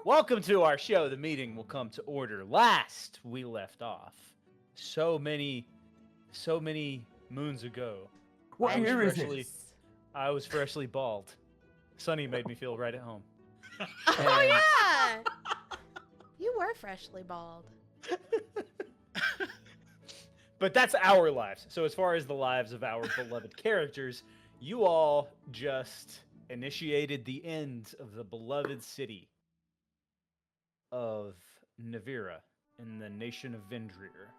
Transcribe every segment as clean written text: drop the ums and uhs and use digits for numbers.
Welcome to our show. The meeting will come to order. Last we left off, so many moons ago, What I was year is freshly, it? I was freshly bald. Sunny made me feel right at home. Oh yeah, you were freshly bald. But that's our lives. So as far as the lives of our beloved characters, you all just initiated the end of the beloved city of Navira in the nation of Vindrir.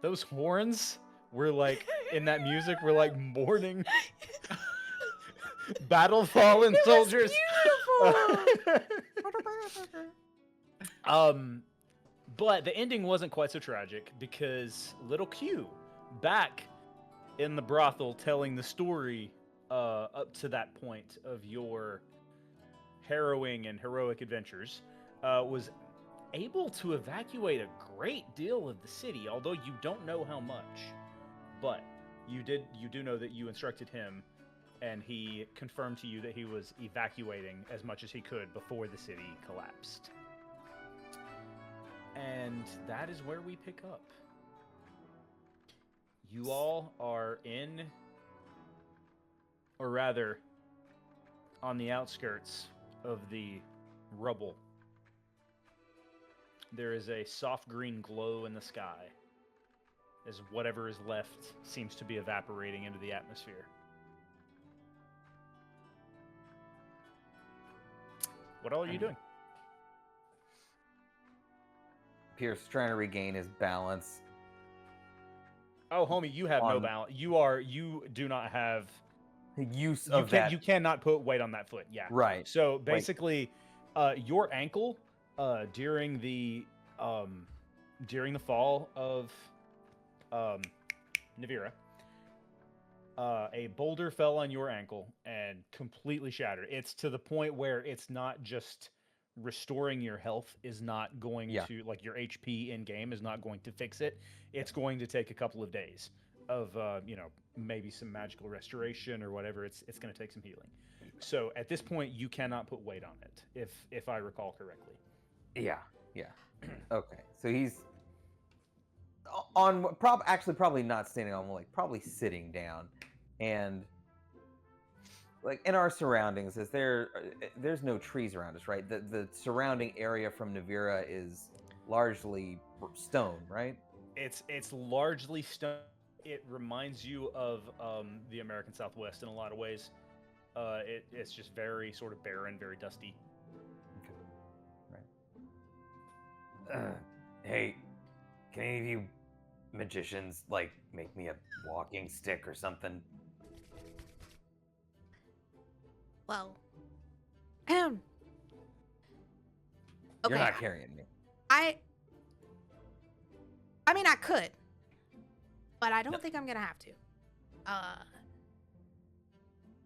Those horns were like in that music were like mourning battle fallen It soldiers. was beautiful. But the ending wasn't quite so tragic because little Q, back in the brothel, telling the story up to that point of your harrowing and heroic adventures, was able to evacuate a great deal of the city, although you don't know how much. But you do know that you instructed him, and he confirmed to you that he was evacuating as much as he could before the city collapsed. And that is where we pick up. You all are in, or rather, on the outskirts of the rubble. There is a soft green glow in the sky as whatever is left seems to be evaporating into the atmosphere. What all are you doing? Pierce trying to regain his balance. Oh, homie, you have no On- balance. You do not have. Use You of can that. you cannot put weight on that foot. Yeah. Right. So basically, your ankle during the fall of Navira, a boulder fell on your ankle and completely shattered. It's to the point where it's not just restoring your health is not going to, like, your HP in game is not going to fix it. It's going to take a couple of days of maybe some magical restoration or whatever. It's going to take some healing. So at this point, you cannot put weight on it, if I recall correctly. Yeah. Okay. So he's on probably not standing on, like probably sitting down, and like in our surroundings, there's no trees around us, right? The surrounding area from Navira is largely stone, right? It's largely stone. It reminds you of the American Southwest in a lot of ways. It's just very sort of barren, very dusty. Right. Hey, can any of you magicians like make me a walking stick or something? Well, okay. You're not carrying me. I mean, I could, but I don't think I'm gonna have to.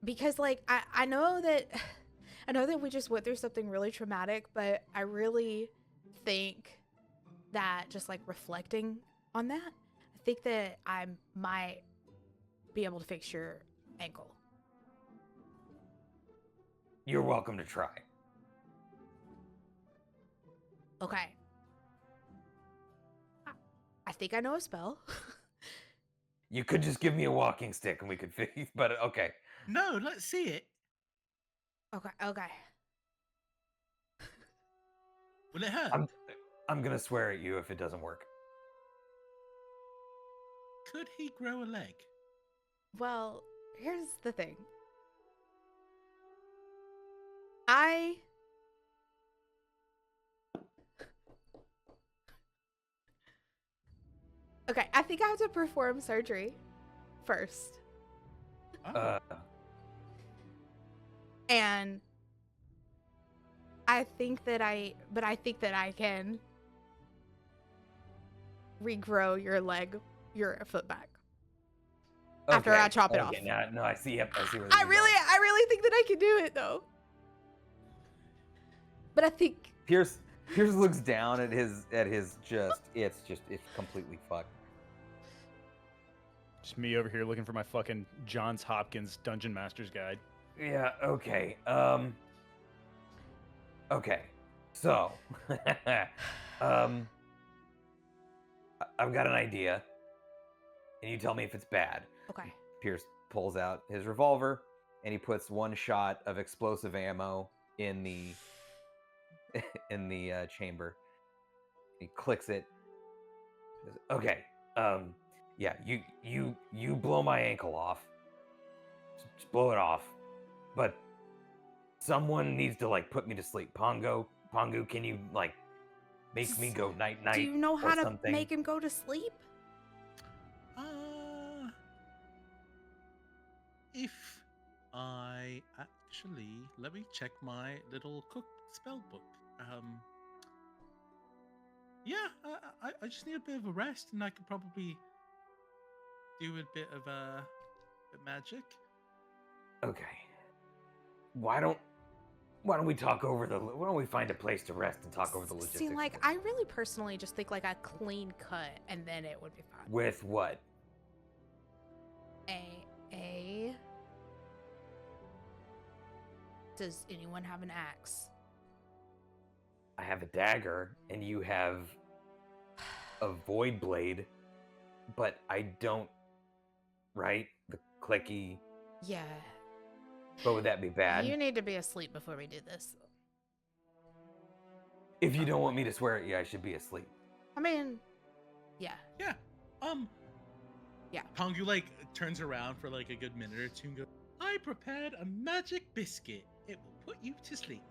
Because like I know that we just went through something really traumatic, but I really think that just like reflecting on that, I think that I might be able to fix your ankle. You're welcome to try. Okay. I think I know a spell. You could just give me a walking stick and we could fix, but okay. No, let's see it. Okay. Will it hurt? I'm gonna swear at you if it doesn't work. Could he grow a leg? Well, here's the thing. Okay, I think I have to perform surgery first. Oh. And I think that I can regrow your foot back. After I chop it off. No, I see. Yep, I see where this I is really think that I can do it though. But I think going. Pierce looks down at his it's completely fucked. Just me over here looking for my fucking Johns Hopkins Dungeon Master's Guide. Yeah, okay. Okay. So, um, I've got an idea, and you tell me if it's bad. Okay. Pierce pulls out his revolver, and he puts one shot of explosive ammo in the chamber. He clicks it. He goes, okay. Yeah. You blow my ankle off. Just blow it off. But someone needs to like put me to sleep. Pongo, can you like make me go night night? Do you know how or to something? make him go to sleep? If I actually let me check my little cook spell book. Yeah, I just need a bit of a rest, and I could probably do a bit of magic. Okay. Why don't we talk over why don't we find a place to rest and talk over the logistics? See, like, I really personally just think like a clean cut, and then it would be fine. With what? Does anyone have an axe? I have a dagger, and you have a void blade, but I don't. Right? The clicky. Yeah. But would that be bad? You need to be asleep before we do this. If you don't want me to swear at you, I should be asleep. I mean, yeah. Yeah. Yeah. Pongu like turns around for like a good minute or two and goes, I prepared a magic biscuit. It will put you to sleep.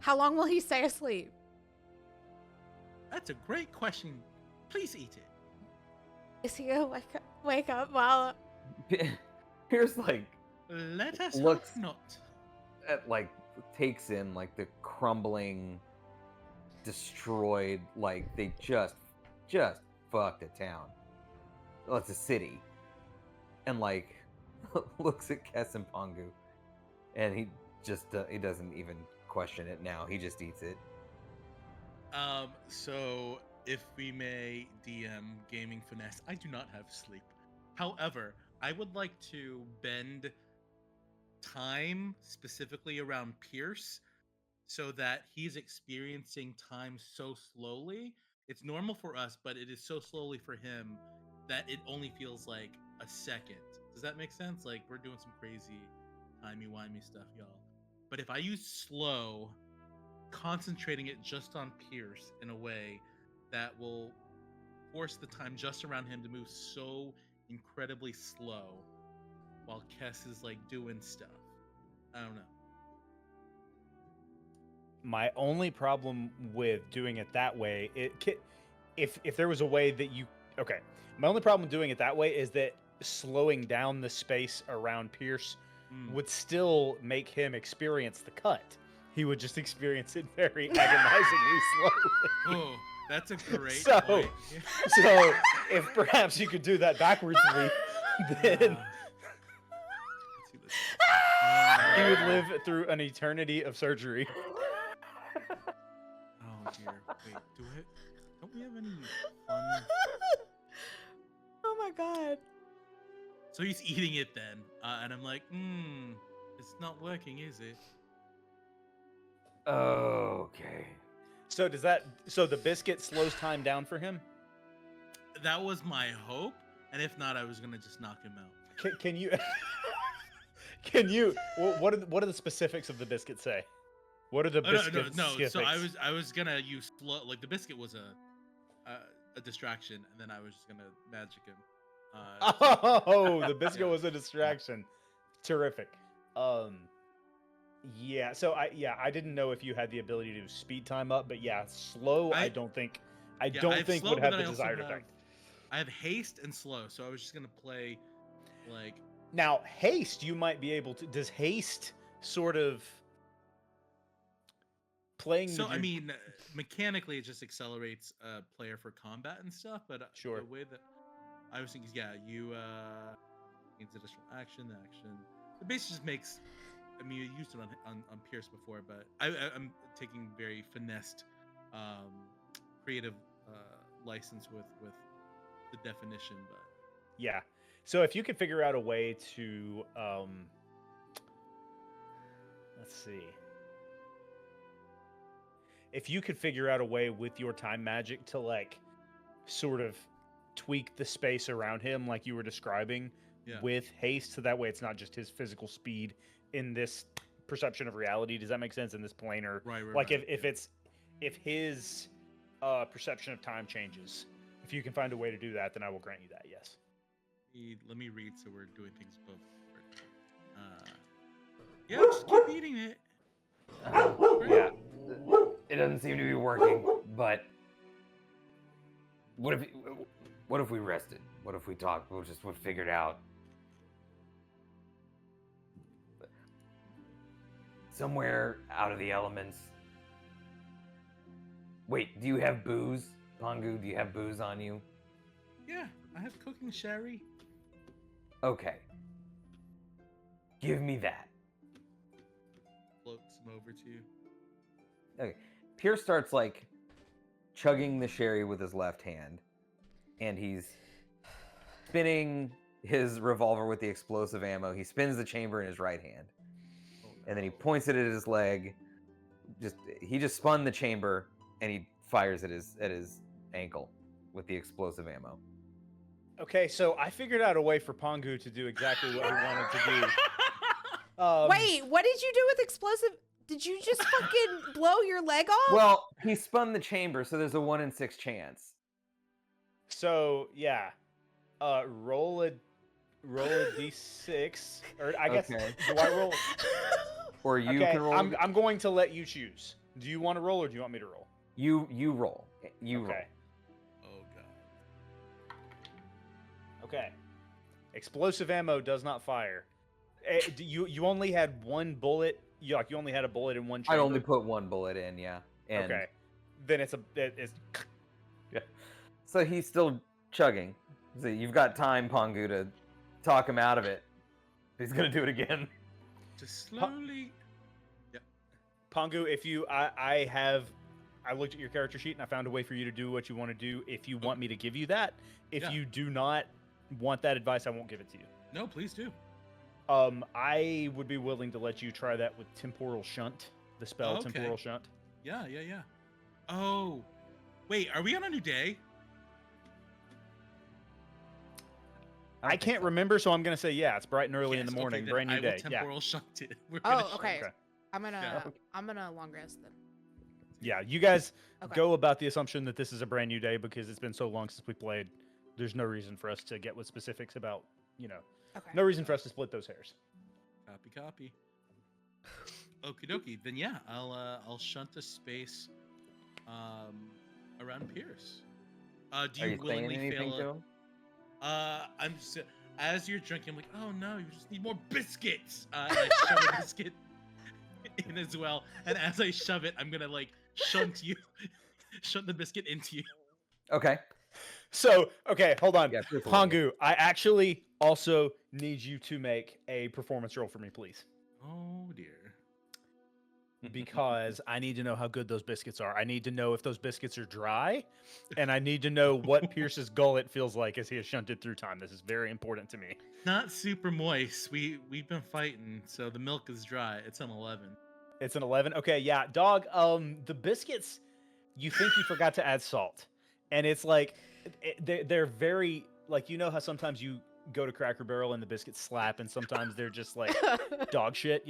How long will he stay asleep? That's a great question. Please eat it. Is he gonna wake up while... Pierce like Let us looks hope not. at like takes in like the crumbling, destroyed, like they just fucked a town. Well, it's a city, and like looks at Kes and Pongu, and he just he doesn't even question it now. He just eats it. So if we may DM gaming finesse, I do not have sleep. However, I would like to bend time specifically around Pierce so that he's experiencing time so slowly. It's normal for us, but it is so slowly for him that it only feels like a second. Does that make sense? Like, we're doing some crazy timey-wimey stuff, y'all. But if I use slow, concentrating it just on Pierce in a way that will force the time just around him to move so incredibly slow while Kes is like doing stuff. I don't know. My only problem with doing it that way, if there was a way that you, okay, my only problem with doing it that way is that slowing down the space around Pierce would still make him experience the cut. He would just experience it very agonizingly slowly. Oh, that's a great So- point. So if perhaps you could do that backwardsly, then he would live through an eternity of surgery. Oh dear. Wait, don't we have any fun? Oh my god. So he's eating it then, and I'm like, it's not working, is it? Okay. So the biscuit slows time down for him? That was my hope, and if not, I was gonna just knock him out. Can you what do the specifics of the biscuit say? What are the biscuits? No. So I was gonna use slow. Like the biscuit was a distraction, and then I was just gonna magic him. Oh, the biscuit Yeah. was a distraction. Terrific. Yeah. So I didn't know if you had the ability to speed time up, but yeah, slow. I don't think I have slow, would but have then the I also desired have- effect. I have haste and slow, so I was just gonna play like. Now, haste, you might be able to. Does haste sort of playing? So with I your- mean, mechanically, it just accelerates a player for combat and stuff. But Sure. the way that I was thinking, yeah, you means additional action. It basically just makes. I mean, you used it on Pierce before, but I'm taking very finessed, creative license with the definition. But Yeah. So if you could figure out a way to let's see. if you could figure out a way with your time magic to like sort of tweak the space around him like you were describing with haste, so that way it's not just his physical speed in this perception of reality. Does that make sense? In this planar, Right. like if his perception of time changes, if you can find a way to do that, then I will grant you that. Yes. Let me read so we're doing things both. Yeah, just keep eating it. Yeah, it doesn't seem to be working. But what if we rested? What if we talked? We'll figure it out. Somewhere out of the elements. Wait, do you have booze, Pangu? Do you have booze on you? Yeah, I have cooking sherry. Okay. Give me that. Float some over to you. Okay. Pierce starts like chugging the sherry with his left hand, and he's spinning his revolver with the explosive ammo. He spins the chamber in his right hand, and then he points it at his leg. He just spun the chamber, and he fires at his ankle with the explosive ammo. Okay, so I figured out a way for Pangu to do exactly what he wanted to do. Wait, what did you do with explosive? Did you just fucking blow your leg off? Well, he spun the chamber, so there's a 1 in 6 chance. So yeah, roll a d6, or I guess Okay. do I roll? Or you Okay, can roll. I'm going to let you choose. Do you want to roll or do you want me to roll? You roll. You roll. Okay. Oh god. Okay. Explosive ammo does not fire. You only had one bullet. You only had a bullet in one chamber. I only put one bullet in, yeah. And Okay. Then it's yeah. So he's still chugging. So you've got time, Pangu, to talk him out of it. He's gonna do it again. Just slowly. Pangu, if you I looked at your character sheet and I found a way for you to do what you want to do. If you want me to give you that, if you do not want that advice, I won't give it to you. No, please do. I would be willing to let you try that with Temporal Shunt, the spell Okay. Temporal Shunt. Yeah. Oh, wait, are we on a new day? I can't remember, so I'm gonna say yeah. It's bright and early in Yes, the morning, then brand new I will day. Yeah. temporal shunt it. We're gonna Oh, shunt okay. it. I'm gonna Yeah. I'm gonna long rest then. Yeah, you guys Okay. go about the assumption that this is a brand new day because it's been so long since we played. There's no reason for us to get with specifics about, Okay. no reason for us to split those hairs. Copy. Okie dokie. Then yeah, I'll shunt a space around Pierce. Do Are you you saying willingly anything fail? to him? I'm just, as you're drinking, I'm like, oh no, you just need more biscuits. And I shove a biscuit in as well. And as I shove it, I'm gonna like shunt the biscuit into you. Okay. So, okay, hold on. Yeah, Pierce will Pangu, I actually also need you to make a performance roll for me, please. Oh dear. Because I need to know how good those biscuits are. I need to know if those biscuits are dry, and I need to know what Pierce's gullet feels like as he is shunted through time. This is very important to me. Not super moist. We've been fighting, so the milk is dry. It's an 11. It's an 11. Okay, yeah, dog. The biscuits, you think you forgot to add salt, and it's like they're very like, you know how sometimes you go to Cracker Barrel and the biscuits slap, and sometimes they're just like dog shit.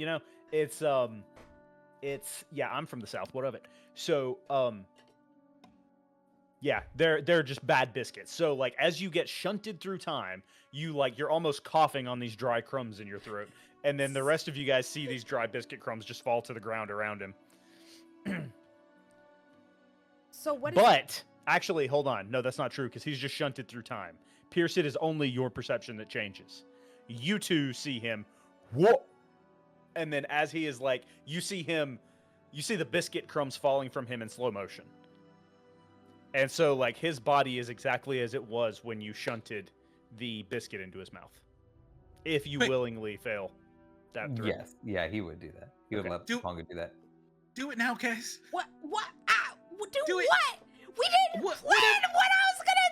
It's yeah, I'm from the South. What of it? So yeah, they're just bad biscuits. So like as you get shunted through time, you're almost coughing on these dry crumbs in your throat, and then the rest of you guys see these dry biscuit crumbs just fall to the ground around him. So what is But actually, hold on. No, that's not true because he's just shunted through time. Pierce, it is only your perception that changes. You two see him. Whoa! And then as he is like, you see the biscuit crumbs falling from him in slow motion. And so like his body is exactly as it was when you shunted the biscuit into his mouth. If you Wait. willingly fail that through. Yes. Yeah, he would do that. He would Okay. let Pangu do that. Do it now, Cass. what Do it. what? We didn't What- plan what I was gonna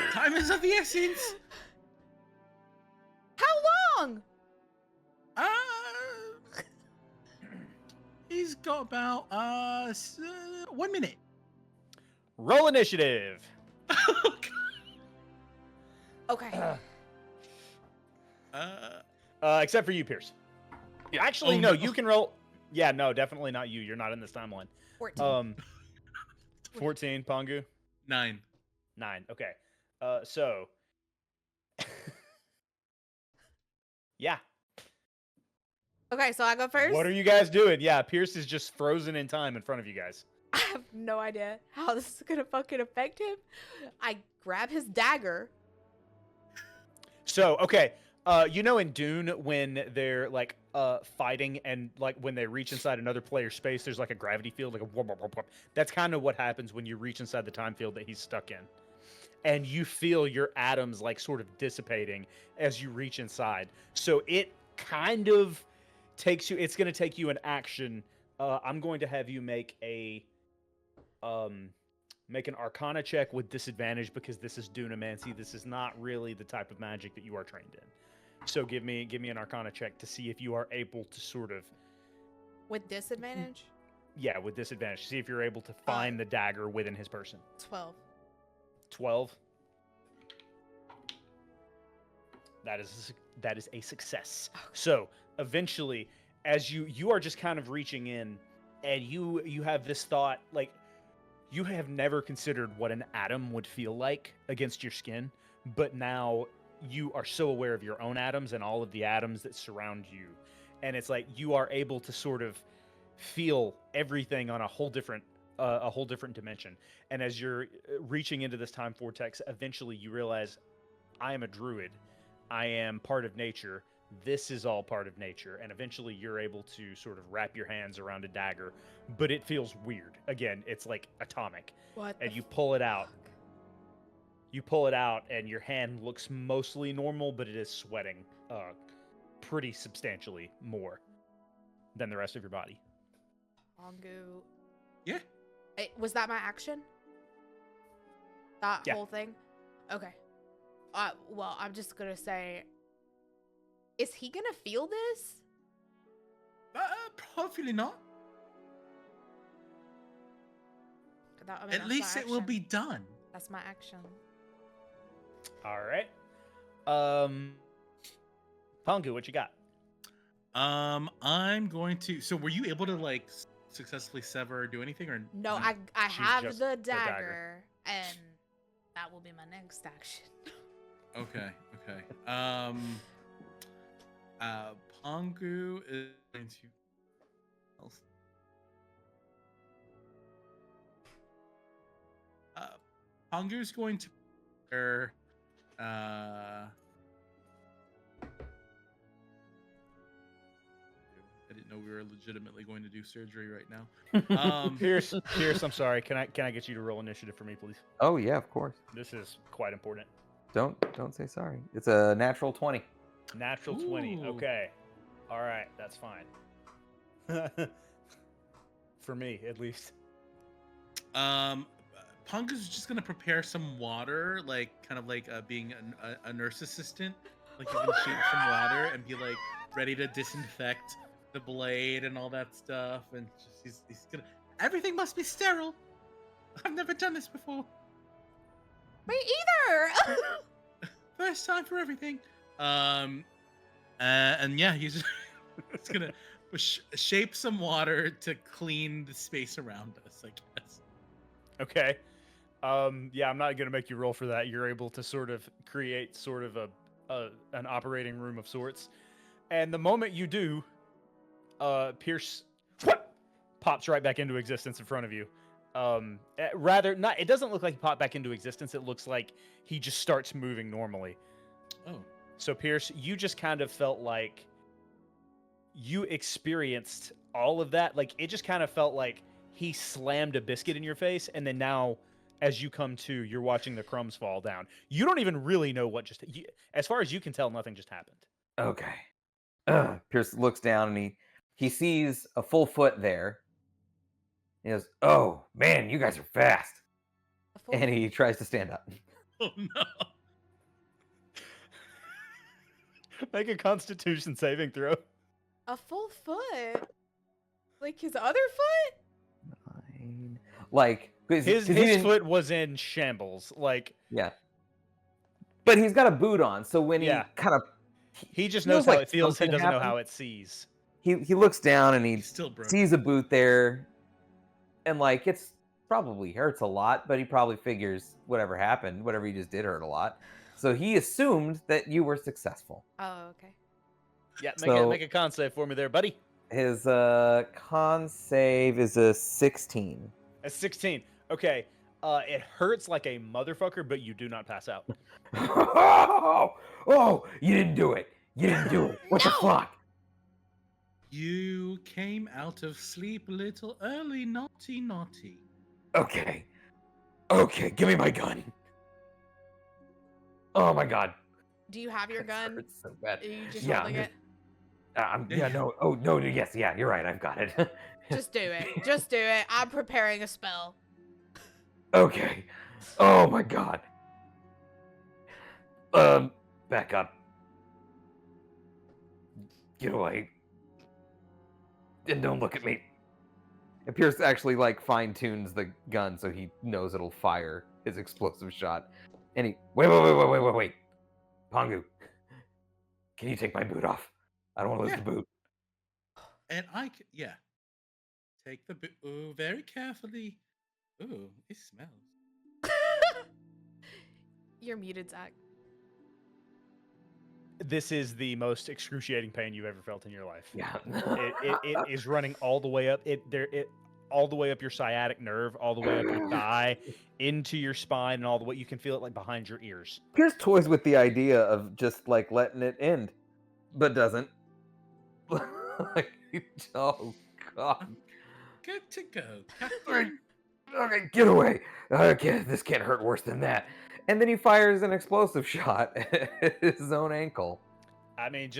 do. Time is of the essence. How long? He's got about 1 minute. Roll initiative. Okay. Except for you, Pierce. Actually, Oh, no, no. you can roll. Yeah, no, definitely not you. You're not in this timeline. 14. 14, Pongu. 9. 9. Okay. So. Yeah. Okay, so I go first. What are you guys doing? Yeah, Pierce is just frozen in time in front of you guys. I have no idea how this is gonna fucking affect him. I grab his dagger. So, okay. You know in Dune when they're like fighting and like when they reach inside another player's space, there's like a gravity field, like a whoop, whoop, whoop, whoop. That's kind of what happens when you reach inside the time field that he's stuck in. And you feel your atoms like sort of dissipating as you reach inside. So it kind of takes you, it's going to take you an action. I'm going to have you make an Arcana check with disadvantage because this is Dunamancy. This is not really the type of magic that you are trained in. So give me an Arcana check to see if you are able to sort of With disadvantage? with disadvantage. See if you're able to find the dagger within his person. 12. 12. That is a success. So eventually, as you are just kind of reaching in, and you have this thought, like you have never considered what an atom would feel like against your skin, but now you are so aware of your own atoms and all of the atoms that surround you, and it's like you are able to sort of feel everything on a whole different dimension. And as you're reaching into this time vortex, eventually you realize, I am a druid. I am part of nature. This is all part of nature. And eventually you're able to sort of wrap your hands around a dagger, but it feels weird. Again, it's like atomic. What? And you pull it out. You pull it out, and your hand looks mostly normal, but it is sweating pretty substantially more than the rest of your body. Pongu. Yeah. Was that my action? That Yeah. whole thing? Okay. Well, I'm just gonna say, is he gonna feel this? Hopefully not. I mean, At that's least my it will action. be done. That's my action. All right. Pongu, what you got? I'm going to. So, were you able to like successfully sever or do anything, or No, no? I She's have just the the dagger. dagger, and that will be my next action. Okay. Pongu is going to. Pongu's going to. I didn't know we were legitimately going to do surgery right now. Pierce, I'm sorry. Can I get you to roll initiative for me, please? Oh yeah, of course. This is quite important. Don't say sorry. It's a natural 20. Natural 20. Ooh. Okay. All right, that's fine. For me, at least. Pongu's just gonna prepare some water, like kind of like being a nurse assistant. Like he's gonna shape some water and be like ready to disinfect the blade and all that stuff. And just, he's gonna. Everything must be sterile. I've never done this before. Me either. First time for everything. And yeah, he's just gonna shape some water to clean the space around us, I guess. Okay. Yeah, I'm not gonna make you roll for that. You're able to sort of create sort of an operating room of sorts, and the moment you do, Pierce pops right back into existence in front of you. Rather not. It doesn't look like he popped back into existence. It looks like he just starts moving normally. Oh. So Pierce, you just kind of felt like you experienced all of that. Like it just kind of felt like he slammed a biscuit in your face, and then now, as you come to, you're watching the crumbs fall down. You don't even really know what just. As far as you can tell, nothing just happened. Okay. Pierce looks down and he sees a full foot there. He goes, "Oh man, you guys are fast!" And he tries to stand up. Oh no. Make a Constitution saving throw. A full foot. Like his other foot? 9. Like His foot was in shambles. Like, Yeah. But he's got a boot on, so when Yeah. he kind of he just feels knows how like it feels. He something doesn't know happened, how it sees. he looks down and he He's still broken. sees a boot there, and like it's probably hurts a lot, but he probably figures whatever happened, whatever he just did hurt a lot. So he assumed that you were successful. Oh, okay. Yeah, So- make a con save for me there, buddy. His con save is a 16. A 16. Okay. It hurts like a motherfucker, but you do not pass out. Oh, you didn't do it. You didn't do it. What the No! fuck? You came out of sleep a little early, naughty, naughty. Okay. Okay, give me my gun. Oh my god. Do you have your This gun? hurts so bad. Are you just Yeah, holding it? Yeah, no. Oh, no, yes, yeah, you're right. I've got it. Just do it. Just do it. I'm preparing a spell. Okay. Oh my god. Back up. Get away. And don't look at me. And Pierce actually like fine-tunes the gun so he knows it'll fire his explosive shot. And he wait. Pongu. Can you take my boot off? I don't want to lose Yeah. the boot. And yeah. Take the boot. Ooh, very carefully. Ooh, it smells. You're muted, Zach. This is the most excruciating pain you've ever felt in your life. Yeah. It is running all the way up. All the way up your sciatic nerve, all the way up your thigh, into your spine, and all the way you can feel it like behind your ears. Pierce toys with the idea of just like letting it end, but doesn't. Like, oh god. Good to go. Right. Okay, get away. Okay, this can't hurt worse than that. And then he fires an explosive shot at his own ankle. I mean,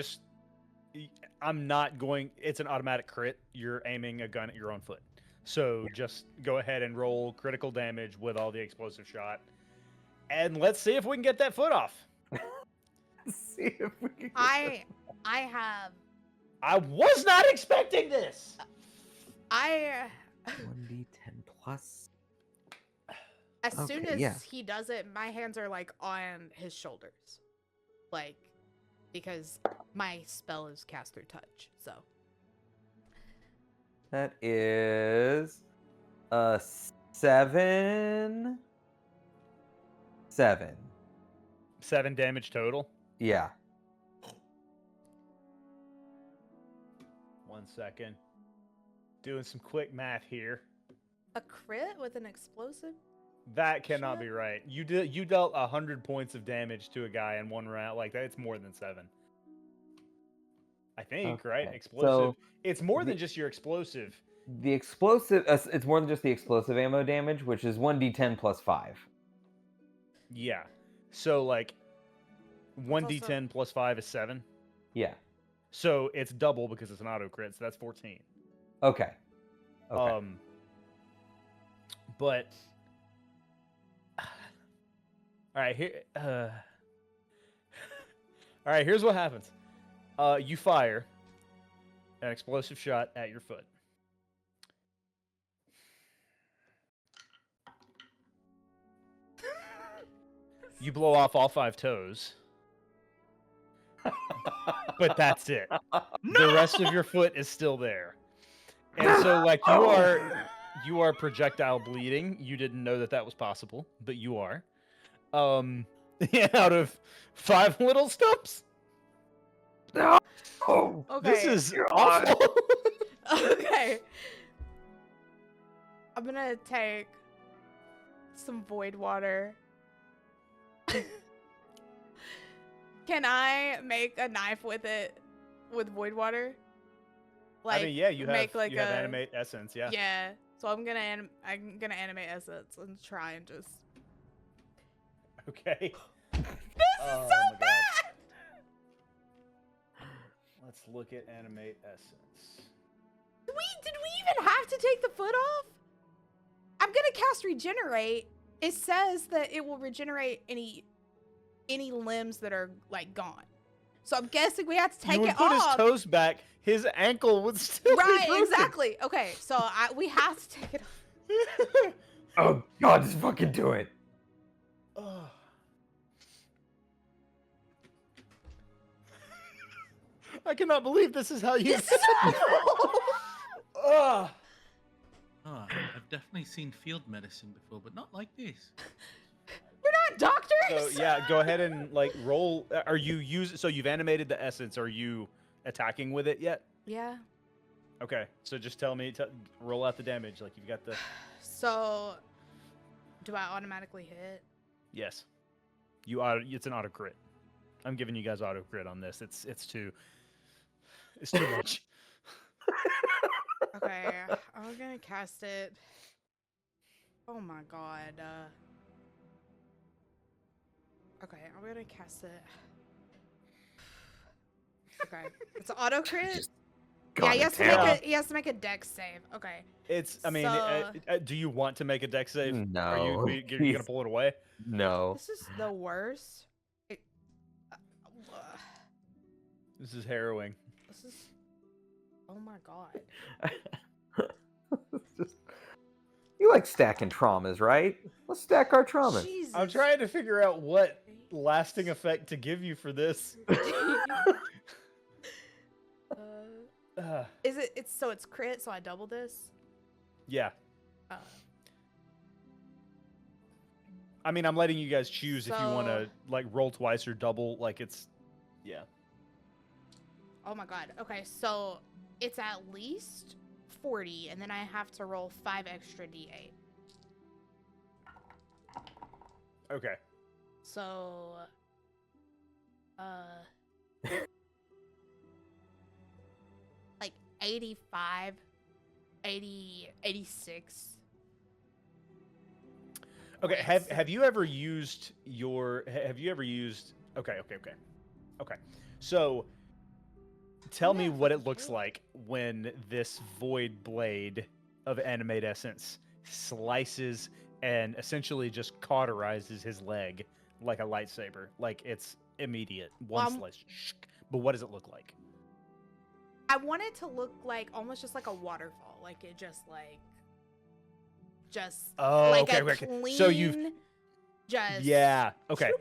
I'm not going. It's an automatic crit. You're aiming a gun at your own foot. So just go ahead and roll critical damage with all the explosive shot. And let's see if we can get that foot off. See if we can. I have. I was not expecting this. 1d10 plus. As soon Okay, as yeah. he does it, my hands are like on his shoulders. Like, because my spell is cast through touch, so. That is a 7. 7. 7 damage total. Yeah. 1 second. Doing some quick math here. A crit with an explosive? That cannot be Shit. right. You dealt 100 points of damage to a guy in one round. Like that's more than 7. I think, right? Okay, Explosive. so It's more the- than just your explosive. The explosive, it's more than just the explosive ammo damage, which is 1d10 plus 5. Yeah. So like 1d10 also- plus 5 is 7. Yeah. So it's double because it's an auto crit. So that's 14. Okay. Okay. But all right, here all right, here's what happens. You fire an explosive shot at your foot. You blow off all 5 toes. But that's it. The rest of your foot is still there. And so like you are projectile bleeding. You didn't know that was possible, but you are. Out of 5 little stumps. No! Oh, Okay. This is God. awful. Okay. I'm gonna take some void water. Can I make a knife with it with void water? I mean, yeah, you have make like you have a animate essence, yeah. yeah. So I'm gonna animate essence and try and just. Okay. This Oh is my so God. bad. Let's look at animate essence. Did we even have to take the foot off? I'm gonna cast regenerate. It says that it will regenerate any limbs that are like gone. So I'm guessing we have to take you would it put off. his toes back, his ankle would still be Right, broken. exactly. Okay, so we have to take it off. Oh God, just fucking do it. Ugh. I cannot believe this is how you. This is Ugh. Oh, I've definitely seen field medicine before, but not like this. We're not doctors. So yeah, go ahead and like roll. Are you So you've animated the essence. Are you attacking with it yet? Yeah. Okay, so just tell me. Roll out the damage. Like you've got the. So, do I automatically hit? Yes. It's an auto crit. I'm giving you guys auto crit on this. It's too much. Okay, I'm gonna cast it. Oh my god. Okay, I'm gonna cast it. Okay, it's an auto crit. Yeah, he has to make a dex save. Okay. It's. I mean, So- do you want to make a dex save? No, Are you gonna pull it away? No. This is the worst. This is harrowing. This is. Oh my god. It's just- you like stacking traumas, right? Let's stack our traumas. Jesus. I'm trying to figure out what lasting effect to give you for this. Is it? It's crit. So I double this. Yeah. Uh, I mean, I'm letting you guys choose if you want to So- like roll twice or double. Like it's, yeah. oh my god. Okay, so it's at least 40, and then I have to roll 5 extra d8. Okay. So, like 85, 80, 86. Okay. points. Have you ever used Okay. So, tell me Yeah, what it fucking looks do. like when this void blade of animate essence slices and essentially just cauterizes his leg like a lightsaber. Like it's immediate, one Well, slice. But what does it look like? I want it to look like almost just like a waterfall. Like it just Oh, like okay, a okay. clean, So you've just Yeah. Okay.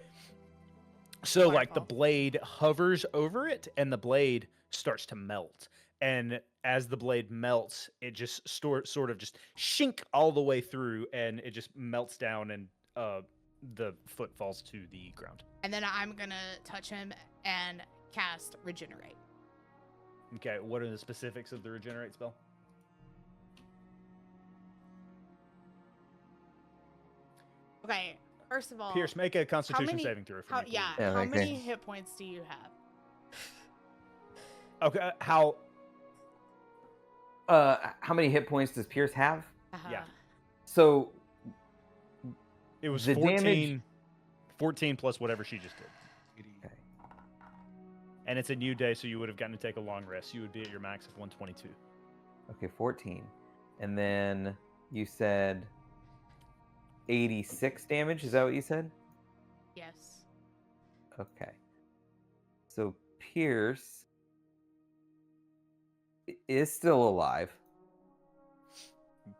So like the Waterfall. blade hovers over it and the blade starts to melt. And as the blade melts, it just sort of just shink all the way through and it just melts down and the foot falls to the ground. And then I'm gonna touch him and cast regenerate. Okay, what are the specifics of the regenerate spell? Okay, first of all, Pierce, make a constitution many- saving throw for how, me. please. yeah, Yeah, how make many me. hit points do you have? Okay, How many hit points does Pierce have? Yeah. So it was The 14 damage- 14 plus whatever she just did. Okay. And it's a new day, so you would have gotten to take a long rest. You would be at your max of 122. Okay, 14. And then you said 86 damage. Is that what you said? Yes. Okay. So Pierce is still alive.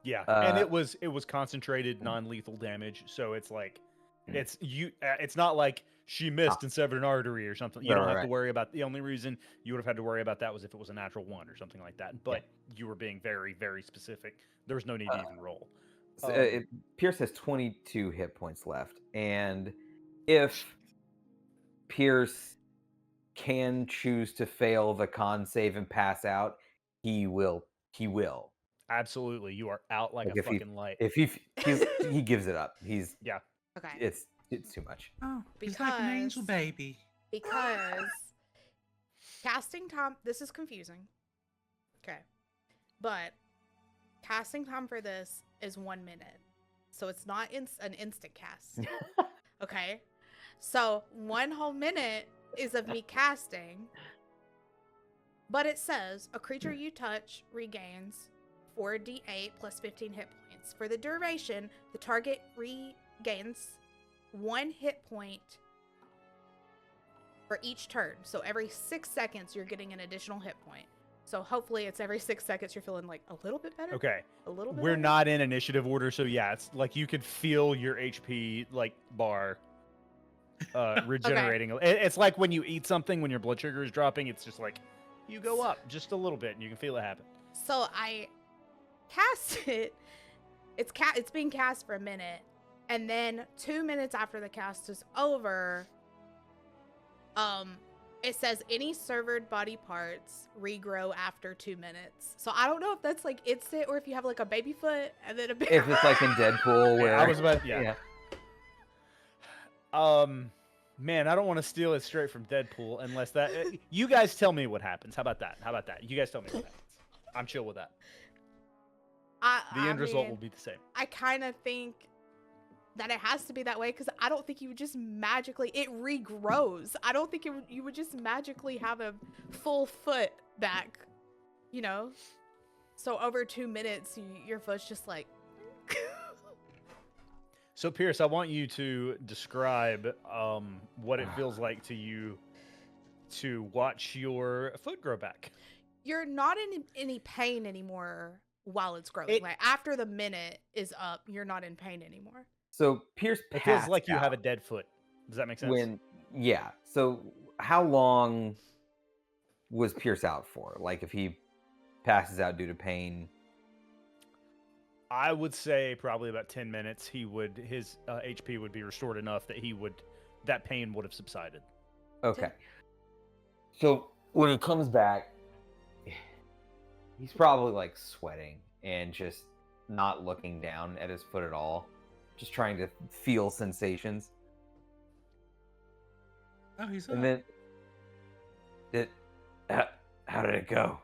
Yeah, and Uh, it was concentrated non-lethal damage, so it's like it's not like she missed and severed an artery or something. You Right, don't have right. to worry about. The only reason you would have had to worry about that was if it was a natural one or something like that. But you were being very, very specific. There was no need to even roll. So, Pierce has 22 hit points left, and if Pierce can choose to fail the con save and pass out, he will. He will. Absolutely, you are out like Like a if he- fucking light. If he gives it up, he's Okay. it's too much. Oh, Because- he's like an angel baby. Because casting time, this is confusing. Okay. But casting time for this is 1 minute. So it's not an instant cast. Okay. So 1 whole minute is of me casting. But it says a creature you touch regains 4d8 plus 15 hit points. For the duration, the target regains 1 hit point for each turn. So every 6 seconds, you're getting an additional hit point. So hopefully it's every 6 seconds you're feeling like a little bit better. Okay. A little bit We're better. not in initiative order, so yeah, it's like you could feel your HP like bar regenerating. It's like when you eat something, when your blood sugar is dropping, it's just like you go up just a little bit and you can feel it happen. So I cast it. It's being cast for a minute, and then 2 minutes after the cast is over, it says any severed body parts regrow after 2 minutes. So I don't know if that's like instant or if you have like a baby foot and then a big. If it's like in Deadpool, where I was about, yeah. Man, I don't want to steal it straight from Deadpool unless that. You guys tell me what happens. How about that? You guys tell me what happens. I'm chill with that. The end result will be the same. I kind of think that it has to be that way because I don't think you would just magically it regrows. I don't think you would just magically have a full foot back, you know. So over 2 minutes, your foot's just like. So Pierce, I want you to describe what it feels like to you to watch your foot grow back. You're not in any pain anymore while it's growing. Like after the minute is up, you're not in pain anymore. So Pierce It feels passed like you have a out dead foot. Does that make sense? yeah. So how long was Pierce out for? Like if he passes out due to pain? I would say probably about 10 minutes. His HP would be restored enough that that pain would have subsided. Okay. So when he comes back, he's probably like sweating and just not looking down at his foot at all, just trying to feel sensations. Oh, he's And up. then how did it go?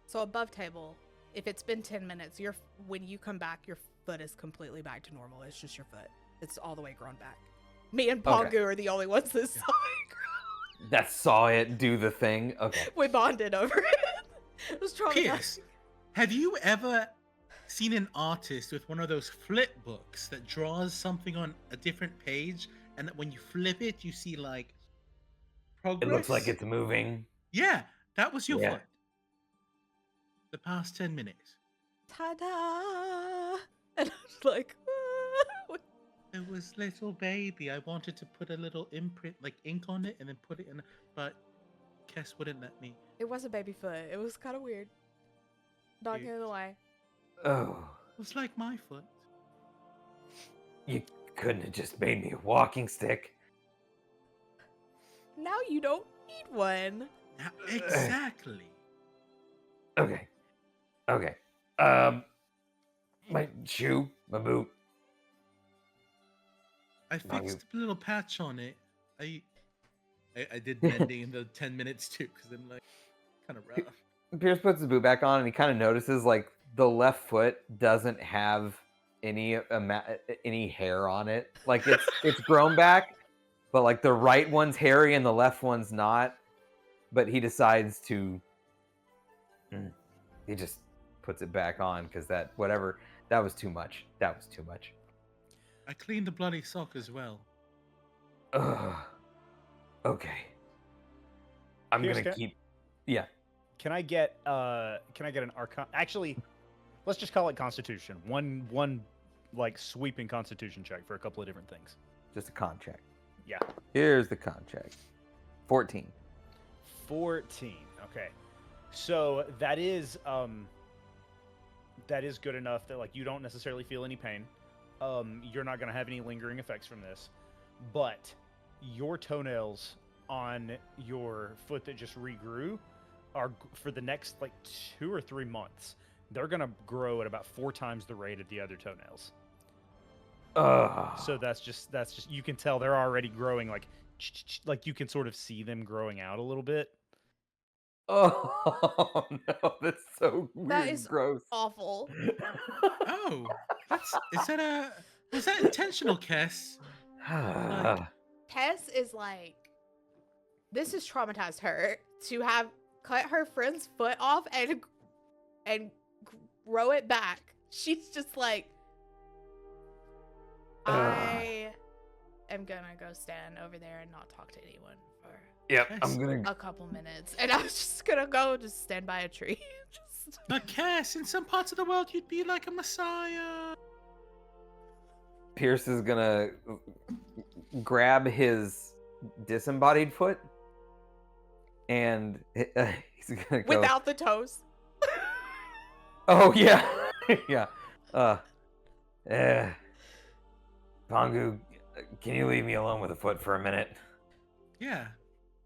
So above table, if it's been 10 minutes, when you come back, your foot is completely back to normal. It's just your foot. It's all the way grown back. Me and Pongu are the only ones that saw it grow. That saw it do the thing. Okay. We bonded over it. It was traumatizing. Pierce, have you ever seen an artist with one of those flip books that draws something on a different page, and that when you flip it, you see like progress? It looks like it's moving. Yeah, that was your Yeah. foot. The past 10 minutes. Ta-da! And I was like, ah. It was little baby. I wanted to put a little imprint, like ink on it, and then put it in, but Kess wouldn't let me. It was a baby foot. It was kind of weird. Not gonna lie. Oh, It was like my foot. you couldn't have just made me a walking stick. Now you don't need one. Now, exactly. Okay. My shoe, my boot. I fixed a little patch on it. I did mending in the 10 minutes too, because I'm like kind of rough. Pierce puts his boot back on and he kind of notices like the left foot doesn't have any hair on it. Like it's grown back, but like the right one's hairy and the left one's not. But he decides to. He just puts it back on because that was too much. That was too much. I cleaned the bloody sock as well. Ugh. Okay. I'm Pierce, gonna keep. Yeah. Can I get an arcana? Actually, let's just call it Constitution. One like sweeping Constitution check for a couple of different things. Just a con check. Yeah. Here's the con check. 14. 14. Okay. So that is good enough that like you don't necessarily feel any pain. You're not gonna have any lingering effects from this, but your toenails on your foot that just regrew are for the next like 2 or 3 months. They're gonna grow at about 4 times the rate of the other toenails. So that's just you can tell they're already growing like you can sort of see them growing out a little bit. Oh no, that's so weird. That is gross. awful. Oh, was that intentional, Kess? Tess is like, this has traumatized her to have cut her friend's foot off and grow it back. She's just like, I am gonna go stand over there and not talk to anyone for Yep, Nice. I'm gonna. a couple minutes, and I was just gonna go just stand by a tree. just But Cass, in some parts of the world, you'd be like a messiah. Pierce is gonna grab his disembodied foot, and he's gonna go. without the toes. Oh yeah, yeah. Pongu, can you leave me alone with the foot for a minute? Yeah.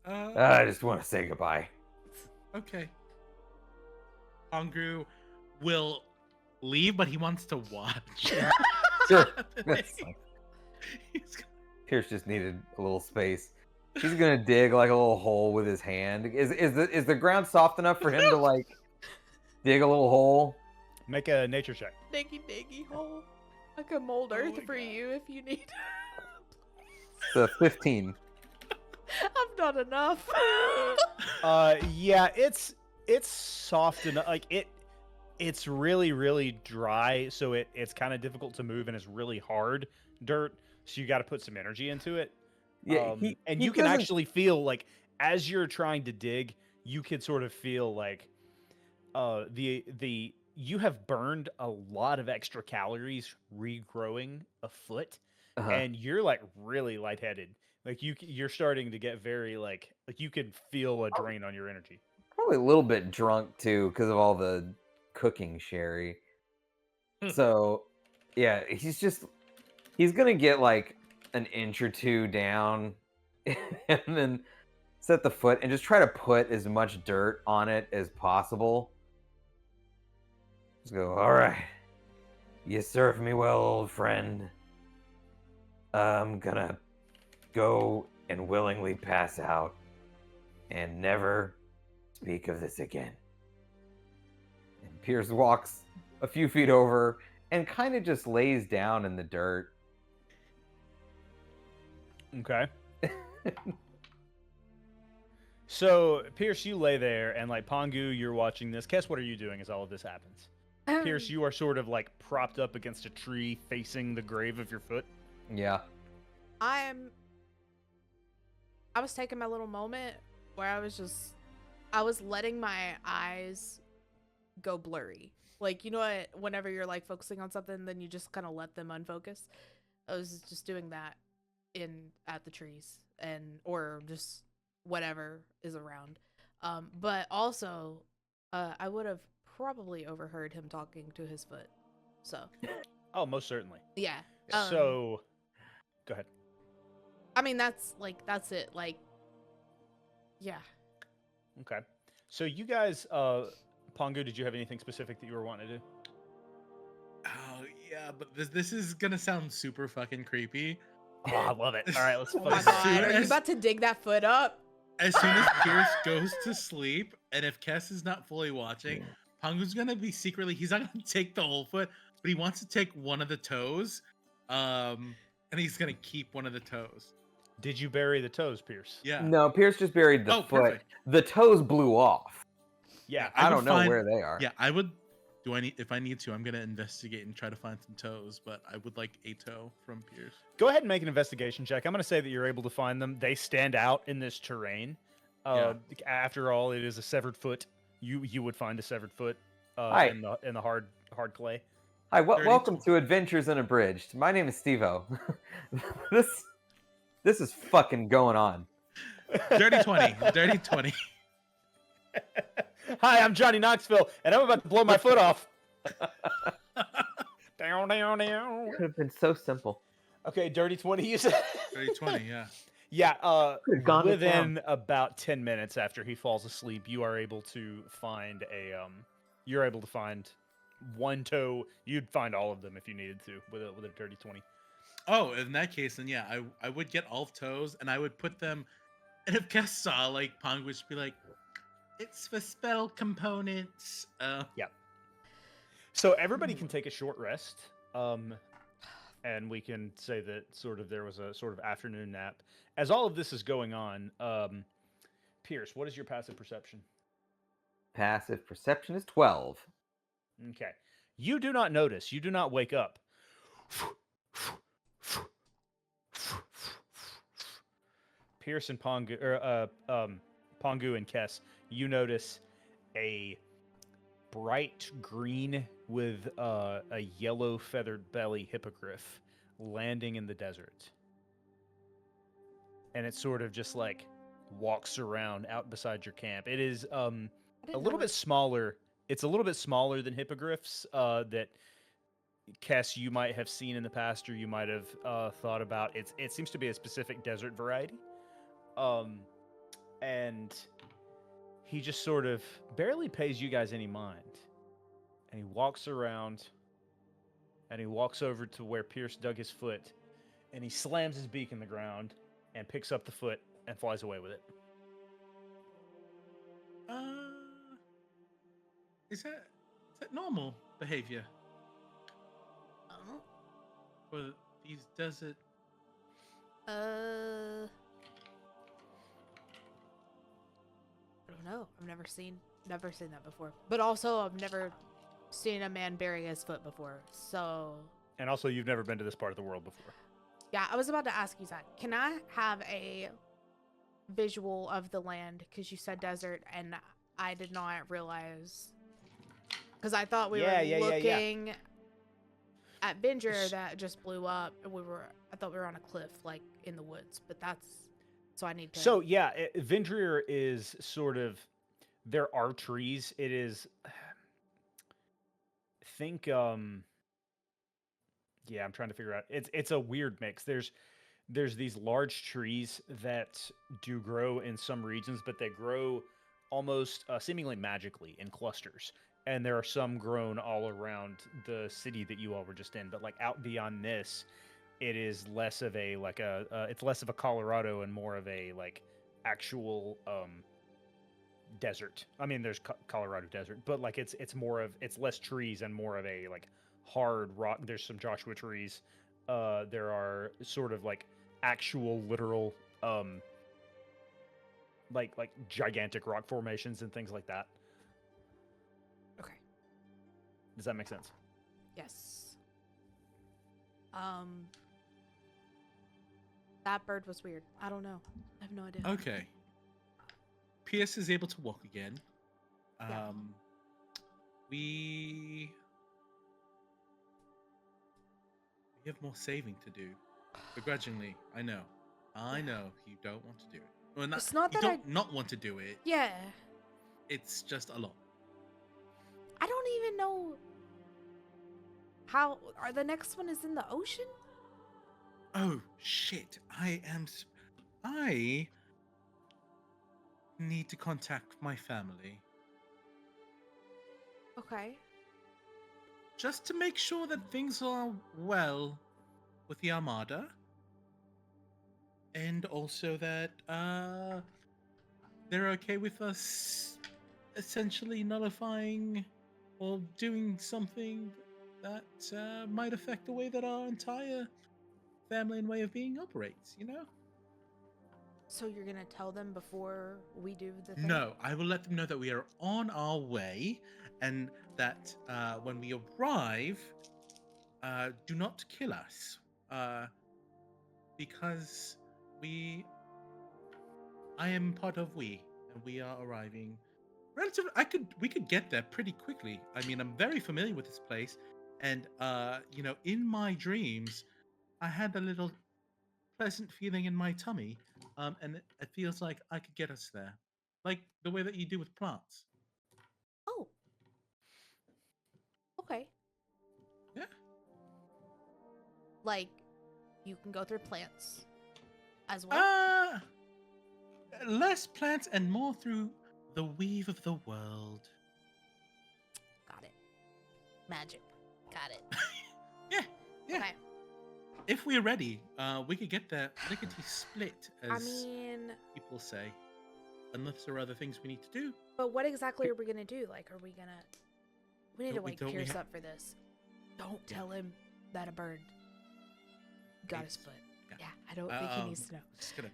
I just want to say goodbye. Okay. Angru will leave, but he wants to watch. Sure. What's That's happening. fine. He's Pierce just needed a little space. He's gonna dig like a little hole with his hand. Is the ground soft enough for him to like dig a little hole? Make a nature check. Diggy hole. I can mold Oh earth my for God. you if you need. It's a 15. I've done enough. Yeah, it's soft enough. Like it's really dry, so it's kind of difficult to move, and it's really hard dirt. So you got to put some energy into it. Yeah, And he you can doesn't- actually feel like as you're trying to dig, you could sort of feel like the you have burned a lot of extra calories regrowing a foot, Uh-huh. and you're like really lightheaded. Like you're starting to get very like you could feel a drain on your energy. Probably a little bit drunk too because of all the cooking sherry. Hmm. So, yeah, he's gonna get like an inch or two down, and then set the foot and just try to put as much dirt on it as possible. Just go, all right. You served me well, old friend. I'm gonna go and willingly pass out and never speak of this again. And Pierce walks a few feet over and kind of just lays down in the dirt. Okay. So Pierce, you lay there, and like Pongu, you're watching this. Kess, what are you doing as all of this happens? Pierce, you are sort of like propped up against a tree, facing the grave of your foot. Yeah. I was taking my little moment where I was letting my eyes go blurry. Like, you know what, whenever you're like focusing on something, then you just kind of let them unfocus. I was just doing that at the trees or just whatever is around. But also, I would have probably overheard him talking to his foot. So, Oh, most certainly. yeah. So, go ahead. I mean, that's it. Like, yeah. Okay. So you guys, Pongu, did you have anything specific that you were wanting to do? Oh yeah, but this is gonna sound super fucking creepy. Oh, I love it. All right, let's Oh fucking my As god, soon are you as- about to dig that foot up? As soon as Pierce goes to sleep, and if Kess is not fully watching, Pongu's gonna be secretly. He's not gonna take the whole foot, but he wants to take one of the toes, and he's gonna keep one of the toes. Did you bury the toes, Pierce? Yeah. No, Pierce just buried the Oh, foot. perfect. The toes blew off. Yeah. I I would don't know find- where they are. Yeah, I would. If I need to, I'm gonna investigate and try to find some toes. But I would like a toe from Pierce. Go ahead and make an investigation check. I'm going to say that you're able to find them. They stand out in this terrain. After all, it is a severed foot. You would find a severed foot Hi. in the hard cclay. Hi, Dirty welcome to Adventures Unabridged. My name is Steve-O. this is fucking going on. Dirty 20. Dirty 20. Hi, I'm Johnny Knoxville, and I'm about to blow my foot off. Down. Could have been so simple. Okay, dirty 20. You said. Dirty 20. Yeah. Yeah. Could have gone to Within about 10 minutes after he falls asleep, you are able to find You're able to find one toe. You'd find all of them if you needed to with a dirty 20. Oh, in that case, then yeah, I would get all toes and I would put them. And if Kess saw, like, Pong would just be like, "It's for spell components." So everybody can take a short rest, and we can say that there was a sort of afternoon nap. As all of this is going on, Pierce, what is your passive perception? Passive perception is 12. Okay, you do not notice. You do not wake up. Pierce and Pongu, Pongu and Kess, you notice a bright green with a yellow feathered belly hippogriff landing in the desert. And it sort of just like walks around out beside your camp. It is I a didn't little know bit smaller. It's a little bit smaller than hippogriffs that Kess you might have seen in the past or you might have thought about. It seems to be a specific desert variety. And he just sort of barely pays you guys any mind. And he walks around and he walks over to where Pierce dug his foot and he slams his beak in the ground and picks up the foot and flies away with it. Is that normal behavior Oh. for these desert? I don't know. I've never seen that before. But also, I've never seen a man bury his foot before. So And also, you've never been to this part of the world before. yeah, I was about to ask you that. Can I have a visual of the land? Because you said desert, and I did not realize. Because I thought we were looking at Binger that just blew up, and I thought we were on a cliff, like in the woods. But that's so I need to. So yeah, Vindrier is sort of. There are trees. It is. Think. Yeah, I'm trying to figure out. It's a weird mix. There's these large trees that do grow in some regions, but they grow almost seemingly magically in clusters. And there are some grown all around the city that you all were just in. But like out beyond this, it is less of a it's less of a Colorado and more of a like actual desert. I mean, there's Colorado desert, but like it's less trees and more of a like hard rock. There's some Joshua trees. There are sort of like actual literal like gigantic rock formations and things like that. Okay. Does that make sense? Yes. That bird was weird. I don't know. I have no idea. Okay. Pierce is able to walk again. Yeah. We have more saving to do. Begrudgingly, I know. I know you don't want to do it. Well, It's not you that don't not want to do it. Yeah. It's just a lot. I don't even know how the next one is in the ocean? Oh shit! I need to contact my family Okay. just to make sure that things are well with the Armada, and also that they're okay with us essentially nullifying or doing something that might affect the way that our entire family and way of being operates, you know? So you're gonna tell them before we do the thing? No, I will let them know that we are on our way and that when we arrive, do not kill us. Because I am part of we, and we are arriving relatively. We could get there pretty quickly. I mean, I'm very familiar with this place, and in my dreams, I had a little pleasant feeling in my tummy, and it feels like I could get us there, like the way that you do with plants. Oh. Okay. Yeah. Like you can go through plants as well. Less plants and more through the weave of the world. Got it. Magic. Got it. Yeah. Okay. If we're ready, we could get there lickety split, I as mean, people say. Unless there are other things we need to do. but what exactly are we gonna do? Like, are we gonna? We need to Don't we- wake don't we Pierce ha- up for this. Don't tell him that a bird got his It's- foot. yeah. Yeah, I don't think he needs to know.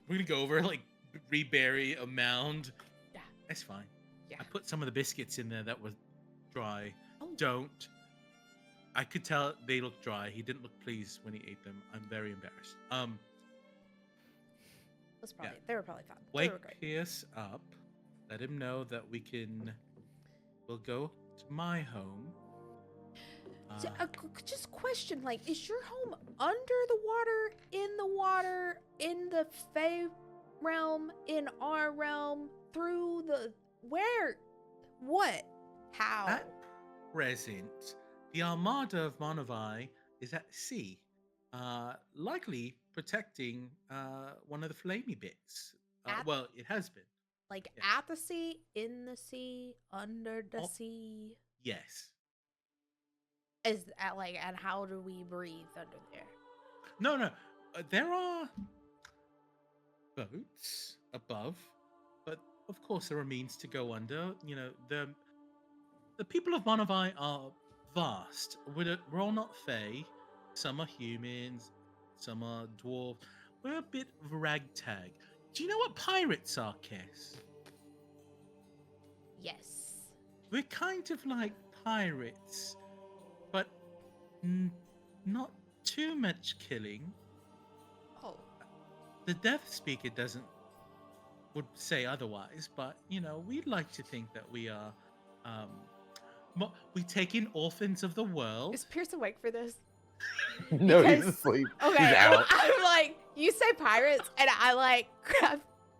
We're gonna go over, like, rebury a mound. Yeah. It's fine. Yeah. I put some of the biscuits in there that were dry. Oh. Don't. I could tell they looked dry. He didn't look pleased when he ate them. I'm very embarrassed. They were probably fine. They Wake were great. Pierce up. Let him know that we'll go to my home. So, just question, like, is your home under the water, in the Fae realm, in our realm, through the where, what, how? At present, the Armada of Monavai is at sea, likely protecting one of the flamey bits. Well, it has been. Like Yeah. at the sea, in the sea, under the Oh. sea. Yes. Is that like, and how do we breathe under there? No. There are boats above, but of course there are means to go under. You know, the people of Monavai are vast. We're all not Fae. Some are humans, some are dwarves. We're a bit of a ragtag. Do you know what pirates are, Kiss? Yes. We're kind of like pirates, but not too much killing. Oh. The Death Speaker would say otherwise, but you know, we'd like to think that we are. We take in orphans of the world. Is Pierce awake for this? No, he's Because- asleep. Okay. He's out. I'm like, you say pirates, and I like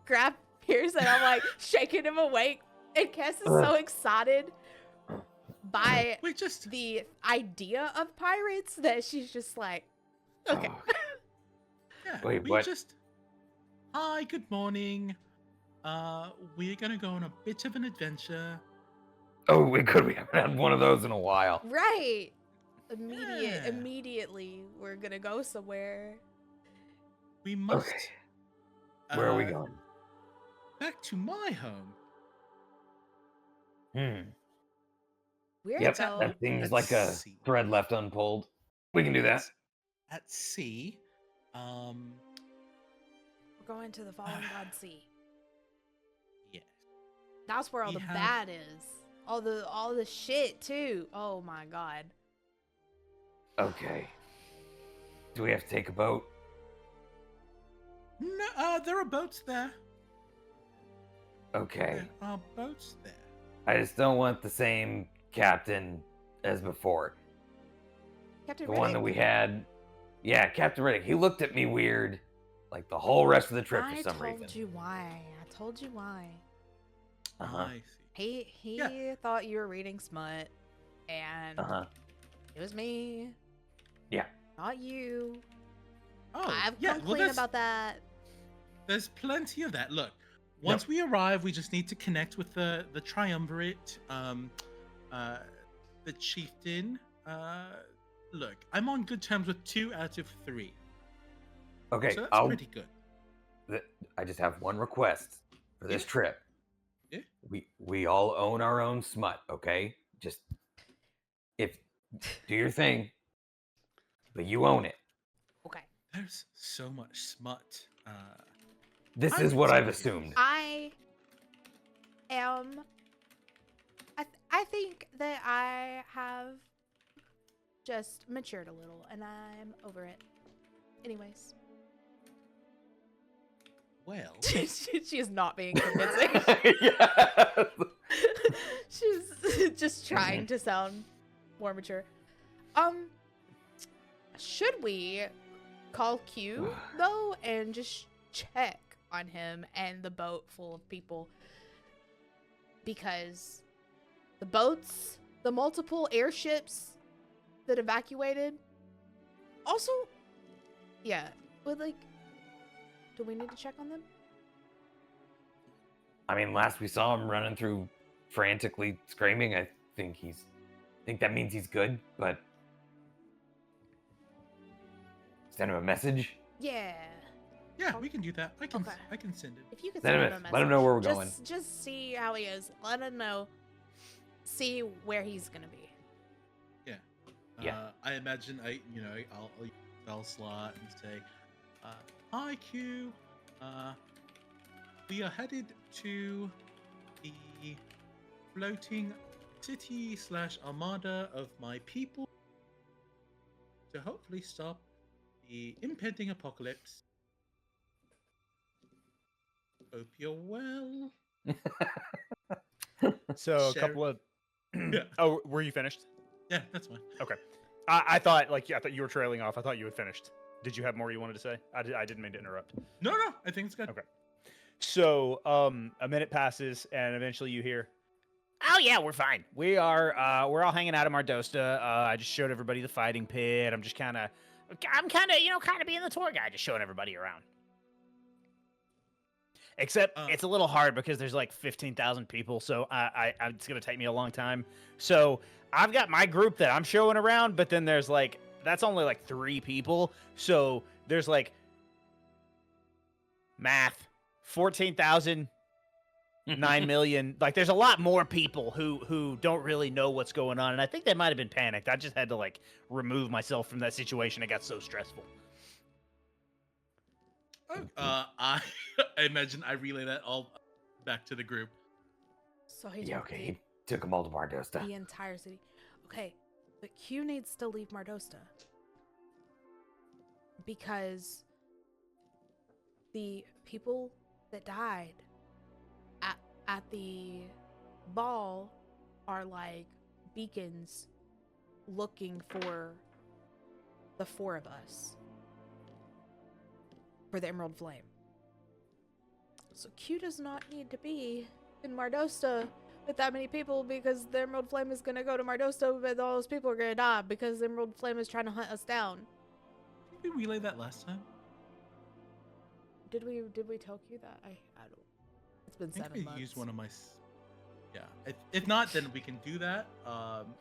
grab Pierce, and I'm like shaking him awake. And Cass is so excited by We just the idea of pirates that she's just like, okay. Oh, yeah, Wait, we what? just hi, good morning. We're gonna go on a bit of an adventure. oh, we haven't had one of those in a while. Right. Yeah. Immediately, we're gonna go somewhere. We must Okay. Where are we going? back to my home. We're Yep, go. that seems Let's like a see. thread left unpulled. We can do that. At sea. We're going to the Fallen God Sea. Yes. That's where all We the have- bad is. All the shit too. Oh my god. Okay. Do we have to take a boat? No, there are boats there. Okay. There are boats there. I just don't want the same captain as before. Captain The one that Riddick, we had. Yeah, Captain Riddick. He looked at me weird, like the whole rest of the trip I for some told reason. you why. I told you why. Uh-huh. I see. He Yeah. thought you were reading smut, and Uh-huh. it was me. Yeah. Not you. Oh, I've yeah. come Well, clean about that. there's plenty of that. Look, once we arrive, we just need to connect with the triumvirate, the chieftain. Look, I'm on good terms with 2 out of 3, Okay, so that's pretty good. I just have one request for this Yeah. trip. Yeah. We all own our own smut, okay? Just do your thing, but you own it. Okay. There's so much smut. This I is what can I've see it. assumed. I am. I think that I have just matured a little, and I'm over it. Anyways, Well, she is not being convincing. Yeah. She's just trying to sound more mature. Should we call Q though and just check on him and the boat full of people? Because the boats, the multiple airships that evacuated, also, yeah, but like, do we need to check on them? I mean, last we saw him running through frantically screaming, I think that means he's good, but send him a message. Yeah. yeah, we can do that. I can Okay. send it. If you could Send send him him a a- message. let him know where we're going. Just see how he is. Let him know. See where he's gonna be. Yeah. I imagine I'll use spell slot and say, "Hi Q, we are headed to the floating city / armada of my people to hopefully stop the impending apocalypse. hope you're well. So a Share- couple of. Yeah. Oh, were you finished? Yeah, that's fine. Okay. I thought I thought you were trailing off. I thought you had finished. Did you have more you wanted to say? I didn't mean to interrupt. No, I think it's good. Okay. So a minute passes, and eventually you hear, "Oh yeah, we're fine. We're all hanging out at Mardosta. I just showed everybody the fighting pit. I'm kind of being the tour guide, just showing everybody around. Except it's a little hard because there's like 15,000 people, so it's gonna take me a long time. So I've got my group that I'm showing around, but then there's like that's only like 3 people. So there's like math, 14,000, 9 million. Like there's a lot more people who don't really know what's going on, and I think they might have been panicked. I just had to like remove myself from that situation. It got so stressful. I imagine I relay that all back to the group. So he Yeah, took okay. He took them all to Mardosta. the entire city. Okay, but Q needs to leave Mardosta because the people that died at the ball are like beacons looking for the 4 of us for the Emerald Flame. So Q does not need to be in Mardosta with that many people because the Emerald Flame is gonna go to Mardosta, but all those people are gonna die because the Emerald Flame is trying to hunt us down. Did we relay that last time? Did we tell Q that? I don't. It's been I think 7 I months. used one of my. Yeah. If not, then we can do that.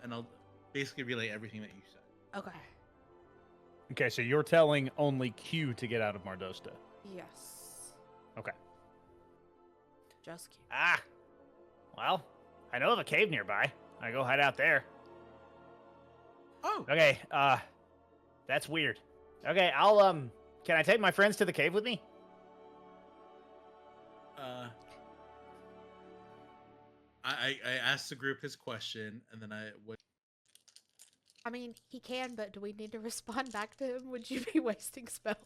And I'll basically relay everything that you said. Okay. Okay, so you're telling only Q to get out of Mardosta. Yes. Okay. Just Q. Ah, well, I know of a cave nearby. I go hide out there. Oh. Okay, that's weird. Okay, can I take my friends to the cave with me? I asked the group his question, and then I would. I mean, he can, but do we need to respond back to him? Would you be wasting spells?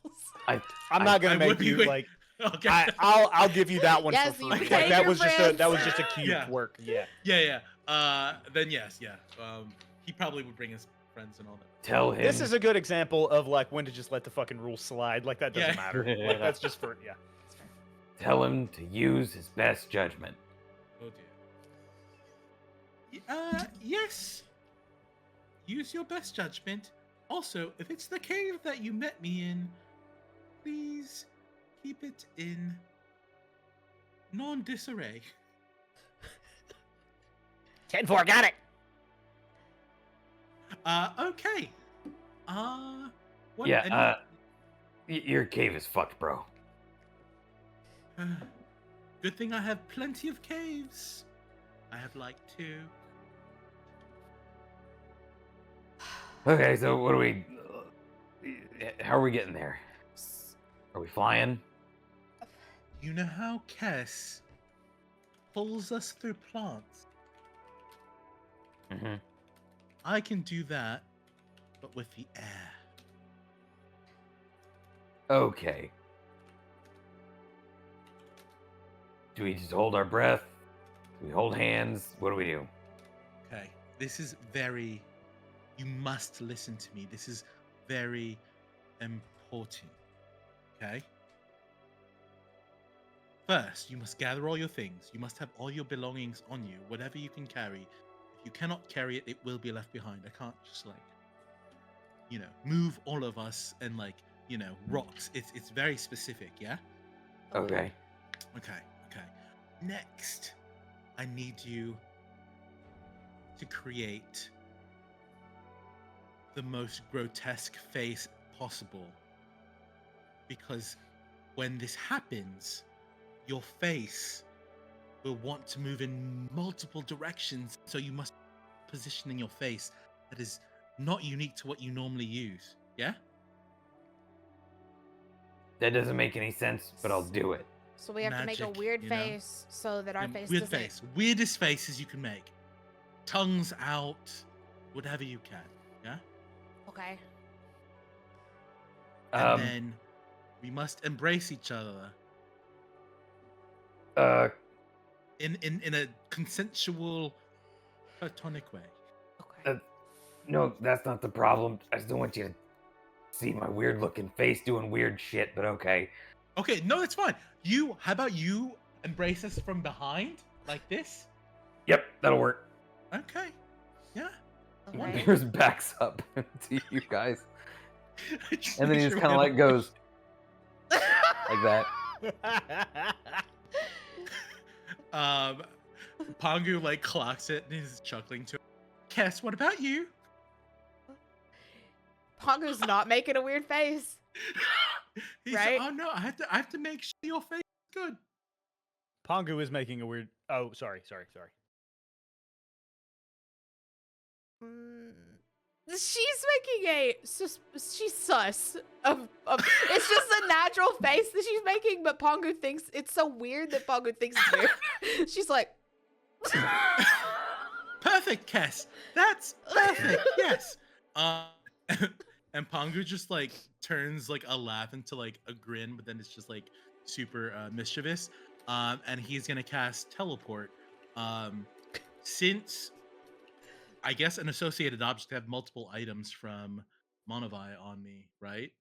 I'm not gonna I make would be you wait- like. Okay. I'll give you that one Yes, for you free. can Like take that your was friends. just a cute Yeah. quirk. Yeah. Yeah. Then yes, yeah. He probably would bring his friends and all that. Tell him. This is a good example of like when to just let the fucking rules slide. Like that doesn't Yeah. matter. Like that's just for yeah. Tell him to use his best judgment. Oh dear. Yes. Use your best judgment. Also, if it's the cave that you met me in, please keep it in non-disarray. 10-4, got it. Okay. What, Yeah, your cave is fucked, bro. Good thing I have plenty of caves. I have like 2. Okay, so what do we... How are we getting there? Are we flying? You know how Kess pulls us through plants? Mm-hmm. I can do that, but with the air. Okay. Do we just hold our breath? Do we hold hands? What do we do? Okay, this is very... You must listen to me. This is very important. Okay? First, you must gather all your things. You must have all your belongings on you, whatever you can carry. If you cannot carry it, it will be left behind. I can't just move all of us and rocks. It's very specific, yeah? Okay. Okay. Next, I need you to create the most grotesque face possible. Because when this happens, your face will want to move in multiple directions, so you must be positioning your face that is not unique to what you normally use. Yeah? That doesn't make any sense, but I'll do it. So we have to make a Magic, weird you know? face so that our face Weird doesn't... face. Weirdest faces you can make. Tongues out. Whatever you can. Yeah? Okay. And then we must embrace each other. Uh, in a consensual, platonic way. Okay. no, that's not the problem. I just don't want you to see my weird looking face doing weird shit, but okay. Okay, no, that's fine. How about you embrace us from behind like this? Yep, that'll work. Okay, yeah. Okay. Pierce backs up to you guys. Just And then he make just sure kind of we like have- goes like that. Pongu like clocks it and he's chuckling to it. Cass, what about you? Pongo's not making a weird face. He's Right? oh no, I have to make sure your face is good. Pongu is making a weird. Oh, sorry. Mm, she's making she's sus of it's just a natural face that she's making, but Pongu thinks it's so weird that Pongu thinks it's weird. She's like Perfect, Cass. That's perfect. Yes. And Pongu just like turns like a laugh into like a grin, but then it's just like super mischievous. And he's gonna cast teleport. Since I guess an associated object have multiple items from Monovi on me, right?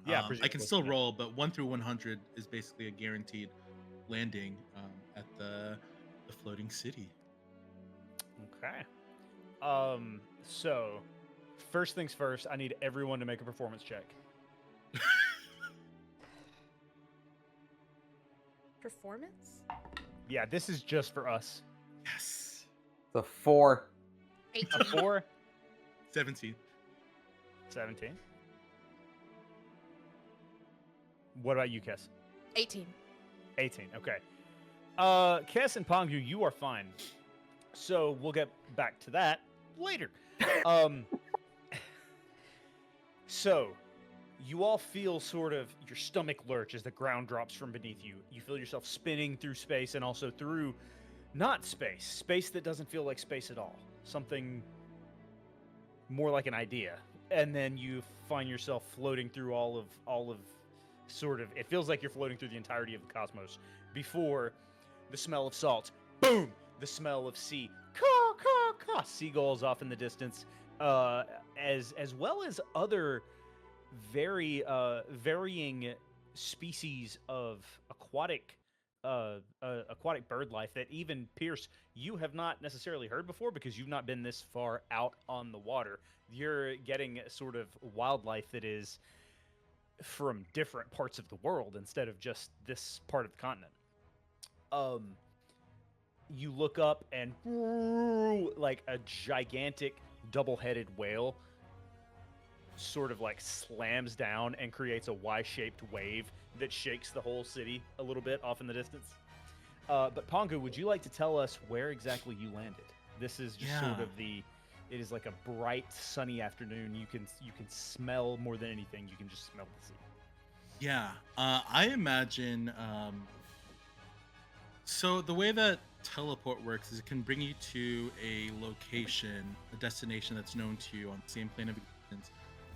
Yeah, I can presumably, still yeah. roll, but 1 through 100 is basically a guaranteed landing at the floating city. Okay. So, first things first, I need everyone to make a performance check. performance? Yeah, this is just for us. Yes. The 4. 18. A 4, 17. 17. What about you, Kess? 18. 18. Okay. Kess and Pongu, you are fine. So we'll get back to that later. So you all feel sort of your stomach lurch as the ground drops from beneath you. You feel yourself spinning through space and also through not space that doesn't feel like space at all. Something more like an idea. And then you find yourself floating through all of sort of, it feels like you're floating through the entirety of the cosmos before the smell of salt. Boom! The smell of sea. Caw, caw, caw. Seagulls off in the distance. As well as other very varying species of aquatic bird life that even Pierce, you have not necessarily heard before because you've not been this far out on the water. You're getting sort of wildlife that is from different parts of the world instead of just this part of the continent. You look up and like a gigantic double-headed whale sort of like slams down and creates a Y-shaped wave that shakes the whole city a little bit off in the distance. But Pongu, would you like to tell us where exactly you landed? This is just sort Yeah. of it is like a bright sunny afternoon. You can smell more than anything. You can just smell the sea. Yeah, I imagine. So the way that teleport works is it can bring you to a location, a destination that's known to you on the same plane of existence.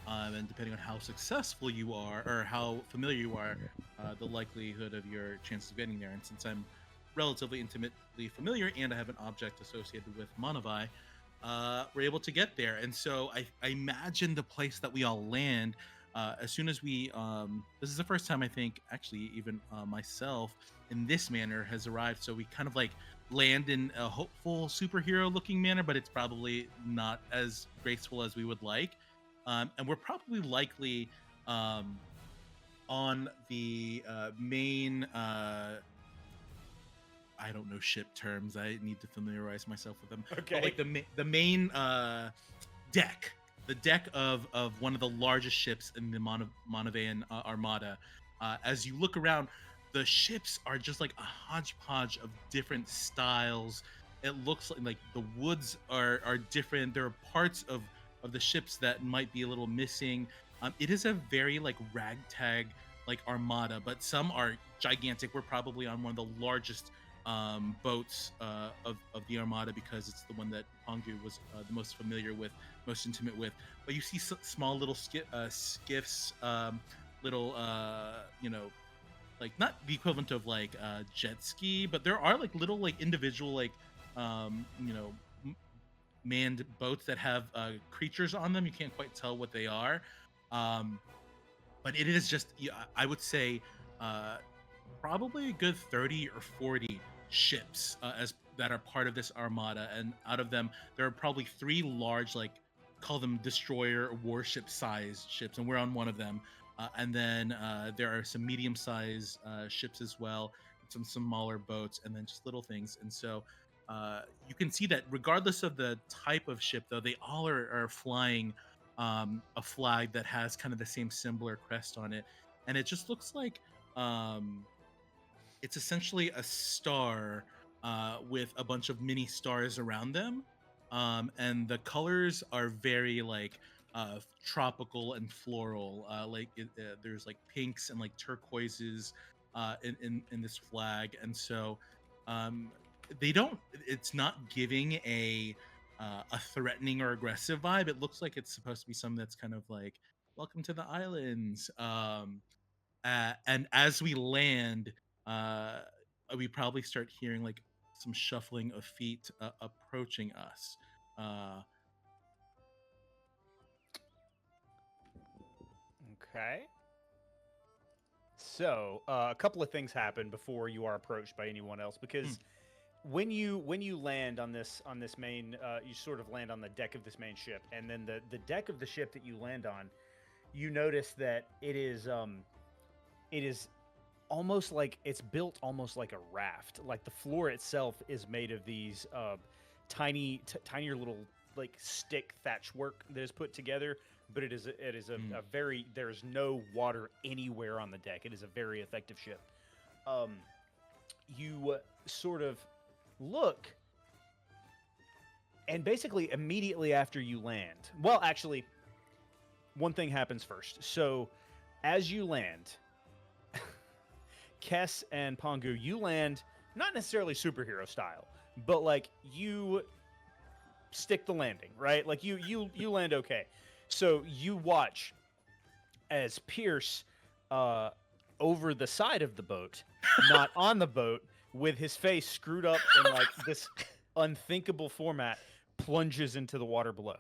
And depending on how successful you are or how familiar you are, the likelihood of your chances of getting there. And since I'm relatively intimately familiar and I have an object associated with Monovi, we're able to get there. And so I imagine the place that we all land. As soon as we, this is the first time I think, actually, even myself in this manner has arrived. So we kind of like land in a hopeful superhero looking manner, but it's probably not as graceful as we would like. And we're probably likely on the main, I don't know ship terms. I need to familiarize myself with them. Okay. But like the main deck. The deck of one of the largest ships in the Monovan Armada. As you look around, the ships are just like a hodgepodge of different styles. It looks like the woods are different. There are parts of the ships that might be a little missing. It is a very like ragtag like armada, but some are gigantic. We're probably on one of the largest boats of the armada because it's the one that Pongu was the most familiar with, most intimate with. But you see small little skiffs, little like not the equivalent of like jet ski, but there are like little like individual like you know manned boats that have creatures on them. You can't quite tell what they are, um, but it is just I would say probably a good 30 or 40 ships as that are part of this armada, and out of them there are probably three large like call them destroyer or warship sized ships, and we're on one of them. And then there are some medium sized ships as well, some smaller boats, and then just little things. And so you can see that regardless of the type of ship, though, they all are flying a flag that has kind of the same symbol or crest on it. And it just looks like it's essentially a star with a bunch of mini stars around them. And the colors are very like tropical and floral. There's like pinks and like turquoises in this flag, and so they don't. It's not giving a threatening or aggressive vibe. It looks like it's supposed to be something that's kind of like welcome to the islands. And as we land, uh, we probably start hearing like some shuffling of feet approaching us. Uh, Okay. So a couple of things happen before you are approached by anyone else, because when you land on this main, you sort of land on the deck of this main ship, and then the deck of the ship that you land on, you notice that it is almost like it's built almost like a raft. Like the floor itself is made of these tinier little like stick thatch work that is put together, but it is a very, there's no water anywhere on the deck. It is a very effective ship. You sort of look, and basically immediately after you land, well, actually, one thing happens first. So as you land, Kess and Pongu, you land not necessarily superhero style, but like you stick the landing, right? Like you land okay. So you watch as Pierce over the side of the boat, not on the boat, with his face screwed up in like this unthinkable format, plunges into the water below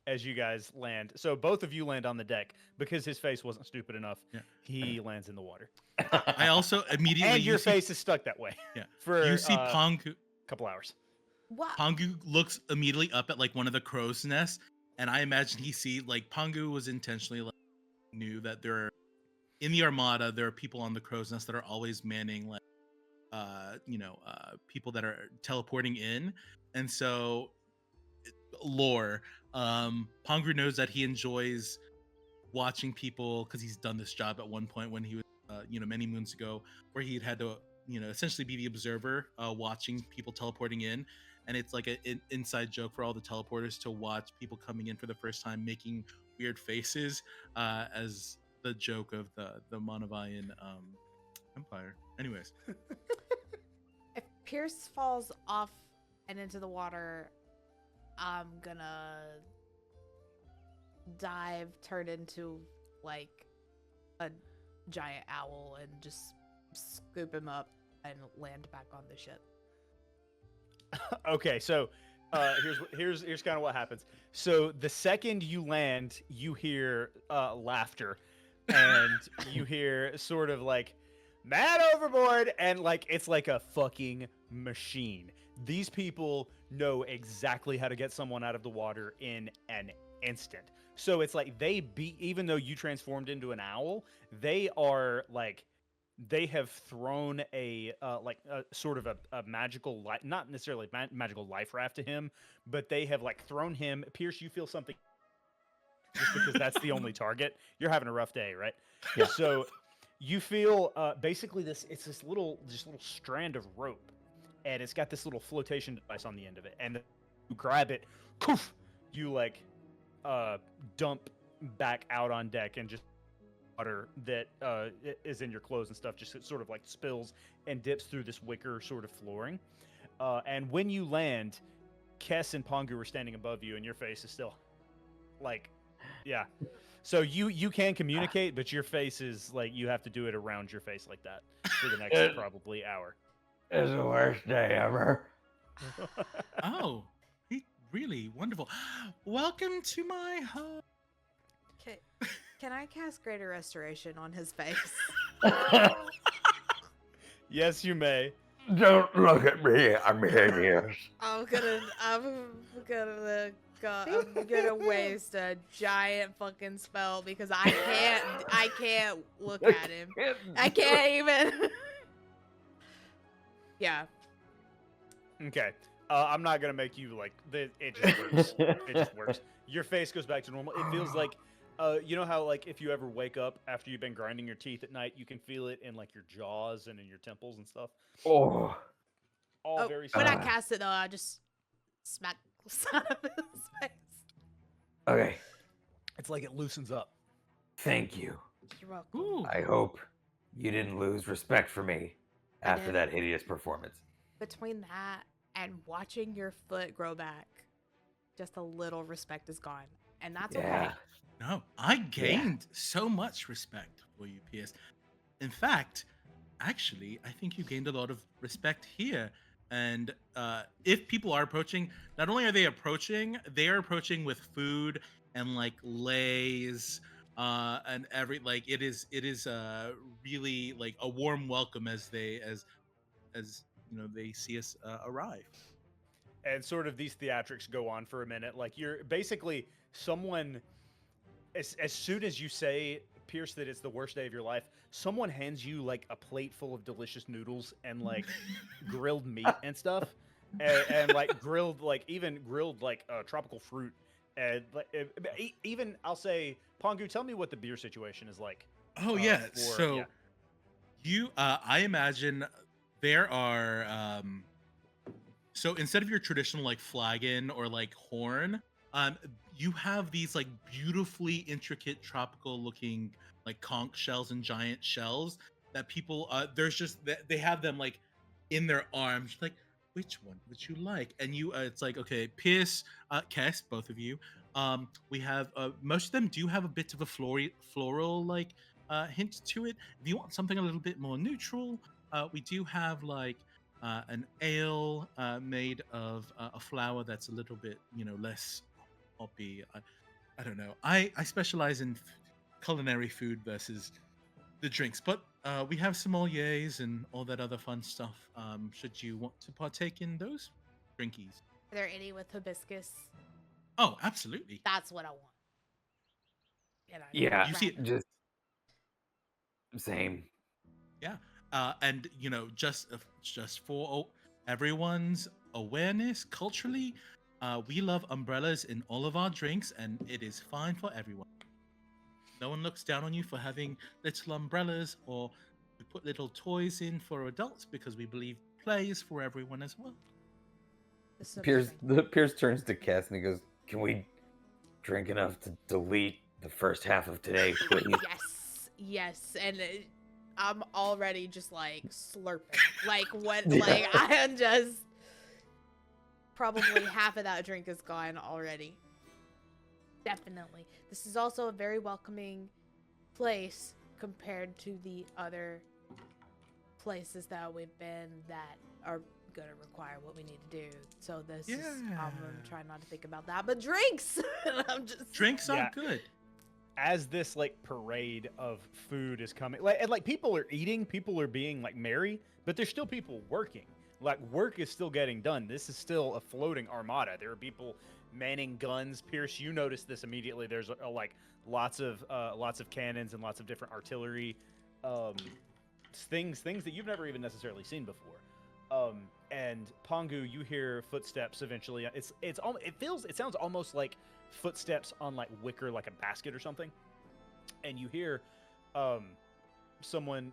as you guys land. So both of you land on the deck because his face wasn't stupid enough. Yeah. He lands in the water. I also immediately And your face is stuck that way. Yeah. For you see a Pongu. couple hours. What? Pongu looks immediately up at like one of the crow's nests, and I imagine he see like Pongu was intentionally like knew that there are in the armada there are people on the crow's nest that are always manning like people that are teleporting in, and so lore Pongu knows that he enjoys watching people because he's done this job at one point when he was many moons ago, where he had to essentially be the observer watching people teleporting in. And it's like an inside joke for all the teleporters to watch people coming in for the first time making weird faces as the joke of the Monovian empire. Anyways. If Pierce falls off and into the water, I'm gonna dive, turn into like a giant owl, and just scoop him up and land back on the ship. Okay, so here's kind of what happens. So the second you land, you hear laughter, and you hear sort of like "man overboard," and like it's like a fucking machine. These people know exactly how to get someone out of the water in an instant. So it's like even though you transformed into an owl, they are like, they have thrown a sort of a magical not necessarily magical life raft to him, but they have like thrown him. Pierce, you feel something just because that's the only target. You're having a rough day, right? Yeah. So you feel basically this little strand of rope, and it's got this little flotation device on the end of it, and you grab it, poof, you like dump back out on deck, and just water that is in your clothes and stuff just sort of like spills and dips through this wicker sort of flooring. And when you land, Kess and Pongu are standing above you, and your face is still like Yeah. So you can communicate, but your face is like you have to do it around your face like that for the next probably hour. It's the worst day ever. Oh, really wonderful. Welcome to my home. Can I cast Greater Restoration on his face? Yes, you may. Don't look at me. I'm hideous. I'm gonna waste a giant fucking spell because I can't look at him. I can't even. Yeah. Okay. I'm not gonna make you like it just works. It just works. Your face goes back to normal. It feels like you know how like if you ever wake up after you've been grinding your teeth at night, you can feel it in like your jaws and in your temples and stuff. Oh. All very When I similar. cast it though, I just smack the side of his face. Okay. It's like it loosens up. Thank you. You're welcome. Ooh. I hope you didn't lose respect for me I after did. that hideous performance. Between that and watching your foot grow back, just a little respect is gone, and that's okay. Yeah. No, I gained so much respect for you, PS. In fact, actually, I think you gained a lot of respect here. And if people are approaching, not only are they approaching with food and like lays and it is really like a warm welcome as you know they see us arrive. And sort of these theatrics go on for a minute. Like you're basically someone as soon as you say, Pierce, that it's the worst day of your life, someone hands you like a plate full of delicious noodles and like grilled meat and stuff, and like grilled, like even grilled like tropical fruit, and even I'll say, Pongu, tell me what the beer situation is like. Oh yeah, so you I imagine there are so instead of your traditional like flagon or like horn, you have these like beautifully intricate tropical looking like conch shells and giant shells that people there's just they have them like in their arms, like which one would you like? And you it's like, okay, Pierce, Kess, both of you, we have most of them do have a bit of a floral like hint to it. If you want something a little bit more neutral, we do have like an ale made of a flour that's a little bit, you know, less hoppy. I don't know. I specialize in culinary food versus the drinks, but we have sommeliers and all that other fun stuff. Should you want to partake in those drinkies? Are there any with hibiscus? Oh, absolutely. That's what I want. And I Yeah. You see it- Just same. Yeah, and you know, just for everyone's awareness, culturally, we love umbrellas in all of our drinks, and it is fine for everyone. No one looks down on you for having little umbrellas, or we put little toys in for adults because we believe play is for everyone as well. This is Pierce amazing. Pierce turns to Cass and he goes, "Can we drink enough to delete the first half of today, please?" Yes, and I'm already just like slurping. Like what? Like I am just probably half of that drink is gone already. Definitely, this is also a very welcoming place compared to the other places that we've been that are gonna require what we need to do. So this is I'm trying not to think about that, but drinks. I'm just Drinks are good. As this like parade of food is coming, like and like people are eating, people are being like merry, but there's still people working. Like work is still getting done. This is still a floating armada. There are people manning guns. Pierce, you noticed this immediately. There's like lots of cannons and lots of different artillery, things that you've never even necessarily seen before. And Pongu, you hear footsteps eventually. It sounds almost like footsteps on like wicker, like a basket or something. And you hear someone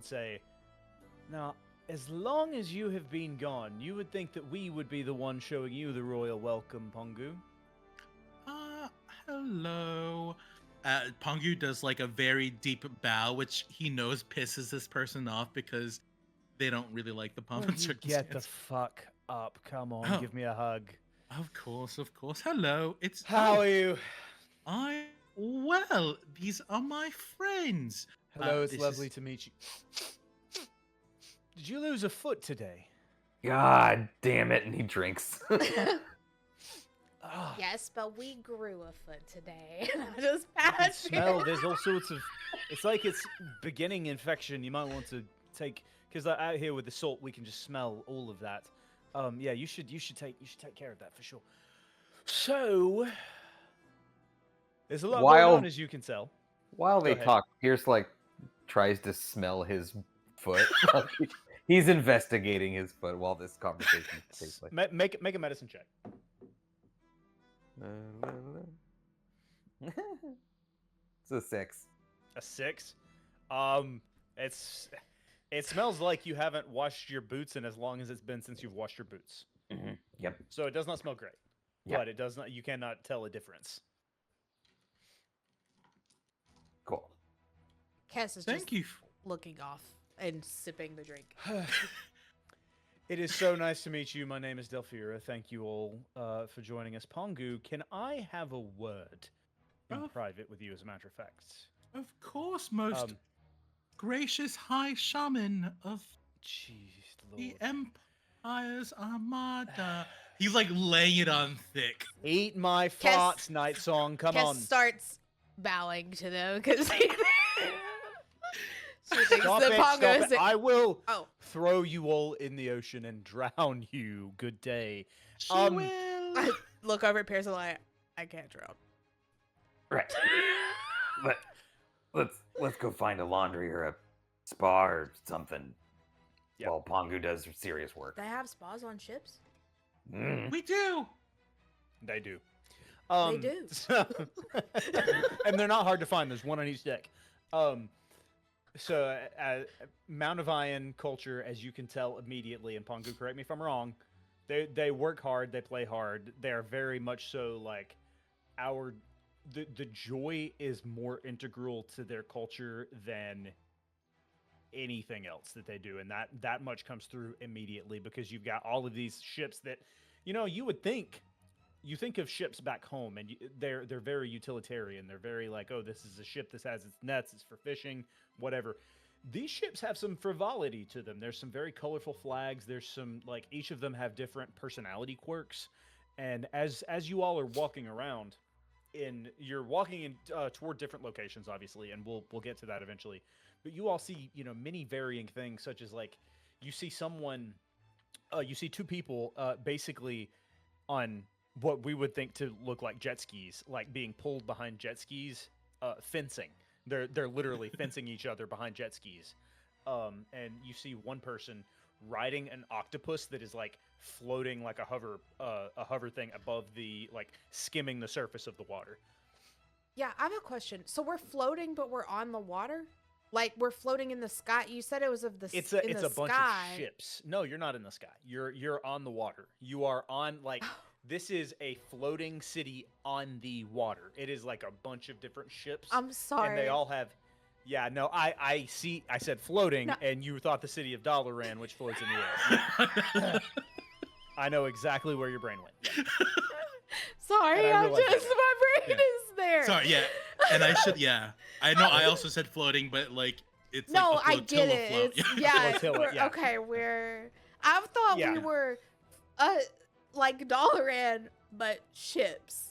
say, "Now, as long as you have been gone, you would think that we would be the one showing you the royal welcome, Pongu." Hello. Pongu does like a very deep bow, which he knows pisses this person off because they don't really like the pomp and circumstance. Get the fuck up. Come on, give me a hug. Of course. Hello. How are you? I Well, these are my friends. Hello, it's this lovely is- to meet you. Did you lose a foot today? God damn it! And he drinks. Ah, Yes, but we grew a foot today. And I just you can passed smell. There's all sorts of. It's like it's beginning infection. You might want to take because out here with the salt, we can just smell all of that. Yeah, you should take care of that for sure. So there's a lot going While on, as you can tell. while Go they ahead. talk, Pierce like tries to smell his foot. He's investigating his foot while this conversation takes place. Make a medicine check. It's a 6. A 6. It smells like you haven't washed your boots in as long as it's been since you've washed your boots. Yep. So it does not smell great. Yep. But it does not. You cannot tell a difference. Cool. Cass is Thank just you. looking off and sipping the drink. It is so nice to meet you. My name is Delphira. Thank you all for joining us. Pongu, can I have a word in Oh. private with you, as a matter of fact? Of course, most Um, gracious High Shaman of Jeez, the Lord. Empire's Armada. He's like laying it on thick. Eat my Kes- farts, Night Song. Come Cass on. starts bowing to them because she thinks Stop that it, Pongo stop is it. I will Oh, throw you all in the ocean and drown you. Good day. She Um, will. I look over at Pierce and like, I can't drown. Right. Let's go find a laundry or a spa or something. Yeah. While Pongu does serious work. They have spas on ships. Mm. We do. They do. do. And they're not hard to find. There's one on each deck. So, Mount of Iron culture, as you can tell immediately, and Pongu, correct me if I'm wrong, they work hard, they play hard. They are very much so like the joy is more integral to their culture than anything else that they do, and that much comes through immediately because you've got all of these ships that, you would think. You think of ships back home, and they're very utilitarian. They're very like, oh, this is a ship. This has its nets. It's for fishing, whatever. These ships have some frivolity to them. There's some very colorful flags. There's some like each of them have different personality quirks. And as you all are walking around, you're walking in toward different locations, obviously, and we'll get to that eventually. But you all see many varying things, such as like you see you see two people basically on what we would think to look like jet skis, like being pulled behind jet skis, fencing. They're literally fencing each other behind jet skis. And you see one person riding an octopus that is like floating like a hover thing above like skimming the surface of the water. Yeah, I have a question. So we're floating, but we're on the water? Like we're floating in the sky? You said it was of the It's in a the bunch sky. of ships. No, you're not in the sky. You're on the water. You are on like this is a floating city on the water. It is like a bunch of different ships. I'm sorry. And they all have. Yeah, no, I see. I said floating, No. and you thought the city of Dalaran, which floats in the air. I know exactly where your brain went. Yeah. Sorry, And I I'm realized just that. my brain Yeah. is there. Sorry, yeah. And I should, yeah. I know I also said floating, but like it's No, like a I flotilla get it. float. It's, yeah, Flotilla, we're, yeah. okay. I thought Yeah. we were, like Dalaran, but ships.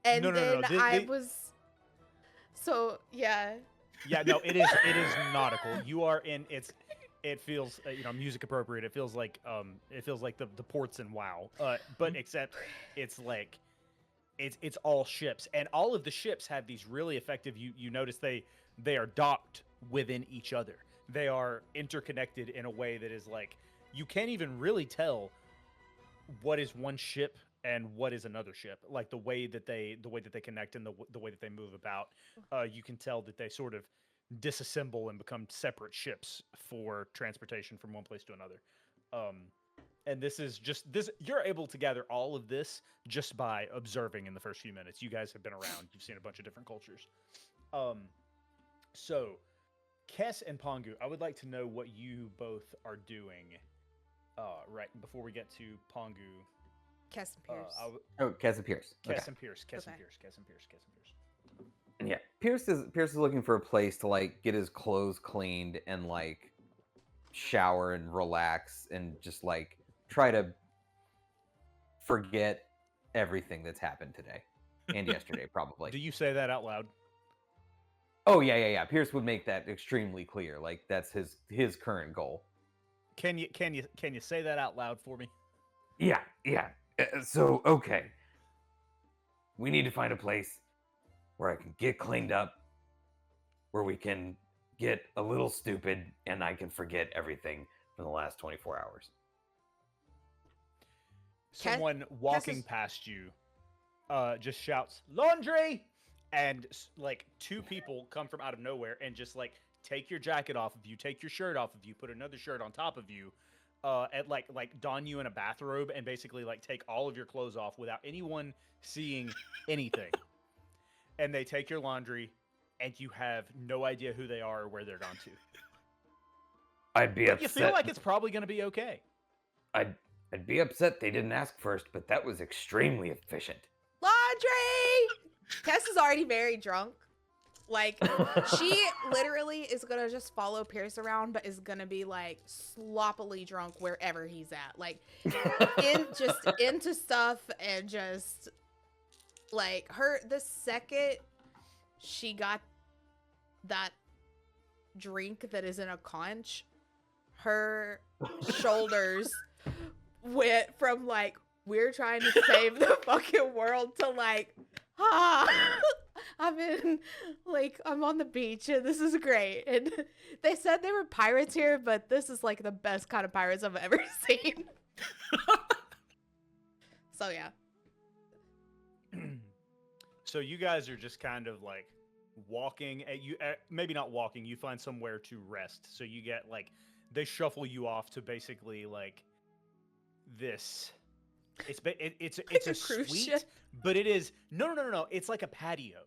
And No, then no. I was, so yeah. Yeah, no, it is nautical. You are in it feels music appropriate. It feels like the ports in WoW. But except it's like it's all ships, and all of the ships have these really effective you notice they are docked within each other. They are interconnected in a way that is like you can't even really tell what is one ship and what is another ship. Like the way that they connect and the way that they move about, you can tell that they sort of disassemble and become separate ships for transportation from one place to another. And this is just this. You're able to gather all of this just by observing in the first few minutes. You guys have been around. You've seen a bunch of different cultures. So, Kess and Pongu, I would like to know what you both are doing. Right before we get to Pongu, Cass and Pierce. Oh, Cass and Pierce. Okay. Cass and Pierce. Cass and Okay. Pierce. Cass and Pierce. Cass and Pierce. Yeah, Pierce is looking for a place to like get his clothes cleaned and like shower and relax and just like try to forget everything that's happened today and yesterday probably. Do you say that out loud? Oh yeah. Pierce would make that extremely clear. Like that's his current goal. Can you say that out loud for me? Yeah. So, okay. We need to find a place where I can get cleaned up, where we can get a little stupid, and I can forget everything from the last 24 hours. Someone walking past you just shouts, "Laundry!" And like two people come from out of nowhere and just like take your jacket off of you, take your shirt off of you, put another shirt on top of you, and like don you in a bathrobe and basically like take all of your clothes off without anyone seeing anything. And they take your laundry, and you have no idea who they are or where they're gone to. I'd be But upset. you feel like it's probably going to be okay. I'd be upset they didn't ask first, but that was extremely efficient. Laundry! Cass is already very drunk. Like, she literally is gonna just follow Pierce around, but is gonna be like sloppily drunk wherever he's at. Like, into stuff and just like the second she got that drink that is in a conch, her shoulders went from like, we're trying to save the fucking world to like, I'm on the beach and this is great. And they said they were pirates here, but this is like the best kind of pirates I've ever seen. So yeah. So you guys are just kind of like walking at maybe not walking, you find somewhere to rest. So you get like, they shuffle you off to basically like this. It's a cruise suite, ship. but it is no. It's like a patio,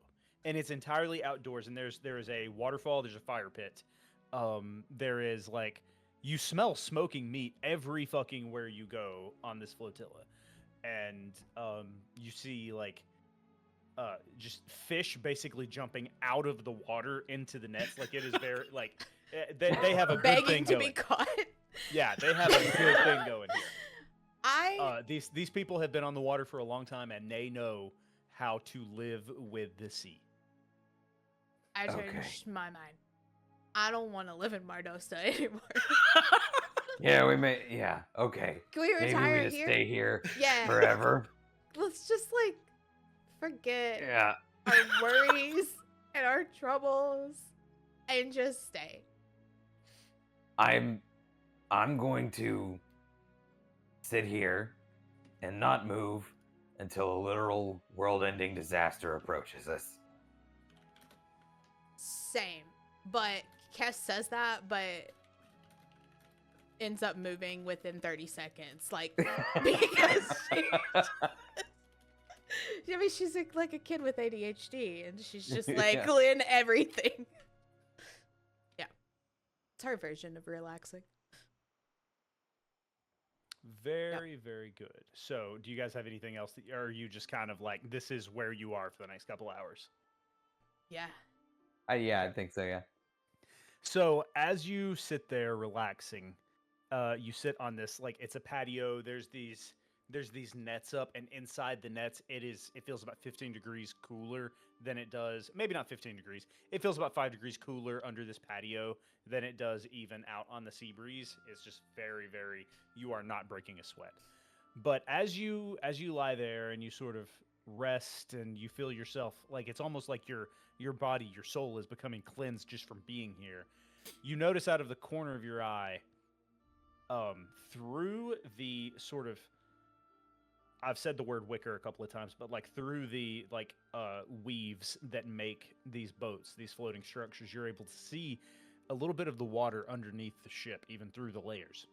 and it's entirely outdoors. And there is a waterfall. There's a fire pit. There is like, you smell smoking meat every fucking where you go on this flotilla, and you see like just fish basically jumping out of the water into the nets. Like it is very like they have a good Begging thing to going. be caught. Yeah, they have a good thing going here. These people have been on the water for a long time, and they know how to live with the sea. I changed my mind. I don't want to live in Mardosta anymore. Yeah, we may. Yeah, okay. Can we retire Maybe we just here? stay here Yeah. forever. Let's just like forget Yeah. our worries and our troubles and just stay. I'm going to sit here and not move until a literal world-ending disaster approaches us. Same. But Kes says that, but ends up moving within 30 seconds. Like, because I mean, she's like a kid with ADHD, and she's just like in everything. Yeah. It's her version of relaxing. Very good. So, do you guys have anything else or are you just kind of like, this is where you are for the next couple hours? Yeah. I think so, yeah. So, as you sit there relaxing, you sit on this, like, it's a patio. There's these nets up, and inside the nets, it feels about 15 degrees cooler than it does, maybe not 15 degrees. It feels about 5 degrees cooler under this patio than it does even out on the sea breeze. It's just very, you are not breaking a sweat. But as you lie there and you sort of rest and you feel yourself, like, it's almost like your body, your soul is becoming cleansed just from being here. You notice out of the corner of your eye, through the sort of, I've said the word wicker a couple of times, but like through the weaves that make these boats, these floating structures, you're able to see a little bit of the water underneath the ship, even through the layers.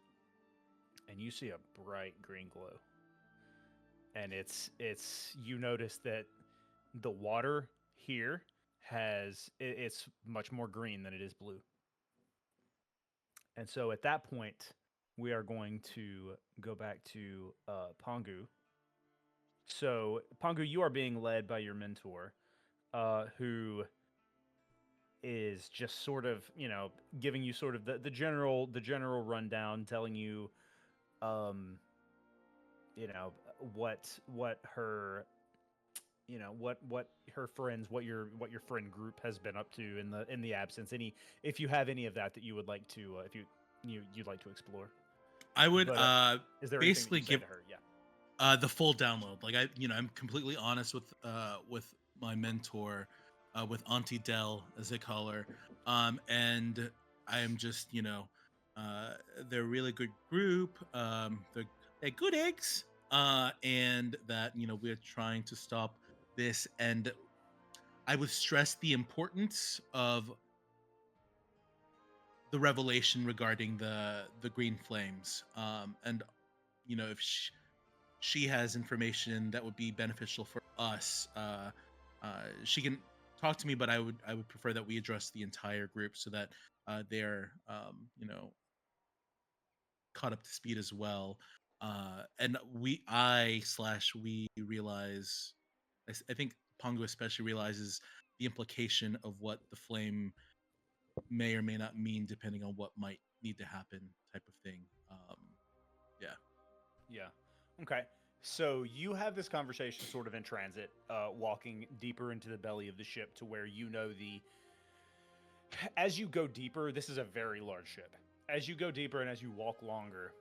And you see a bright green glow. And it's you notice that the water here it's much more green than it is blue. And so at that point, we are going to go back to Pongu. So, Pangu, you are being led by your mentor, who is just sort of, giving you sort of the general rundown, telling you, um, what her, what her friends, what your friend group has been up to in the absence. If you have any of that you would like to, if you'd like to explore. I would But is there anything that basically you say give to her? Yeah. the full download. Like I'm completely honest with my mentor, with Auntie Dell as they call her, and I am just uh, they're a really good group. They're good eggs, and that we're trying to stop this. And I would stress the importance of the revelation regarding the green flames, and if she has information that would be beneficial for us, she can talk to me, but I would prefer that we address the entire group so that they're caught up to speed as well. And we realize, I think Pongo especially realizes the implication of what the flame may or may not mean depending on what might need to happen, type of thing. Yeah. Yeah. Okay. So you have this conversation sort of in transit, walking deeper into the belly of the ship to where as you go deeper, this is a very large ship. As you go deeper and as you walk longer,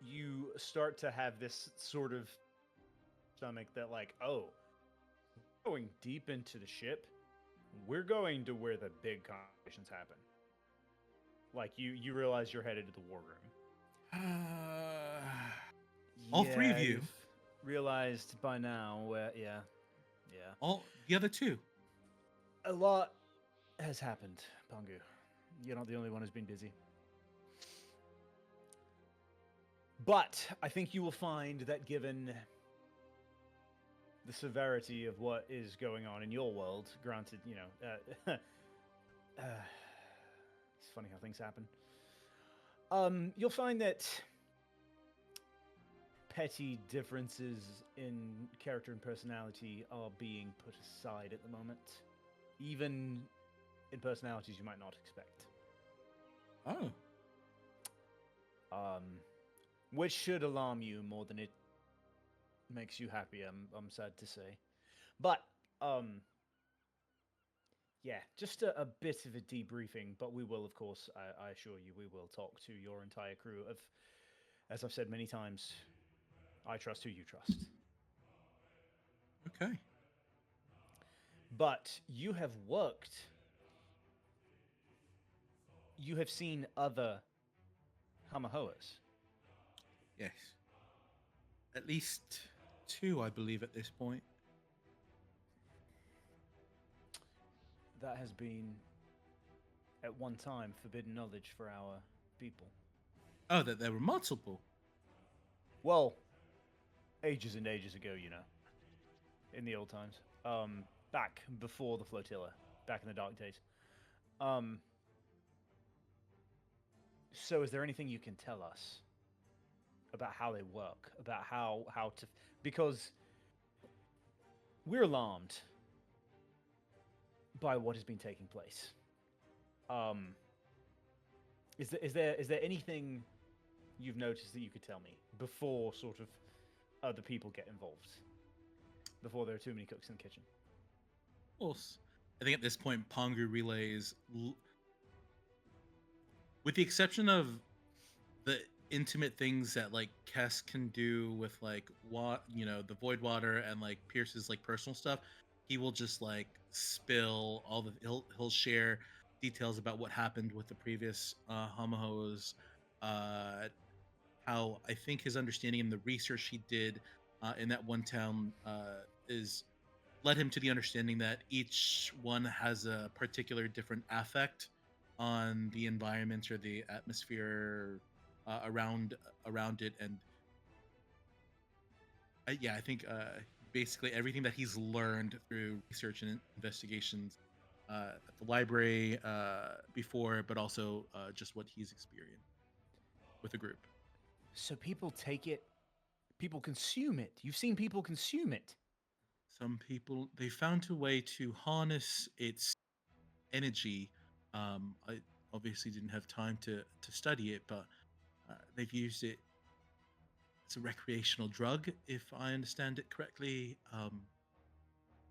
you start to have this sort of stomach that, like, oh, going deep into the ship, we're going to where the big conversations happen. Like you realize you're headed to the war room. All three of Yeah, you. you've realized by now where, yeah. All the other two. A lot has happened, Pangu. You're not the only one who's been busy. But I think you will find that given the severity of what is going on in your world, granted, it's funny how things happen. You'll find that petty differences in character and personality are being put aside at the moment, even in personalities you might not expect. Oh. Which should alarm you more than it makes you happy. I'm sad to say, but yeah, just a bit of a debriefing. But we will, of course, I assure you, we will talk to your entire crew. As I've said many times, I trust who you trust. Okay. But you have worked. You have seen other Hamahoas. Yes. At least two, I believe, at this point. That has been, at one time, forbidden knowledge for our people. Oh, that there were multiple. Well, ages and ages ago, in the old times. Back before the flotilla, back in the dark days. So is there anything you can tell us about how they work, about how to, because we're alarmed by what has been taking place. Is there anything you've noticed that you could tell me before sort of other people get involved? Before there are too many cooks in the kitchen. Of course. I think at this point, Pongu relays, with the exception of the intimate things that like Kess can do with like the void water and like Pierce's like personal stuff, he will just like spill all he'll share details about what happened with the previous Homahos, how I think his understanding and the research he did in that one town is led him to the understanding that each one has a particular different affect on the environment or the atmosphere around it. And yeah, I think basically everything that he's learned through research and investigations at the library before, but also just what he's experienced with the group. So people take it people consume it. You've seen people consume it. Some people they found a way to harness its energy. I obviously didn't have time to study it, but they've used it as a recreational drug, if I understand it correctly.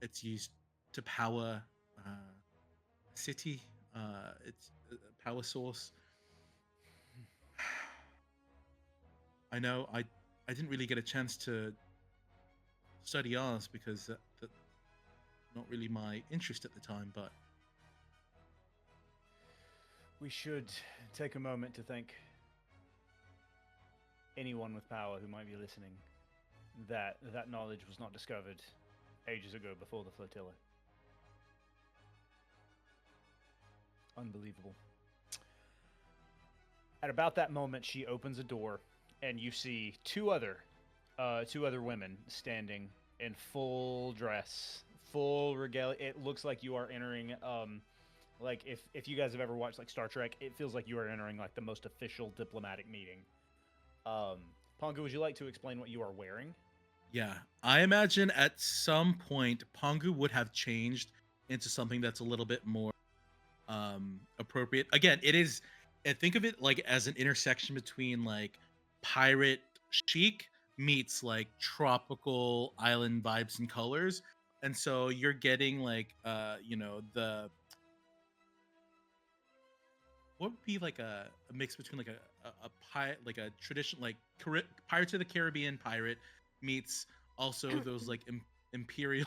It's used to power a city. It's a power source. I know I didn't really get a chance to study ours because that not really my interest at the time, but We should take a moment to thank anyone with power who might be listening that that knowledge was not discovered ages ago before the flotilla. Unbelievable. At about that moment, she opens a door, and you see two other women standing in full dress, full regalia. It looks like you are entering, like if you guys have ever watched like Star Trek, it feels like you are entering like the most official diplomatic meeting. Pongu, would you like to explain what you are wearing? yeah, I imagine at some point Pongu would have changed into something that's a little bit more appropriate. Again, it is think of it like as an intersection between like pirate chic meets like tropical island vibes and colors. And so you're getting like the what would be like a mix between like a pirate, like a traditional like Pirates of the Caribbean pirate meets also those like Imperial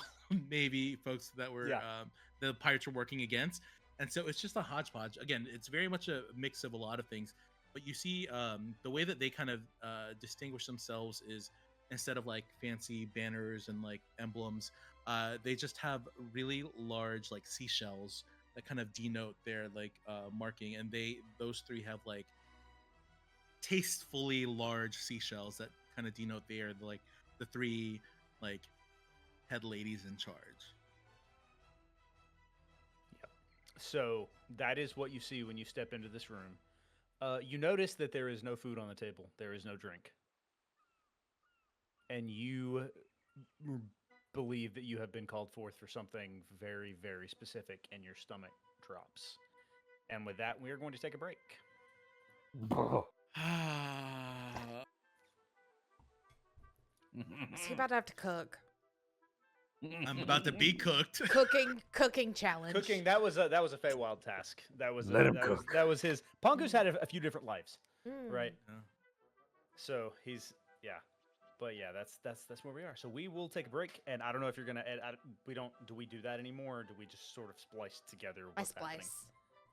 Navy folks that were Yeah. the pirates were working against, and so it's just a hodgepodge. Again, it's very much a mix of a lot of things, but you see the way that they kind of distinguish themselves is instead of like fancy banners and like emblems, they just have really large like seashells that kind of denote their like marking, and those three have like tastefully large seashells that kind of denote they are like the three like head ladies in charge. Yep. So that is what you see when you step into this room. You notice that there is no food on the table. There is no drink. And you believe that you have been called forth for something very, very specific, and your stomach drops. And with that, we are going to take a break. Is he about to have to cook? I'm about to be cooked. Cooking challenge. Cooking, that was a Feywild task. That was Let him that was cook. that was his. Pongu's had a few different lives, Mm. right? Yeah. So he's but yeah, that's where we are. So we will take a break, and I don't know if you're gonna. Do we do that anymore, or do we just sort of splice together I what's happening? splice.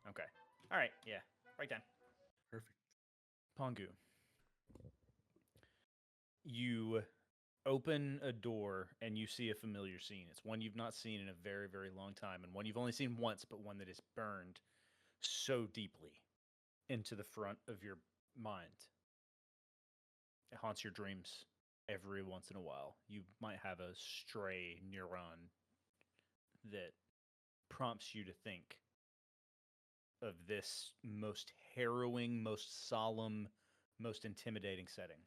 Okay. All right. Yeah. Break time. Perfect. Pongu. You open a door and you see a familiar scene. It's one you've not seen in a very, very long time, and one you've only seen once, but one that is burned so deeply into the front of your mind. It haunts your dreams every once in a while. You might have a stray neuron that prompts you to think of this most harrowing, most solemn, most intimidating setting.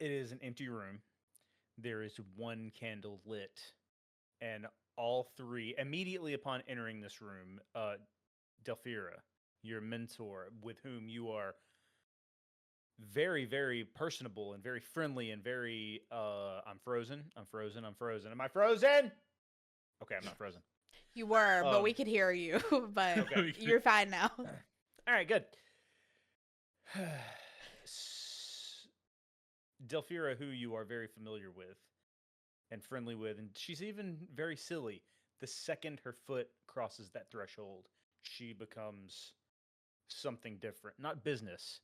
It is an empty room. There is one candle lit, and all three, immediately upon entering this room, Delphira, your mentor, with whom you are very, very personable and very friendly and very, I'm frozen. I'm frozen. I'm frozen. Am I frozen? Okay, I'm not frozen. You were, but we could hear you. But Okay. you're fine now. All right, good. Delphira, who you are very familiar with and friendly with, and she's even very silly. The second her foot crosses that threshold, she becomes something different. Not business,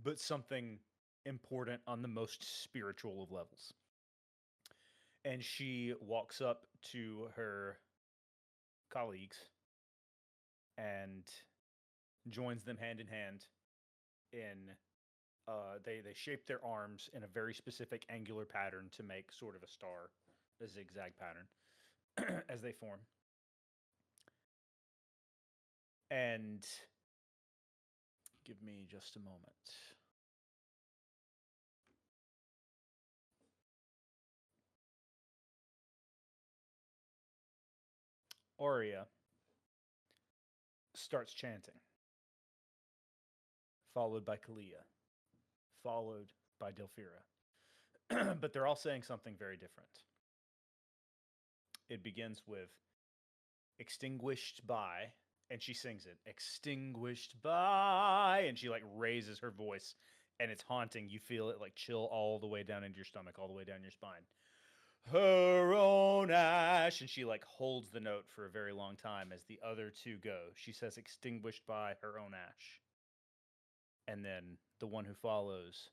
but something important on the most spiritual of levels. And she walks up to her colleagues and joins them hand in hand in they shape their arms in a very specific angular pattern to make sort of a star, a zigzag pattern as they form. And give me just a moment. Aurea starts chanting, followed by Kalia, followed by Delphira. But they're all saying something very different. It begins with extinguished by, and she sings it, extinguished by, and she like raises her voice, and it's haunting. You feel it like chill all the way down into your stomach, all the way down your spine. Her own ash, and she like holds the note for a very long time as the other two go. She says extinguished by her own ash. And then the one who follows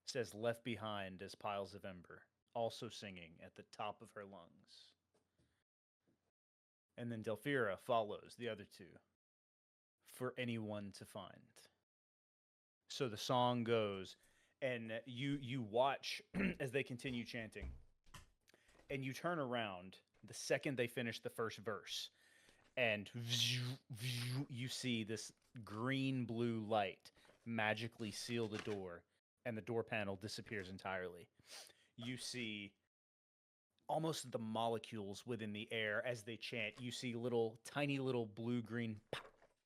says left behind as piles of ember, also singing at the top of her lungs. And then Delphira follows the other two, for anyone to find. So the song goes, and you watch as they continue chanting, and you turn around the second they finish the first verse, and you see this green blue light magically seal the door, and the door panel disappears entirely. You see almost the molecules within the air as they chant. You see little tiny little blue green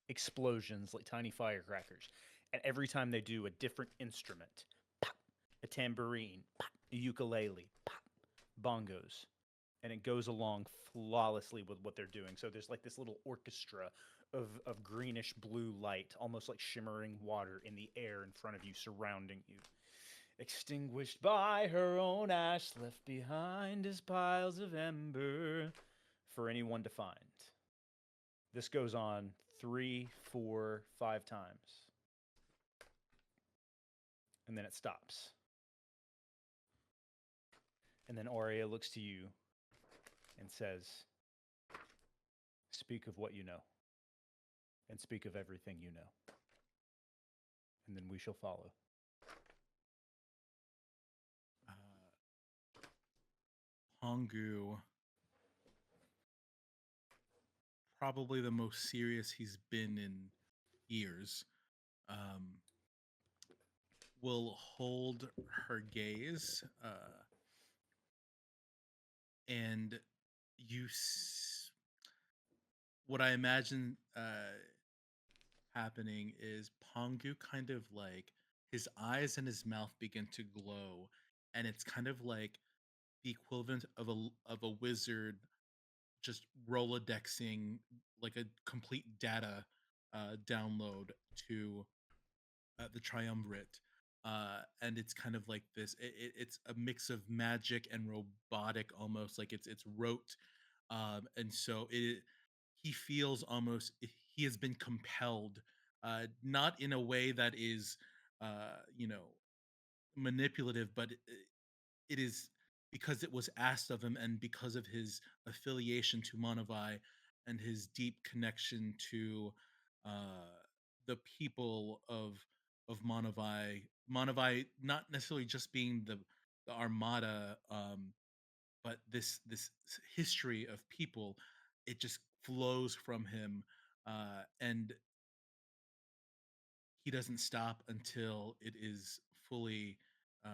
explosions like tiny firecrackers, and every time they do, a different instrument, a tambourine, a ukulele, bongos, and it goes along flawlessly with what they're doing. So there's like this little orchestra of greenish blue light, almost like shimmering water in the air in front of you, surrounding you. Extinguished by her own ash, left behind as piles of ember, for anyone to find. This goes on 3, 4, 5 times. And then it stops. And then Aurea looks to you and says, speak of what you know, and speak of everything you know. And then we shall follow. Pongu, probably the most serious he's been in years, will hold her gaze, and what I imagine happening is Pongu kind of like his eyes and his mouth begin to glow, and it's kind of like the equivalent of a wizard just rolodexing like a complete data download to the triumvirate. And it's kind of like this. It's a mix of magic and robotic, almost like it's rote, and so he feels almost he has been compelled, not in a way that is, you know, manipulative, but it is because it was asked of him, and because of his affiliation to Monavai and his deep connection to the people of Monavai. Monavai not necessarily just being the armada, but this history of people. It just flows from him, and he doesn't stop until it is fully uh,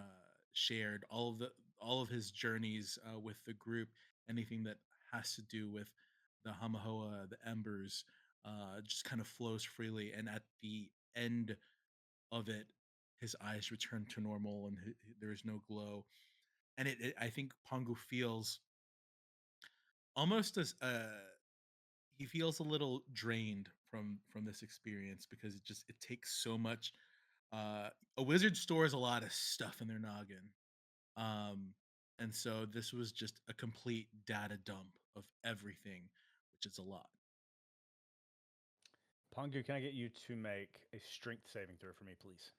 shared. All of his journeys with the group, anything that has to do with the Hamahoa, the embers, just kind of flows freely. And at the end of it, his eyes return to normal, and there is no glow. And I think Pongu feels almost as he feels a little drained from this experience, because it takes so much. A wizard stores a lot of stuff in their noggin, um, and so this was just a complete data dump of everything, which is a lot. Pongu, can I get you to make a strength saving throw for me, please?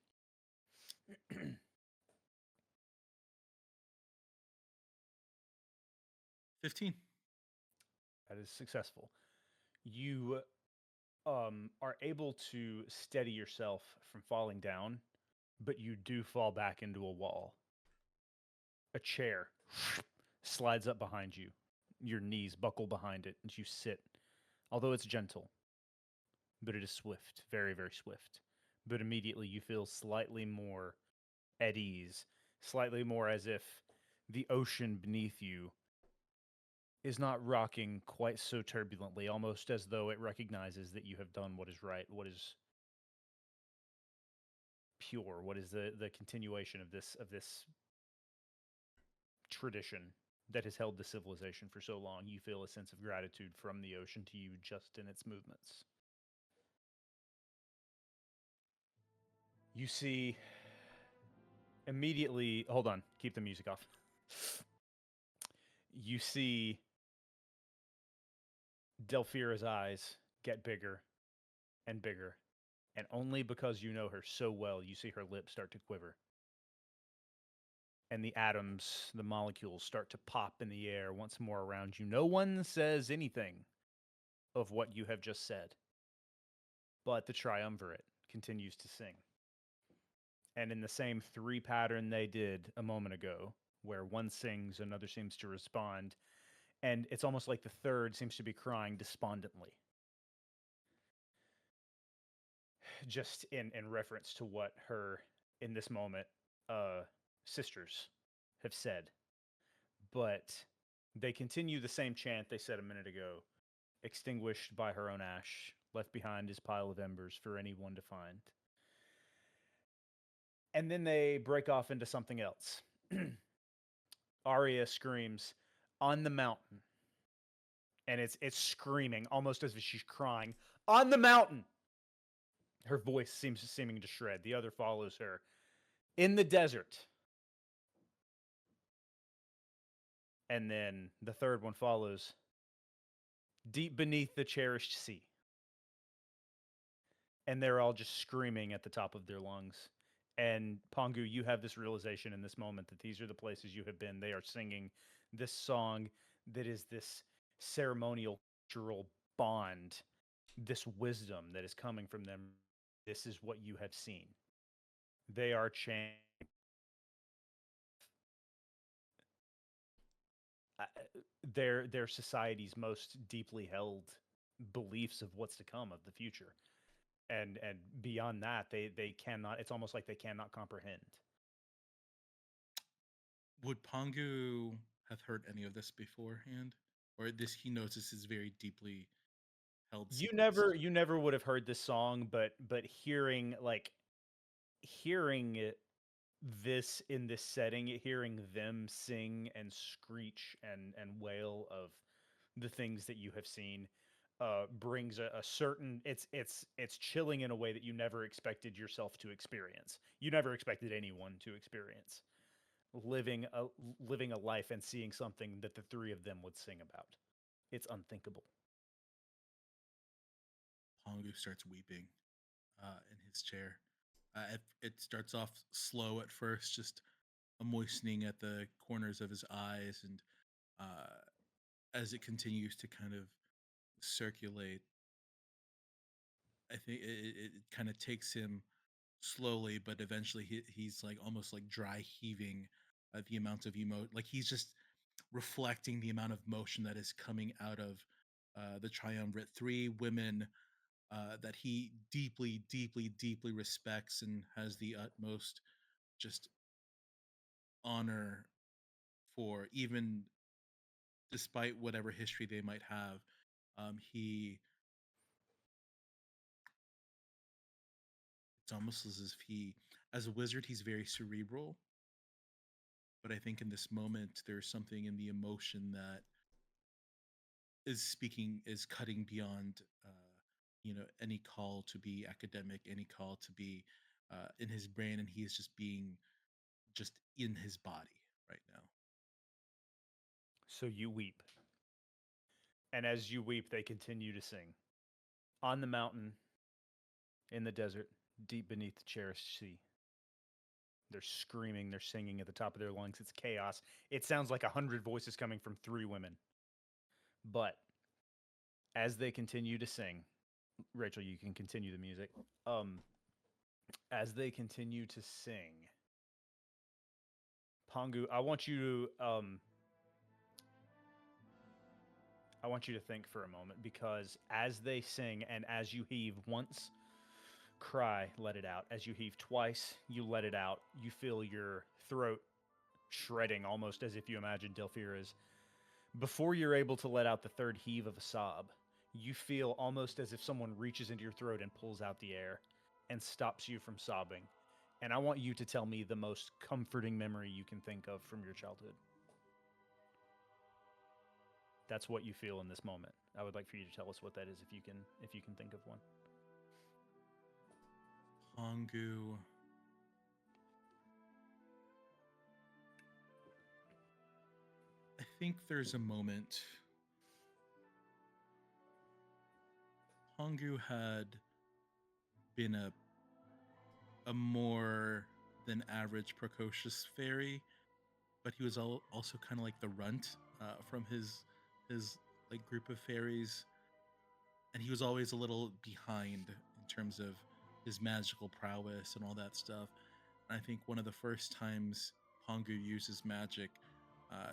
15. That is successful. You are able to steady yourself from falling down, but you do fall back into a wall. A chair slides up behind you. Your knees buckle behind it, and you sit. Although it's gentle, but it is swift, very, very swift. But immediately you feel slightly more at ease, slightly more as if the ocean beneath you is not rocking quite so turbulently, almost as though it recognizes that you have done what is right, what is pure, what is the continuation of this tradition that has held the civilization for so long. You feel a sense of gratitude from the ocean to you just in its movements. You see immediately, hold on, keep the music off. You see Delphira's eyes get bigger and bigger, and only because you know her so well, you see her lips start to quiver. And the atoms, the molecules start to pop in the air once more around you. No one says anything of what you have just said, but the triumvirate continues to sing. And in the same three pattern they did a moment ago, where one sings, another seems to respond, and it's almost like the third seems to be crying despondently. Just in reference to what her, in this moment, sisters have said. But they continue the same chant they said a minute ago, extinguished by her own ash, left behind his pile of embers for anyone to find. And then they break off into something else. Arya screams, "On the mountain." And it's screaming, almost as if she's crying, "On the mountain!" Her voice seeming to shred. The other follows her. "In the desert." And then the third one follows, "Deep beneath the cherished sea." And they're all just screaming at the top of their lungs. And Pongu, you have this realization in this moment that these are the places you have been. They are singing this song that is this ceremonial cultural bond, this wisdom that is coming from them. This is what you have seen. They are chanting their society's most deeply held beliefs of what's to come, of the future. And beyond that, they cannot, it's almost like they cannot comprehend. Would Pongu have heard any of this beforehand, or this he knows this is very deeply held secrets? You never would have heard this song, but hearing this in this setting, hearing them sing and screech and wail of the things that you have seen, brings a certain, it's chilling in a way that you never expected yourself to experience. You never expected anyone to experience living a living a life and seeing something that the three of them would sing about. It's unthinkable. Pongu starts weeping in his chair. It starts off slow at first, just a moistening at the corners of his eyes, and uh, as it continues to kind of circulate, I think it kind of takes him slowly, but eventually he's like almost like dry heaving the amount of like he's just reflecting the amount of motion that is coming out of the triumvirate, three women that he deeply, deeply, deeply respects and has the utmost just honor for, even despite whatever history they might have. He It's almost as if as a wizard, he's very cerebral. But I think in this moment, there's something in the emotion that is cutting beyond, any call to be academic, any call to be in his brain, and he is just being just in his body right now. So you weep. And as you weep, they continue to sing. On the mountain, in the desert, deep beneath the cherished sea. They're screaming, they're singing at the top of their lungs. It's chaos. It sounds like 100 voices coming from three women. But as they continue to sing, Rachel, you can continue the music. As they continue to sing, Pongu, I want you to think for a moment, because as they sing and as you heave once, cry, let it out. As you heave twice, you let it out. You feel your throat shredding, almost as if you imagine Delphira's Before you're able to let out the third heave of a sob, you feel almost as if someone reaches into your throat and pulls out the air and stops you from sobbing. And I want you to tell me the most comforting memory you can think of from your childhood. That's what you feel in this moment. I would like for you to tell us what that is if you can think of one. Pongu. I think there's a moment. Pongu had been a more than average precocious fairy, but he was also kind of like the runt from his like group of fairies, and he was always a little behind in terms of his magical prowess and all that stuff. And I think one of the first times Pongu uses magic,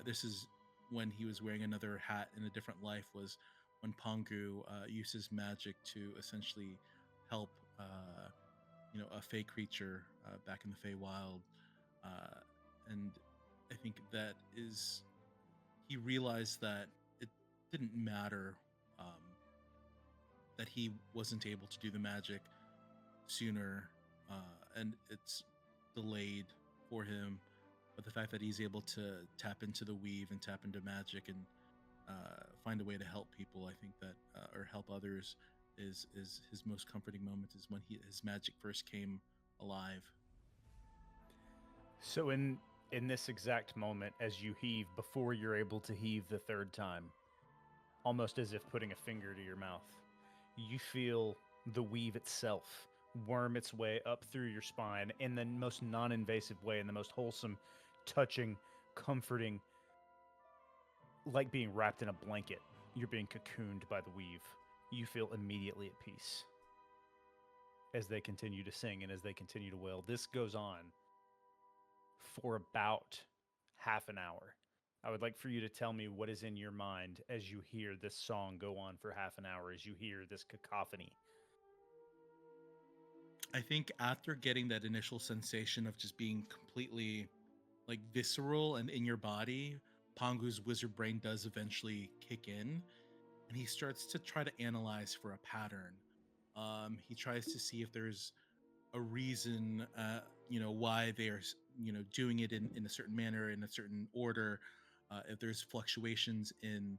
this is when he was wearing another hat in a different life, was when Pongu uses magic to essentially help, a fey creature back in the Feywild. And I think that is, he realized that it didn't matter that he wasn't able to do the magic sooner, and it's delayed for him. But the fact that he's able to tap into the weave and tap into magic and find a way to help people, I think that, or help others, is his most comforting moment. Is when his magic first came alive. So in this exact moment, as you heave, before you're able to heave the third time, almost as if putting a finger to your mouth, you feel the weave itself worm its way up through your spine in the most non-invasive way, in the most wholesome, touching, comforting, like being wrapped in a blanket. You're being cocooned by the weave. You feel immediately at peace as they continue to sing and as they continue to wail. This goes on for about half an hour. I would like for you to tell me what is in your mind as you hear this song go on for half an hour, as you hear this cacophony. I think after getting that initial sensation of just being completely like visceral and in your body, Pongu's wizard brain does eventually kick in, and he starts to try to analyze for a pattern. He tries to see if there's a reason, why they are, doing it in a certain manner, in a certain order. If there's fluctuations in,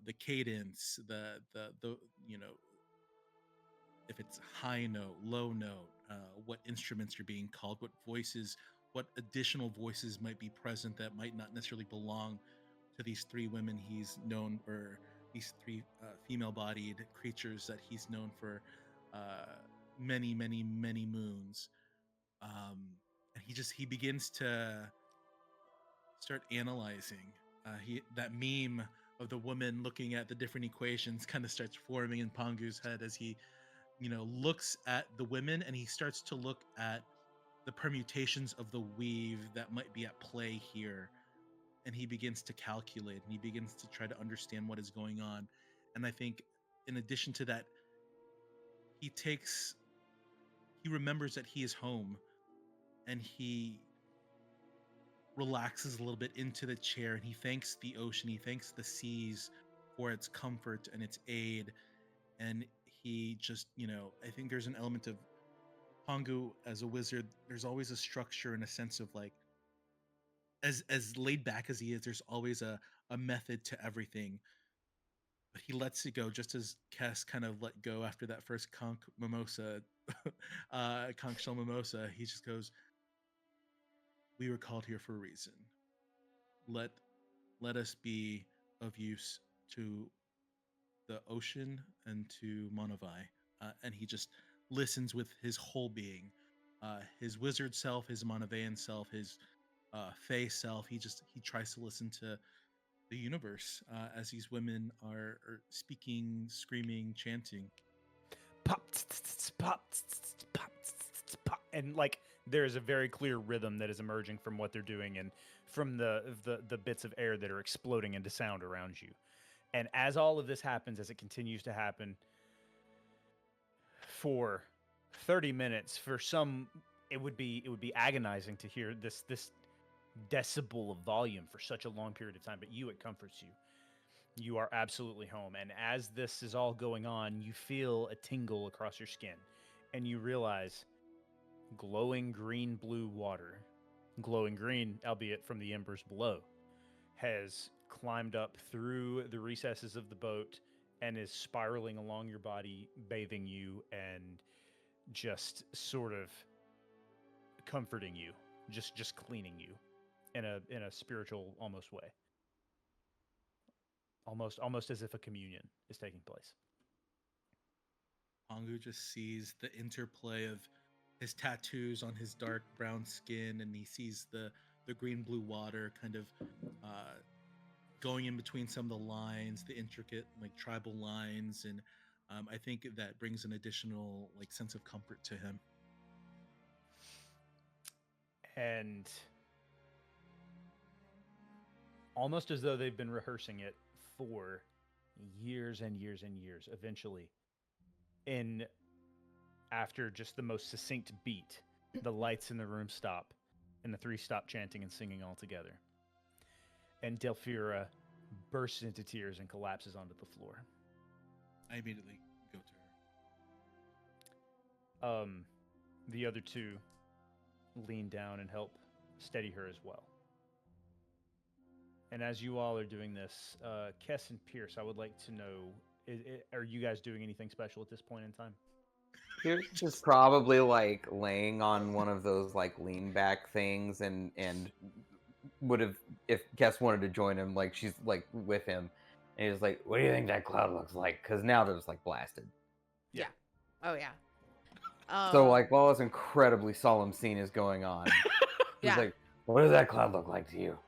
the cadence, the if it's high note, low note, what instruments are being called, what voices, what additional voices might be present that might not necessarily belong to these three women he's known, or these three female-bodied creatures that he's known for many, many, many moons. And he begins to start analyzing. That meme of the woman looking at the different equations kind of starts forming in Pongu's head as he looks at the women, and he starts to look at the permutations of the weave that might be at play here. And he begins to calculate, and he begins to try to understand what is going on. And I think in addition to that, he remembers that he is home, and he relaxes a little bit into the chair, and he thanks the ocean, he thanks the seas for its comfort and its aid. And he just, I think there's an element of Pongu as a wizard. There's always a structure and a sense of like, as laid back as he is, there's always a method to everything. But he lets it go, just as Kess kind of let go after that first conch mimosa, conch shell mimosa. He just goes, "We were called here for a reason. Let us be of use to the ocean and to Monavai." And he just listens with his whole being, his wizard self, his Monavaian self, his Fey self. He tries to listen to the universe as these women are speaking, screaming, chanting. Pop, pop, pop, pop, and like there's a very clear rhythm that is emerging from what they're doing and from the bits of air that are exploding into sound around you. And as all of this happens, as it continues to happen for 30 minutes, for some it would be agonizing to hear this decibel of volume for such a long period of time, but it comforts you. You are absolutely home. And as this is all going on, you feel a tingle across your skin, and you realize glowing green-blue water, glowing green, albeit from the embers below, has climbed up through the recesses of the boat and is spiraling along your body, bathing you and just sort of comforting you, just cleaning you in a spiritual almost way. Almost as if a communion is taking place. Pongu just sees the interplay of his tattoos on his dark brown skin, and he sees the green blue water kind of going in between some of the lines, the intricate like tribal lines, and I think that brings an additional like sense of comfort to him. And almost as though they've been rehearsing it for years and years and years, eventually, after just the most succinct beat, the lights in the room stop, and the three stop chanting and singing all together. And Delphira bursts into tears and collapses onto the floor. I immediately go to her. The other two lean down and help steady her as well. And as you all are doing this, Kess and Pierce, I would like to know, are you guys doing anything special at this point in time? Pierce is probably like laying on one of those like lean back things and would have, if Kess wanted to join him, like she's like with him, and he's like, "What do you think that cloud looks like?" Because now there's like blasted. Yeah. Oh yeah. So like while this incredibly solemn scene is going on, he's Yeah. like, "What does that cloud look like to you?"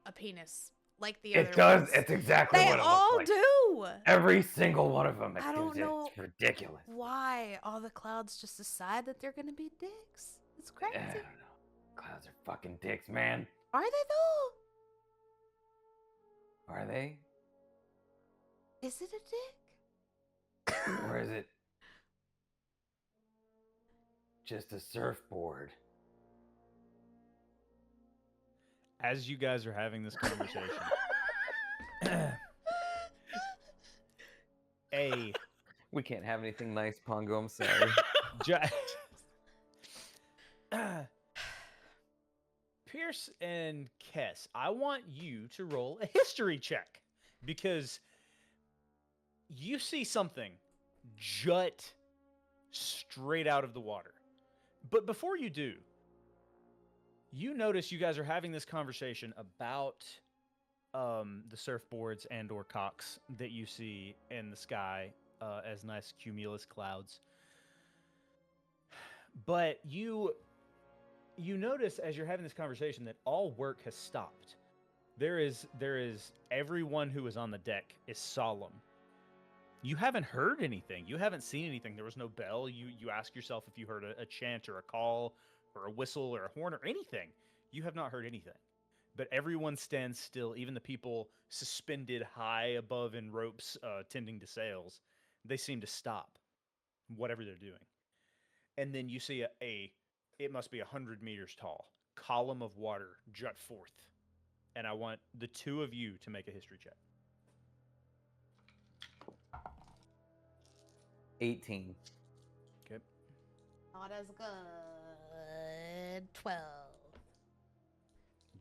A penis, like the other It does. ones. It's exactly They what it all looks like. do. Every single one of them. I don't know It's ridiculous. why all the clouds just decide that they're gonna be dicks. It's crazy. I don't know. Clouds are fucking dicks, man. Are they though? Are they? Is it a dick? Or is it just a surfboard? As you guys are having this conversation, We can't have anything nice, Pongo. I'm sorry. Pierce and Kess, I want you to roll a history check because you see something jut straight out of the water. But before you do, you notice you guys are having this conversation about the surfboards and or cocks that you see in the sky as nice cumulus clouds. But you notice as you're having this conversation that all work has stopped. There is everyone who is on the deck is solemn. You haven't heard anything. You haven't seen anything. There was no bell. You ask yourself if you heard a chant or a call or a whistle or a horn or anything. You have not heard anything. But everyone stands still, even the people suspended high above in ropes tending to sails. They seem to stop whatever they're doing. And then you see it must be 100 meters tall, column of water jut forth. And I want the two of you to make a history check. 18. Okay. Not as good. 12.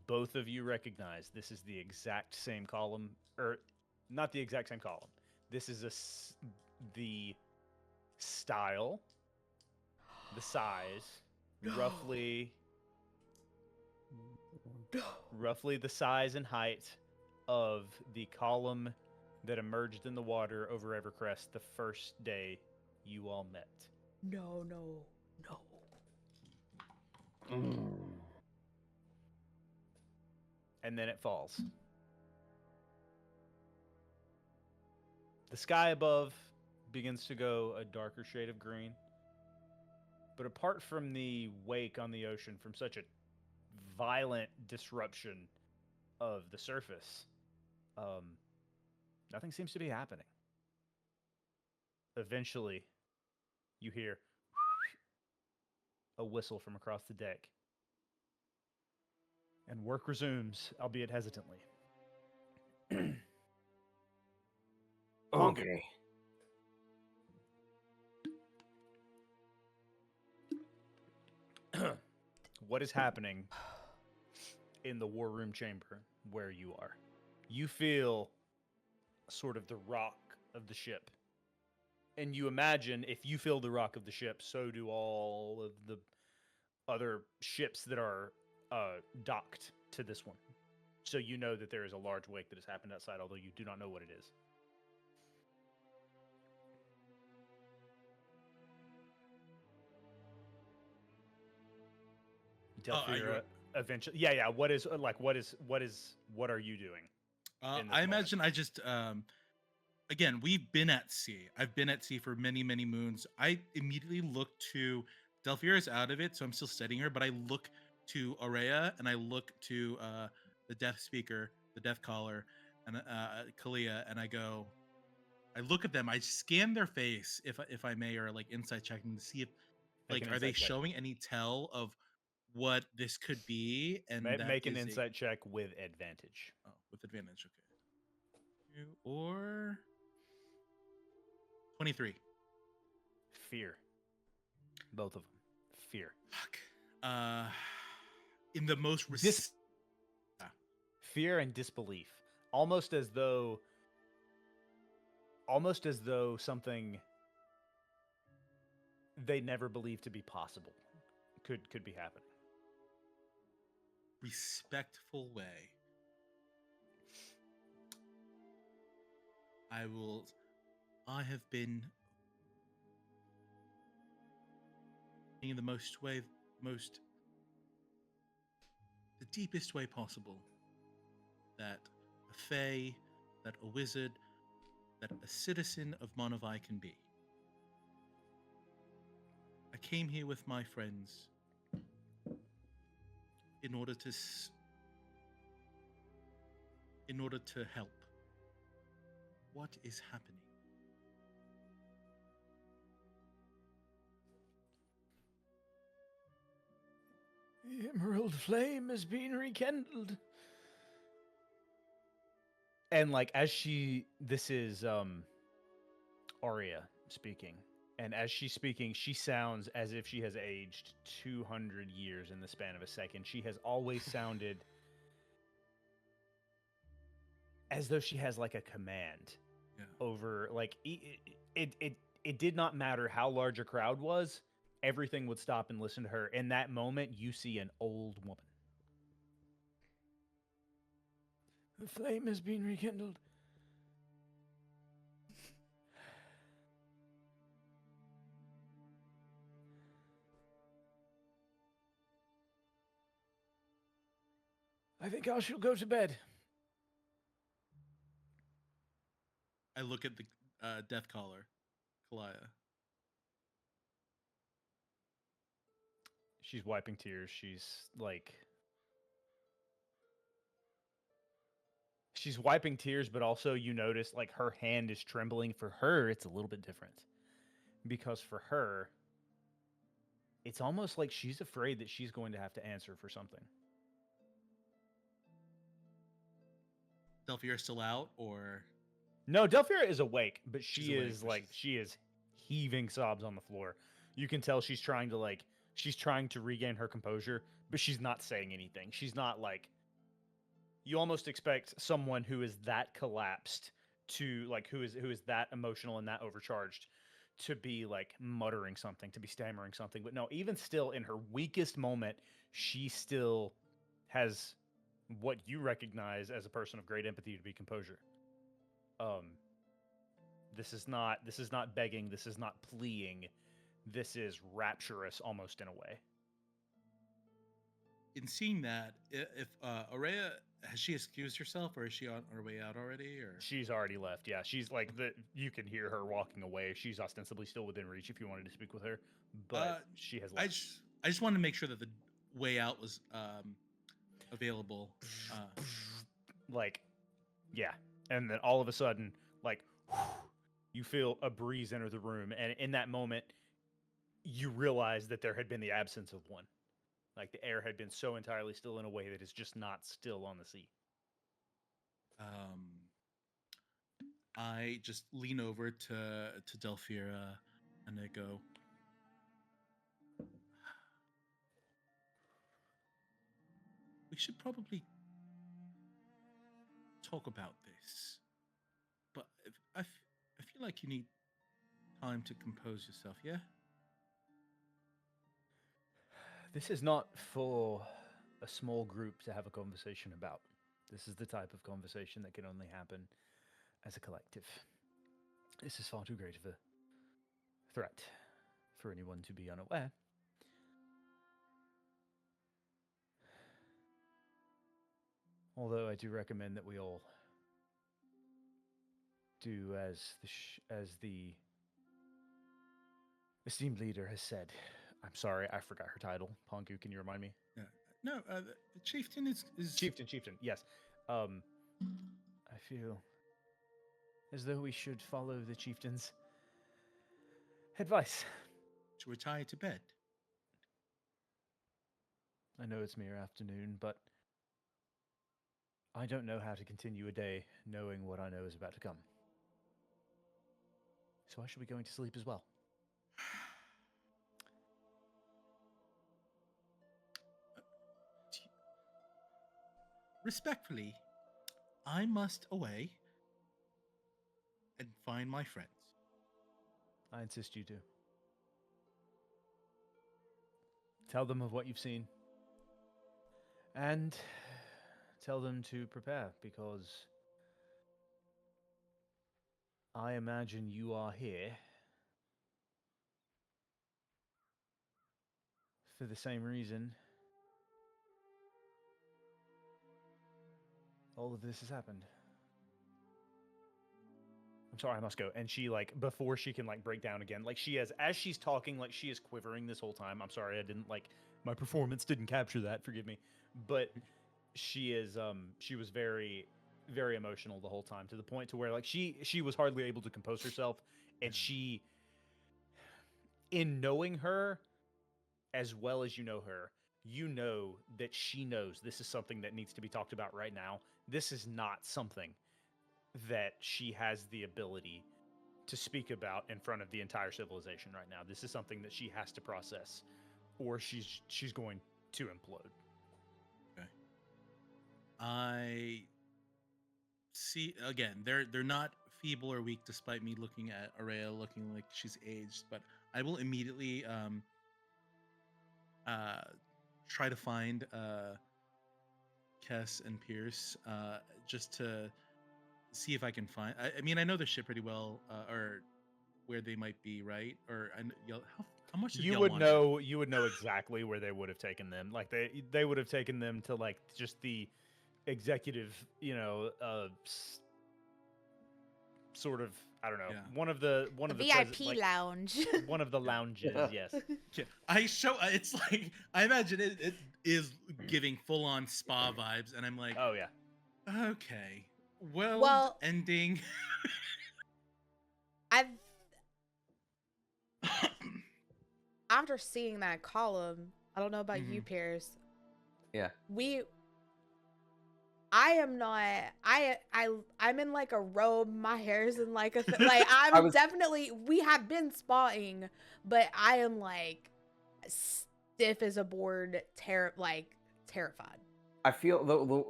Both of you recognize this is the exact same column, or not the exact same column. This is the style, the size, roughly the size and height of the column that emerged in the water over Evercrest the first day you all met. No. And then it falls. The sky above begins to go a darker shade of green. But apart from the wake on the ocean from such a violent disruption of the surface, nothing seems to be happening. Eventually, you hear a whistle from across the deck. And work resumes, albeit hesitantly. Honker. Okay. What is happening in the war room chamber where you are? You feel sort of the rock of the ship. And you imagine if you feel the rock of the ship, so do all of the other ships that are docked to this one. So you know that there is a large wake that has happened outside, although you do not know what it is. Delphira eventually. Yeah. What are you doing? in this I moment? imagine I just again, we've been at sea. I've been at sea for many, many moons. I immediately look to Delphira's out of it, so I'm still studying her, but I look to Aurea and I look to the deaf speaker, the deaf caller, and Kalia, and I look at them, I scan their face if I may, or like insight checking to see if Make like an are they insight check. showing any tell of what this could be, and that Make an is insight check with advantage. with advantage. Okay. Or 23. Fear. Both of them. Fear. Fuck. In the most Fear and disbelief. Almost as though something they never believed to be possible could be happening. respectful way, I have been in the the deepest way possible that a fae, that a wizard, that a citizen of Monavai can be. I came here with my friends in order to help. What is happening? The emerald flame has been rekindled. And like this is Arya speaking. And as she's speaking, she sounds as if she has aged 200 years in the span of a second. She has always sounded as though she has like a command over like it did not matter how large a crowd was. Everything would stop and listen to her. In that moment, you see an old woman. The flame has been rekindled. I think I shall go to bed. I look at the death caller, Kalaya. She's wiping tears. She's wiping tears, but also you notice like her hand is trembling. For her, it's a little bit different. Because for her, it's almost like she's afraid that she's going to have to answer for something. Delphia still out, or no? Delphira is awake, but She's awake, but she is heaving sobs on the floor. You can tell she's trying to regain her composure, but she's not saying anything. She's not like. You almost expect someone who is that collapsed to like who is that emotional and that overcharged to be like muttering something, to be stammering something. But no, even still in her weakest moment, she still has what you recognize as a person of great empathy to be composure. This is not begging, this is not pleading. This is rapturous almost in a way. in seeing that, if Aurea, has she excused herself, or is she on her way out already? Or She's already left. Yeah, she's like you can hear her walking away. She's ostensibly still within reach if you wanted to speak with her, but she has left. I just wanted to make sure that the way out was available. Like, yeah, and then all of a sudden, like, you feel a breeze enter the room, and in that moment, you realize that there had been the absence of one. Like the air had been so entirely still in a way that it's just not still on the sea. I just lean over to Delphira and I go, we should probably talk about this, but I feel like you need time to compose yourself. Yeah. This is not for a small group to have a conversation about. This is the type of conversation that can only happen as a collective. This is far too great of a threat for anyone to be unaware. Although I do recommend that we all do as the esteemed leader has said. I'm sorry, I forgot her title. Pongu, can you remind me? No, the chieftain is Chieftain. Yes. I feel as though we should follow the chieftain's advice. to retire to bed. I know it's mere afternoon, but I don't know how to continue a day knowing what I know is about to come. So I should be going to sleep as well. Respectfully, I must away and find my friends. I insist you do. Tell them of what you've seen. And tell them to prepare, because I imagine you are here for the same reason all of this has happened. I'm sorry, I must go. And she, like, before she can, like, break down again, like, she has, as she's talking, like, she is quivering this whole time. I'm sorry, I didn't, like, my performance didn't capture that, forgive me. But she is, she was very, very emotional the whole time, to the point to where, like, she was hardly able to compose herself. And she, in knowing her as well as you know her, you know that she knows this is something that needs to be talked about right now. This is not something that she has the ability to speak about in front of the entire civilization right now. This is something that she has to process, or she's going to implode. Okay. I see again, they're not feeble or weak despite me looking at Araya looking like she's aged, but I will immediately try to find Kess and Pierce just to see if I can find. I mean, I know the ship pretty well, or where they might be, right? Or how much does You would know exactly where they would have taken them. Like they would have taken them to, like, just the executive, sort of, I don't know, Yeah. one of the VIP lounge. one of the lounges. Yes. Yeah, I show. It's like I imagine it is giving full on spa vibes, and I'm like, Oh yeah. okay, well, Well- ending. After seeing that column, I don't know about you, Pierce. Yeah. I am not. I'm in like a robe. My hair's in like a like. I'm definitely. We have been spotting, but I am like stiff as a board. Terrified. I feel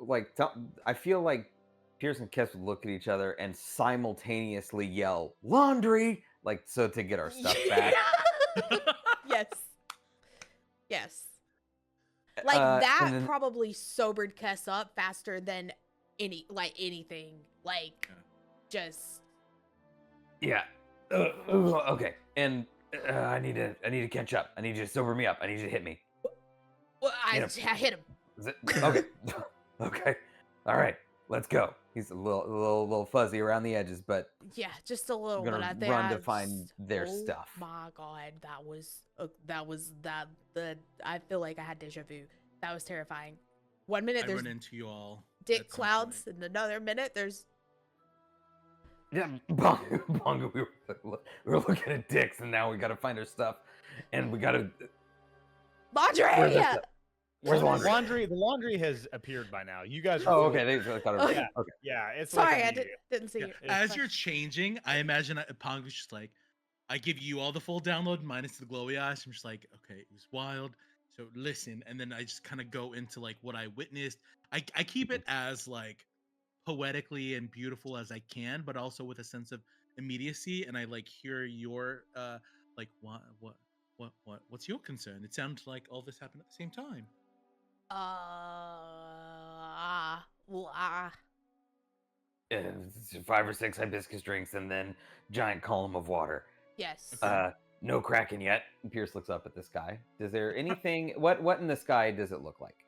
I feel like Pierce and Kess would look at each other and simultaneously yell "laundry," like so to get our stuff back. Yes. Like that and then- probably sobered Kess up faster than anything. Like, just. Yeah. Okay. And I need to catch up. I need you to sober me up. I need you to hit me. Well, I hit him. Is it? Okay. Okay. All right. Let's go. He's a little fuzzy around the edges, but Yeah, just a little bit. gonna I think run to find their stuff. My God, that was. I feel like I had deja vu. That was terrifying. 1 minute I there's run into you all. dick at some clouds, point. and another minute there's. yeah, Bongo, we were looking at dicks, and now we got to find our stuff. and we gotta. Laundry! Where's that stuff? Where's So laundry? The laundry has appeared by now. You guys are Oh, fully- okay. They got it. Okay. Okay. Yeah, it's Sorry, like I immediate. didn't see Yeah, you. it's- As you're changing, I imagine Pongo's just like, I give you all the full download minus the glowy eyes. I'm just like, okay, it was wild. So listen, and then I just kind of go into like what I witnessed. I keep it as like poetically and beautiful as I can, but also with a sense of immediacy. And I like hear your like what's your concern? It sounds like all this happened at the same time. Well, 5 or 6 hibiscus drinks and then giant column of water. yes. No cracking yet. Pierce looks up at the sky. Is there anything? What in the sky does it look like?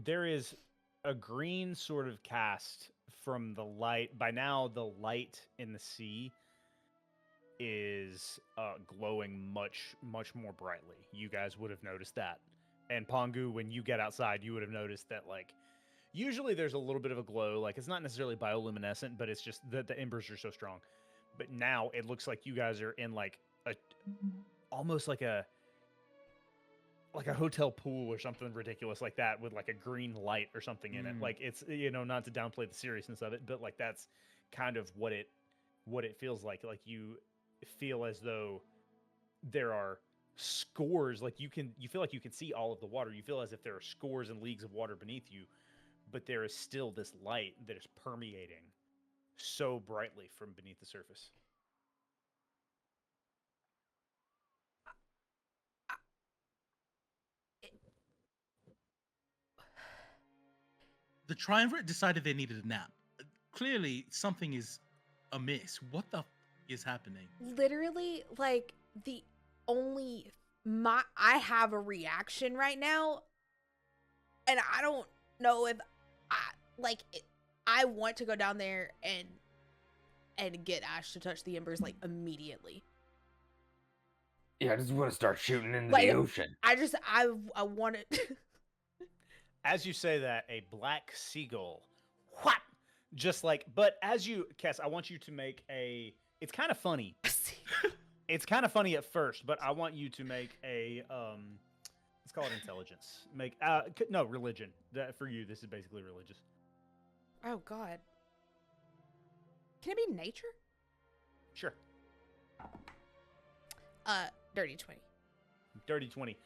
There is a green sort of cast from the light. By now, the light in the sea is glowing much more brightly. You guys would have noticed that. And Pongu, when you get outside, you would have noticed that like usually there's a little bit of a glow. Like it's not necessarily bioluminescent, but it's just that the embers are so strong. But now it looks like you guys are in like a almost like a hotel pool or something ridiculous like that with like a green light or something in it. Like it's not to downplay the seriousness of it, but like that's kind of what it feels like. Like you feel as though there are scores, like you feel like you can see all of the water. You feel as if there are scores and leagues of water beneath you, but there is still this light that is permeating so brightly from beneath the surface. The triumvirate decided they needed a nap. Clearly, something is amiss. What the is happening? Literally, like the only I have a reaction right now, and I don't know if I want to go down there and get Ash to touch the embers like immediately. Yeah, I just want to start shooting into Like, the ocean. I want it. As you say that, a black seagull, whap, just like. But as you, Cass, I want you to make a. It's kind of funny. It's kind of funny at first, but I want you to make a. Let's call it intelligence. Make no religion. That for you, this is basically religious. Oh God. Can it be nature? Sure. Dirty 20. Dirty 20.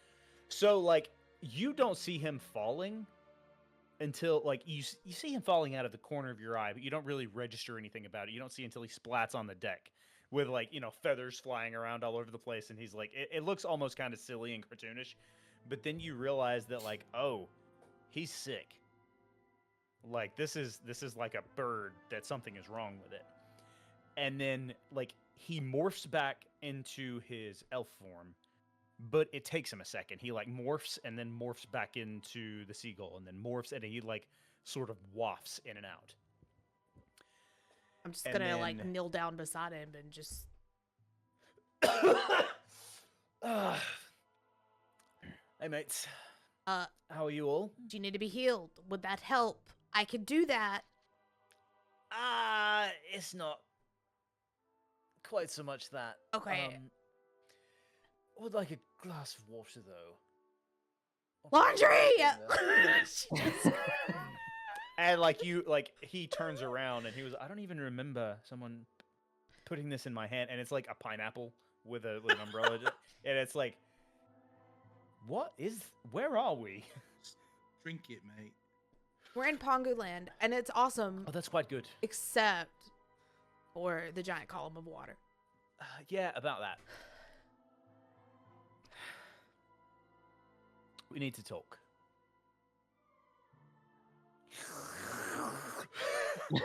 So like you don't see him falling until like you see him falling out of the corner of your eye, but you don't really register anything about it. You don't see until he splats on the deck with like, feathers flying around all over the place, and he's like it looks almost kind of silly and cartoonish, but then you realize that like, oh, he's sick. Like this is like a bird that something is wrong with it. And then like he morphs back into his elf form, but it takes him a second. He like morphs and then morphs back into the seagull and then morphs, and he like sort of wafts in and out. I'm just And gonna like then- kneel down beside him and just. Hey mates, Uh, how are you all? do you need to be healed? Would that help? I could do that. It's not quite so much that. Okay. Would like a glass of water though. Laundry! Yes. She just- And he turns around and he was, I don't even remember someone putting this in my hand, and it's like a pineapple with an umbrella, and it's like, where are we? Drink it, mate. We're in Pongu Land, and it's awesome, Oh, that's quite good. except for the giant column of water. Yeah, about that. We need to talk.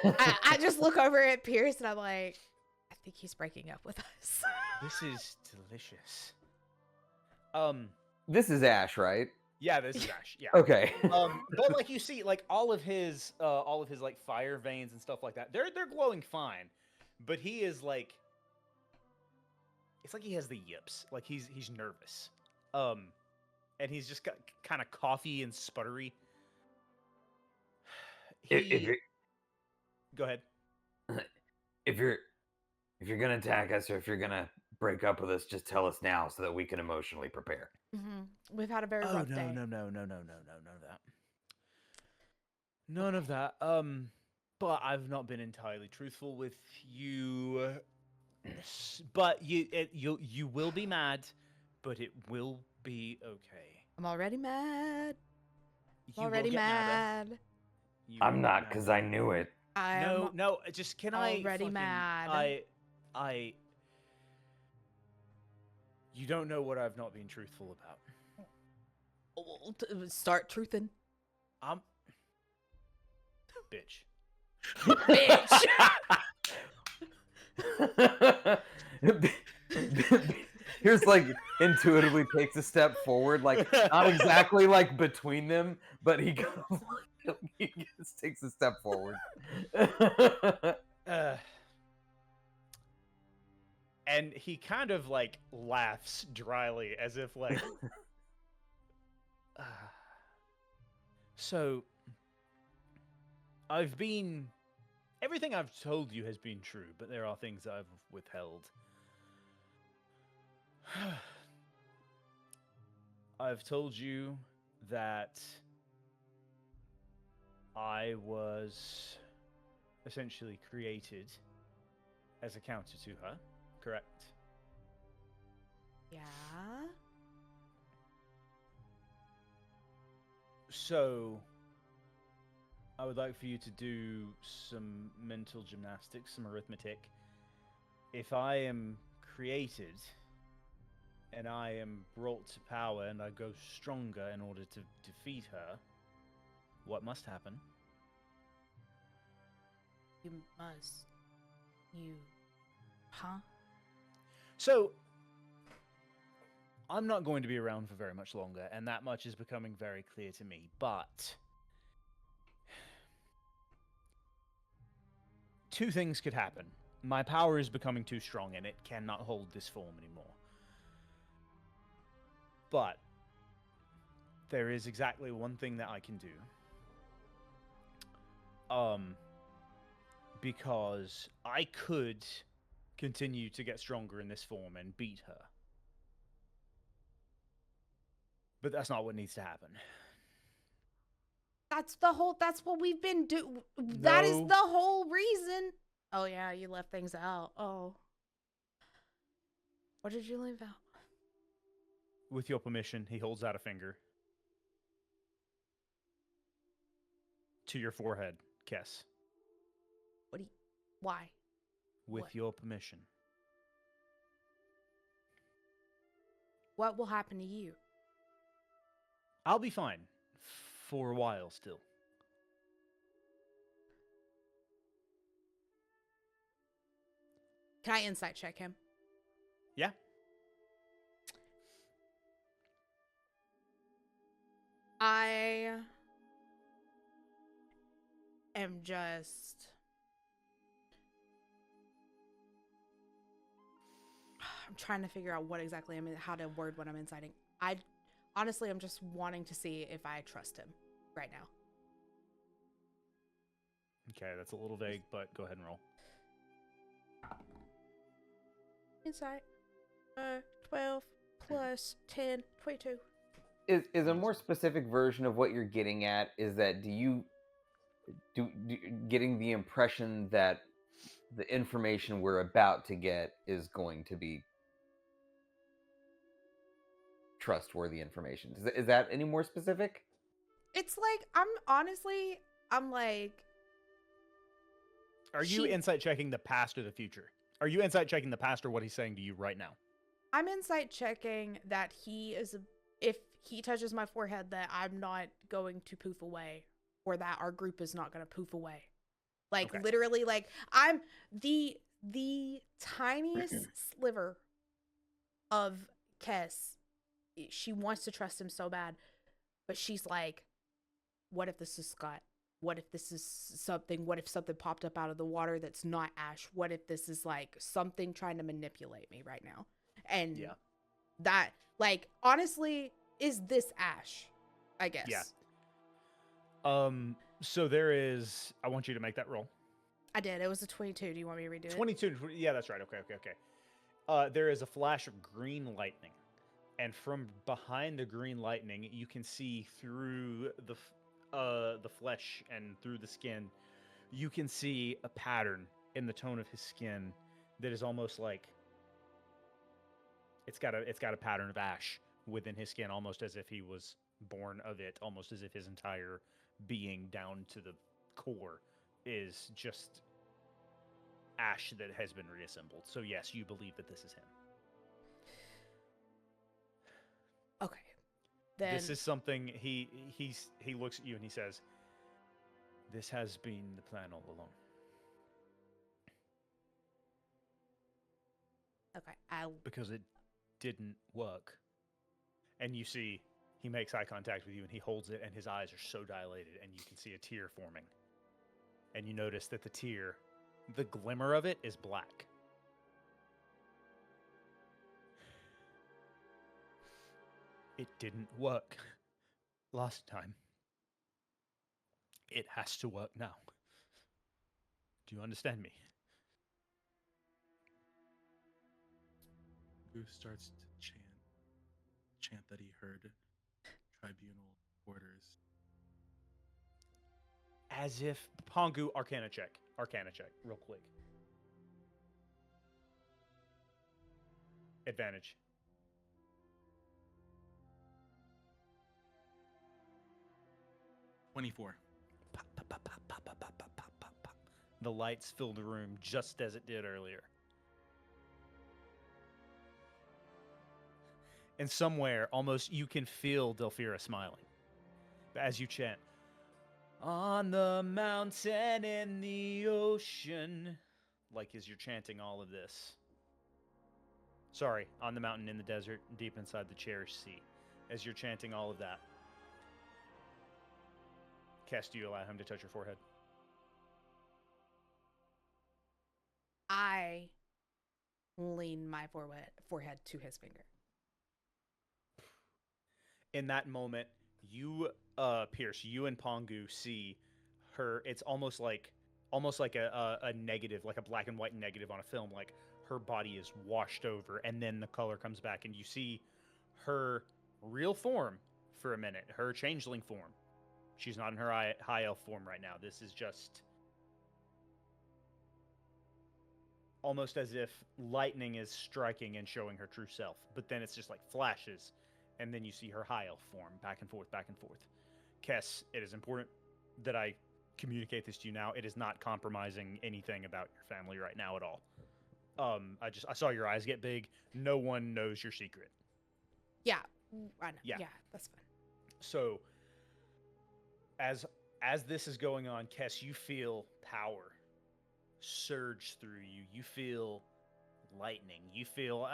I just look over at Pierce, and I'm like, I think he's breaking up with us. This is delicious. This is Ash, right? Yeah, this is Ash. Yeah. Okay. But like you see, like all of his like fire veins and stuff like that, they're glowing fine, but he is like, it's like he has the yips, like he's nervous, and he's just got kind of coughy and sputtery. If you're, Go ahead. if you're gonna attack us, or if you're gonna break up with us, just tell us now so that we can emotionally prepare. We've had a very Oh rough no, day. no, no, no, no, no, no, none of that. None of that. But I've not been entirely truthful with you. But you will be mad, but it will be okay. I'm already mad. You I'm will already get madder. mad. You I'm will not, get because madder. I knew it. I'm No, just can I already fucking, mad. I you don't know what I've not been truthful about. Start truthing. I'm bitch. Bitch. Here's like intuitively takes a step forward, like not exactly like between them, but he kind of like, he just takes a step forward. And he kind of like laughs dryly as if like so everything I've told you has been true, but there are things I've withheld. I've told you that I was essentially created as a counter to her, correct? Yeah. So, I would like for you to do some mental gymnastics, some arithmetic. If I am created and I am brought to power and I go stronger in order to defeat her, what must happen? You must. You. Huh? So, I'm not going to be around for very much longer, and that much is becoming very clear to me, but two things could happen. My power is becoming too strong, and it cannot hold this form anymore. But there is exactly one thing that I can do. Because I could continue to get stronger in this form and beat her. But that's not what needs to happen. That's what we've been doing. That is No. the whole reason. Oh, yeah, you left things out. Oh. What did you leave out? With your permission, he holds out a finger to your forehead, Kess. Why? With What? your permission. What will happen to you? I'll be fine. For a while still. Can I insight check him? Yeah? I am just... I'm trying to figure out what exactly how to word what I'm inciting. Honestly, I'm just wanting to see if I trust him right now. Okay, that's a little vague, but go ahead and roll. Insight. 12 plus 10, 22. Is a more specific version of what you're getting at is that do getting the impression that the information we're about to get is going to be trustworthy information? Is that any more specific? It's like, I'm like... Are you insight checking the past or the future? Are you insight checking the past or what he's saying to you right now? I'm insight checking that if he touches my forehead, that I'm not going to poof away, or that our group is not going to poof away. Like, Okay. literally, like, I'm the tiniest sliver of Kess. She wants to trust him so bad, but she's like, what if this is Scott? What if this is something? What if something popped up out of the water that's not Ash? What if this is like something trying to manipulate me right now? And Yeah. that, like, honestly, is this Ash? I guess. Yeah. So there is. I want you to make that roll. I did. It was a 22. Do you want me to redo it? 22. Yeah, that's right. Okay. there is a flash of green lightning, and from behind the green lightning, you can see through the flesh and through the skin. You can see a pattern in the tone of his skin that is almost like it's got a pattern of ash within his skin, almost as if he was born of it, almost as if his entire being down to the core is just ash that has been reassembled. So yes, you believe that this is him. Okay. Then This is something he looks at you and he says, "This has been the plan all along." okay. Because it didn't work. And you see he makes eye contact with you and he holds it and his eyes are so dilated and you can see a tear forming. And you notice that the tear, the glimmer of it is black. It didn't work last time. It has to work now. Do you understand me? Goose starts to chant that he heard tribunal orders. As if Pongu, Arcana check, real quick. Advantage. $24. The lights fill the room just as it did earlier. And somewhere, almost, you can feel Delphira smiling as you chant, "On the mountain, in the ocean," like as you're chanting all of this. Sorry, on the mountain, in the desert, deep inside the cherished sea. As you're chanting all of that. Cass, do you allow him to touch your forehead? I lean my forehead to his finger. In that moment, you, Pierce, you and Pongu see her. It's almost like a negative, like a black and white negative on a film. Like her body is washed over, and then the color comes back, and you see her real form for a minute, her changeling form. She's not in her high elf form right now. This is just almost as if lightning is striking and showing her true self. But then it's just like flashes, and then you see her high elf form, back and forth, back and forth. Kess, it is important that I communicate this to you now. It is not compromising anything about your family right now at all. I saw your eyes get big. No one knows your secret. Yeah, I know. Yeah. Yeah, that's fine. So, as this is going on, Kess, you feel power surge through you. You feel lightning. You feel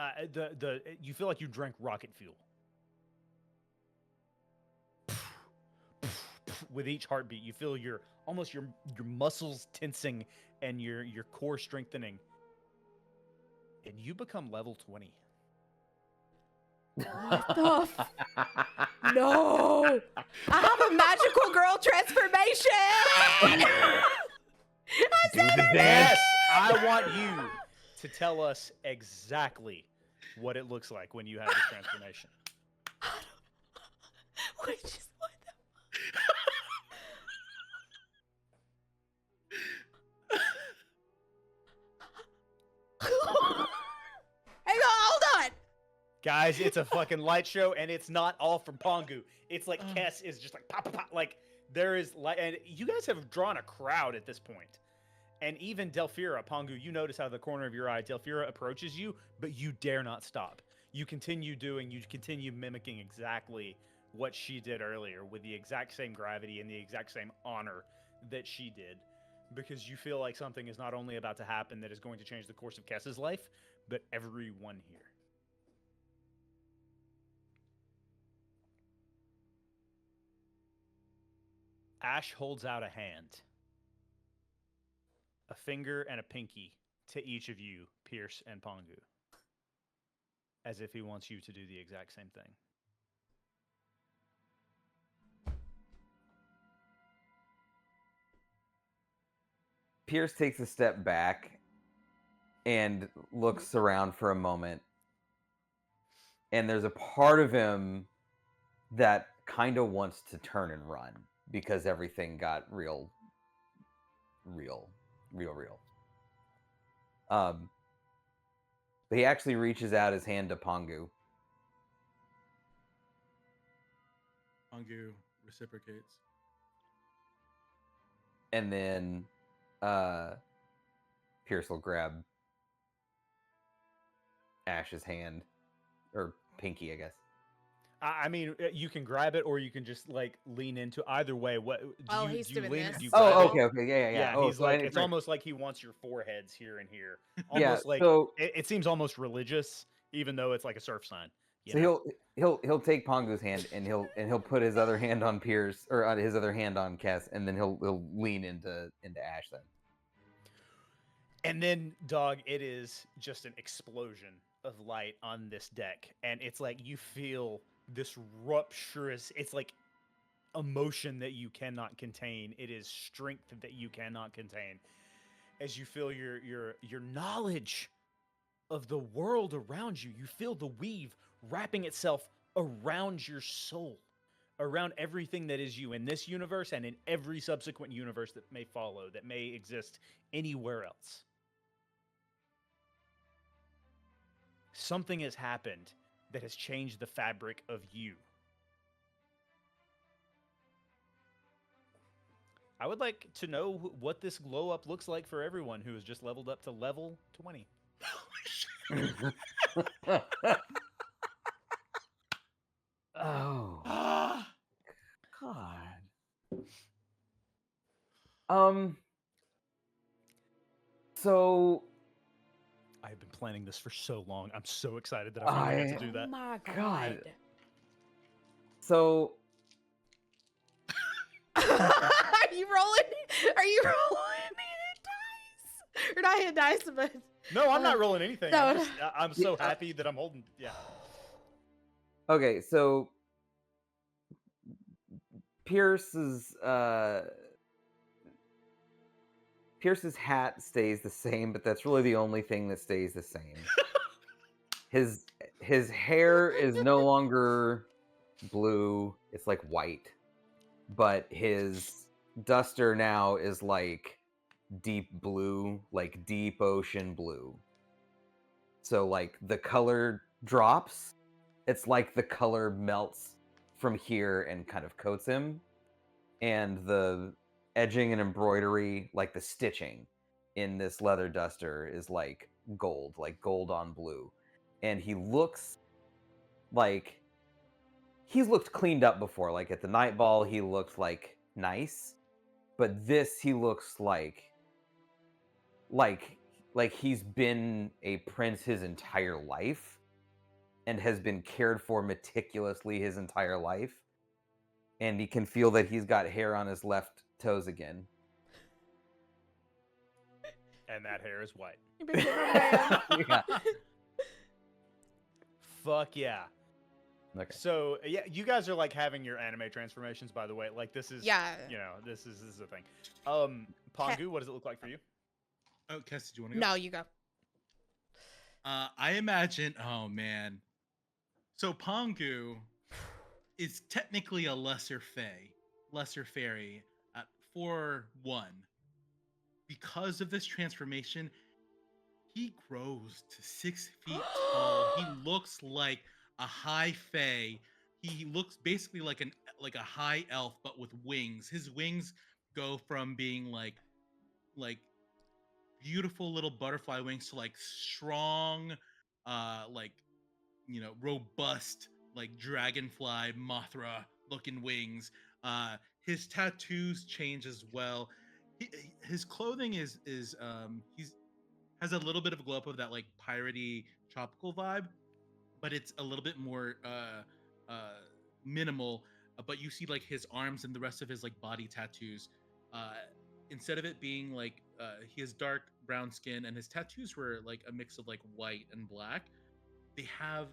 you feel like you drank rocket fuel. With each heartbeat, you feel your muscles tensing and your core strengthening, and you become level 20. What the No! I have a magical girl transformation! I Do said the it! dance. Yes, I want you to tell us exactly what it looks like when you have this transformation. What just what the Hang on, hold on! Guys, it's a fucking light show, and it's not all from Pongu. It's like Kess is just like pop, pop, pop. Like there is light, and you guys have drawn a crowd at this point. And even Delphira, Pongu, you notice out of the corner of your eye, Delphira approaches you, but you dare not stop. You continue mimicking exactly what she did earlier with the exact same gravity and the exact same honor that she did. Because you feel like something is not only about to happen that is going to change the course of Kess's life, but everyone here. Ash holds out a hand. A finger and a pinky to each of you, Pierce and Pongu. As if he wants you to do the exact same thing. Pierce takes a step back and looks around for a moment. And there's a part of him that kind of wants to turn and run because everything got real. But he actually reaches out his hand to Pongu. Angu reciprocates. And then Pierce will grab Ash's hand. Or pinky, I guess. I mean, you can grab it, or you can just like lean into. Either way, what do Oh, you he's do? You doing lean? this. Do you grab Oh, it? okay, yeah. Yeah, Oh, he's so I like, didn't it's grab- almost like he wants your foreheads here and here. Yeah, Almost like so it seems almost religious, even though it's like a surf sign. You so know? he'll take Pongu's hand and he'll put his other hand on Pierce or his other hand on Kess, and then he'll lean into Ash then. And then, dog, it is just an explosion of light on this deck, and it's like you feel this rupturous. It's like emotion that you cannot contain. It is strength that you cannot contain. As you feel your knowledge of the world around you, you feel the weave wrapping itself around your soul, around everything that is you in this universe and in every subsequent universe that may follow, that may exist anywhere else. Something has happened that has changed the fabric of you. I would like to know what this glow up looks like for everyone who has just leveled up to level 20. Oh Ah! God. So I've been planning this for so long. I'm so excited that I finally get to do Oh that. my God. god. So Are you rolling? Are you rolling hit dice? Or not hit dice, but No, I'm not rolling anything. no, I'm so happy that I'm holding. Yeah. okay, so Pierce's hat stays the same, but that's really the only thing that stays the same. His hair is no longer blue, it's like white. But his duster now is like deep blue, like deep ocean blue. So like the color drops, it's like the color melts from here and kind of coats him. And the edging and embroidery, like the stitching in this leather duster is like gold on blue. And he looks like he's looked cleaned up before. Like at the night ball, he looked like nice, but this he looks like he's been a prince his entire life and has been cared for meticulously his entire life. And he can feel that he's got hair on his left toes again. And that hair is white. you became a man. Yeah. Fuck yeah. Okay. So yeah, you guys are like having your anime transformations, by the way. Like this is, Yeah. you know, this is a thing. Pongu, what does it look like for you? Oh, Cass, do you want to go? No, you go. I imagine. Oh man. So Pongu is technically a lesser fairy for one. Because of this transformation, he grows to 6 feet tall. He looks like a high fae. He looks basically like a high elf, but with wings. His wings go from being like beautiful little butterfly wings to like strong, like robust, like dragonfly Mothra looking wings. His tattoos change as well. His clothing is he's has a little bit of a glow up of that like piratey tropical vibe, but it's a little bit more minimal. But you see like his arms and the rest of his like body tattoos. Instead of it being like he has dark brown skin and his tattoos were like a mix of like white and black, they have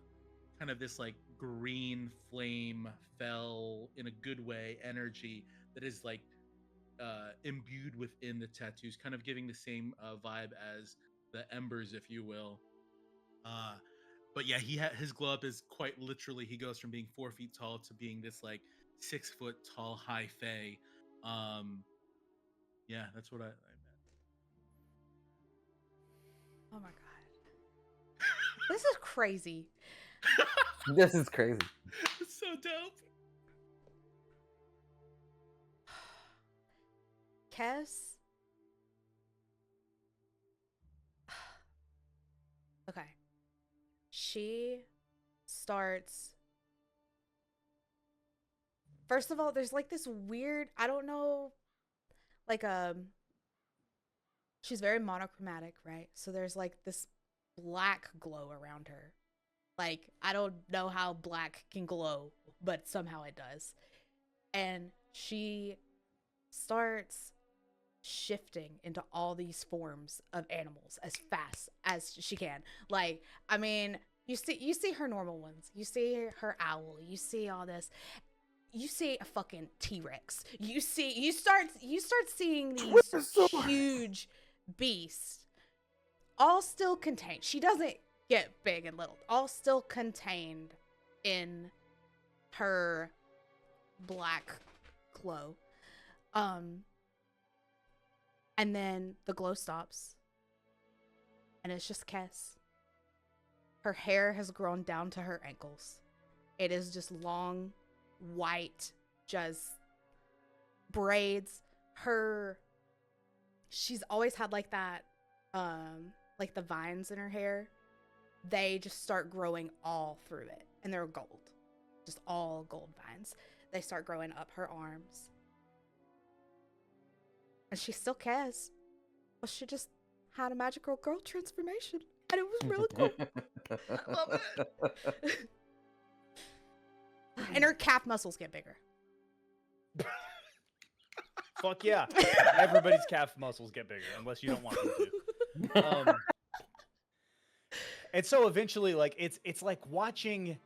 kind of this like green flame fell in a good way energy that is like imbued within the tattoos, kind of giving the same vibe as embers, if you will. But yeah, his glow up is quite literally. He goes from being 4 feet tall to being this like 6 foot tall high fae. Yeah, that's what I meant. Oh my god. This is crazy. This is crazy. It's so dope. Kess. Okay. She starts. First of all, there's like this weird, I don't know, like she's very monochromatic, right? So there's like this black glow around her. Like, I don't know how black can glow, but somehow it does. And she starts shifting into all these forms of animals as fast as she can. Like, I mean, you see her normal ones. You see her owl. You see all this. You see a fucking T-Rex. You start seeing these huge beasts, all still contained. She doesn't get big and little. All still contained in her black glow. And then the glow stops. And it's just Kess. Her hair has grown down to her ankles. It is just long, white, just braids. She's always had like that, like the vines in her hair. They just start growing all through it. And they're gold. Just all gold vines. They start growing up her arms. And she still cares. Well, she just had a magical girl transformation. And it was really cool. I love it. And her calf muscles get bigger. Fuck yeah. Everybody's calf muscles get bigger, unless you don't want them to. And so eventually, like, it's like watching...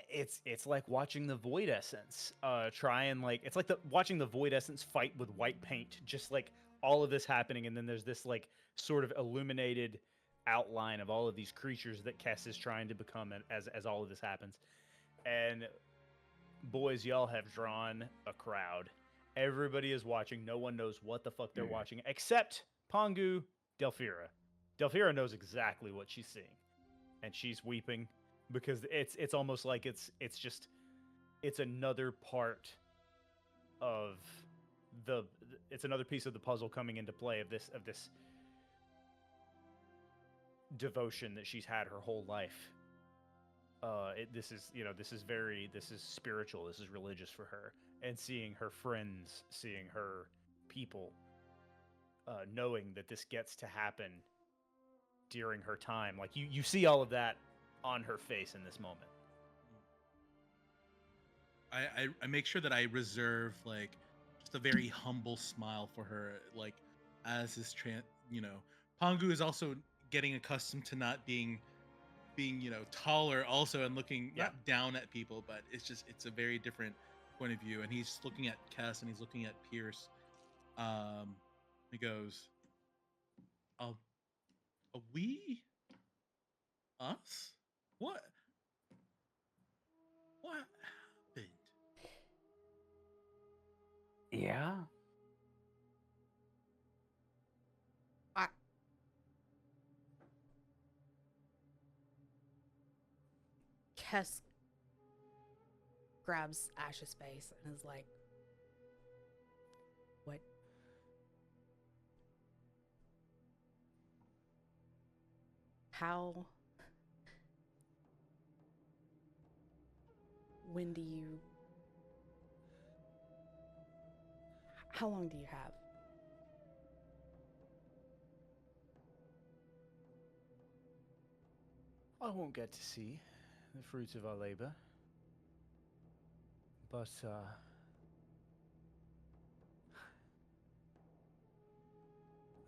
It's like watching the Void Essence try and, like, it's like watching the Void Essence fight with white paint, just like all of this happening, and then there's this like sort of illuminated outline of all of these creatures that Kess is trying to become as all of this happens. And boys, y'all have drawn a crowd. Everybody is watching. No one knows what the fuck they're watching except Pongu, Delphira. Delphira knows exactly what she's seeing, and she's weeping. Because it's almost like it's another part of it's another piece of the puzzle coming into play of this devotion that she's had her whole life. This is spiritual, this is religious for her, and seeing her friends, seeing her people, knowing that this gets to happen during her time, like you see all of that on her face in this moment. I make sure that I reserve like just a very humble smile for her, like as his Pongu is also getting accustomed to not being taller also, and looking not down at people, but it's a very different point of view, and he's looking at Kess and he's looking at Pierce. He goes, "Are we us? What happened?" Yeah. Kess grabs Ash's face and is like, "What? How? When do you... How long do you have?" I won't get to see the fruits of our labor, but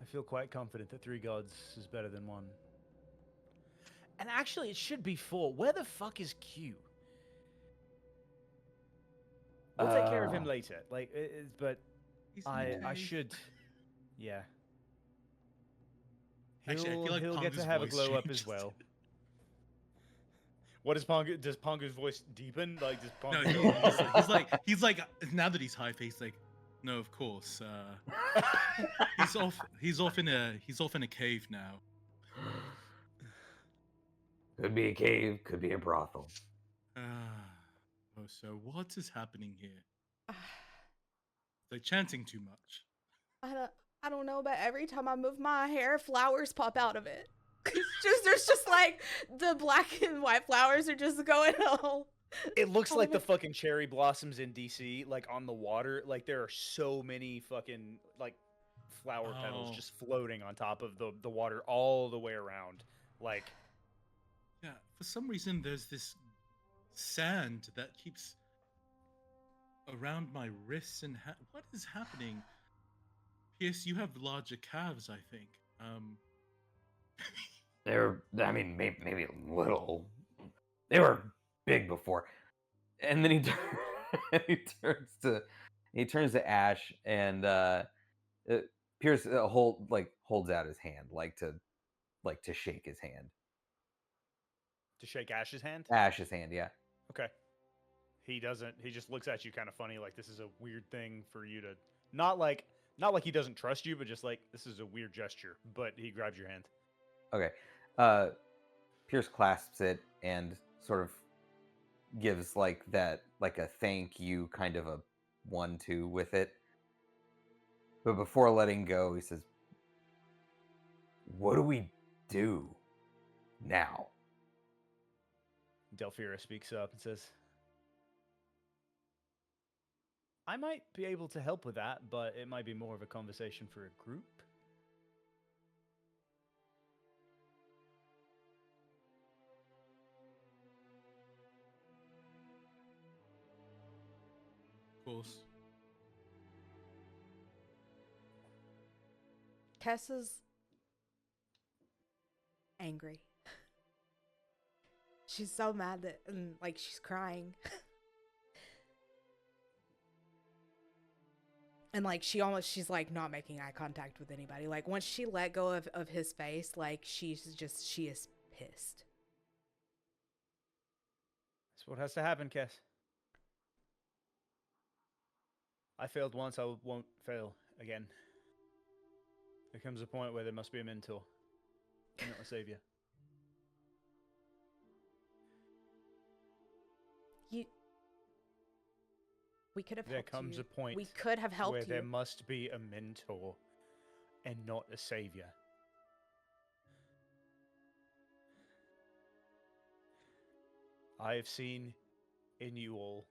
I feel quite confident that 3 gods is better than 1. And actually, it should be 4. Where the fuck is Q? We'll take care of him later. Like, but I should, yeah. Actually, I feel like he'll get to Ponga's have a voice glow up as changed. well. What does Ponga? Does Ponga's voice deepen? Like does No, Ponga? he's like now that he's high faced, like, no, of course. He's off in a cave now. Could be a cave, could be a brothel. Oh, so what is happening here? They're chanting too much. I don't know, but every time I move my hair, flowers pop out of it. There's just like the black and white flowers are just going all. It looks all like over. the fucking cherry blossoms in DC, like on the water. Like there are so many fucking like flower petals Oh. just floating on top of the water all the way around. Like Yeah, for some reason there's this sand that keeps around my wrists and what is happening? Pierce, you have larger calves, I think. They're, I mean, maybe a little. They were big before. And then he turns to Ash, and Pierce holds out his hand, like to shake his hand. to shake Ash's hand. Ash's hand, yeah. Okay. He doesn't. He just looks at you kind of funny, like this is a weird thing for you to not like he doesn't trust you, but just like this is a weird gesture. But he grabs your hand. Okay. Pierce clasps it and sort of gives like a thank you kind of a 1-2 with it. But before letting go, he says, "What do we do now?" Delphira speaks up and says, I might be able to help with that, but it might be more of a conversation for a group. Of course. Kess is angry. She's so mad that, and like, she's crying. And like she's like not making eye contact with anybody. Like once she let go of his face, like she is pissed. That's what has to happen, Kess. I failed once, I won't fail again. There comes a point where there must be a mentor, not a savior. We could have There helped comes you. a point We could have helped where you. there must be a mentor and not a savior. I have seen in you all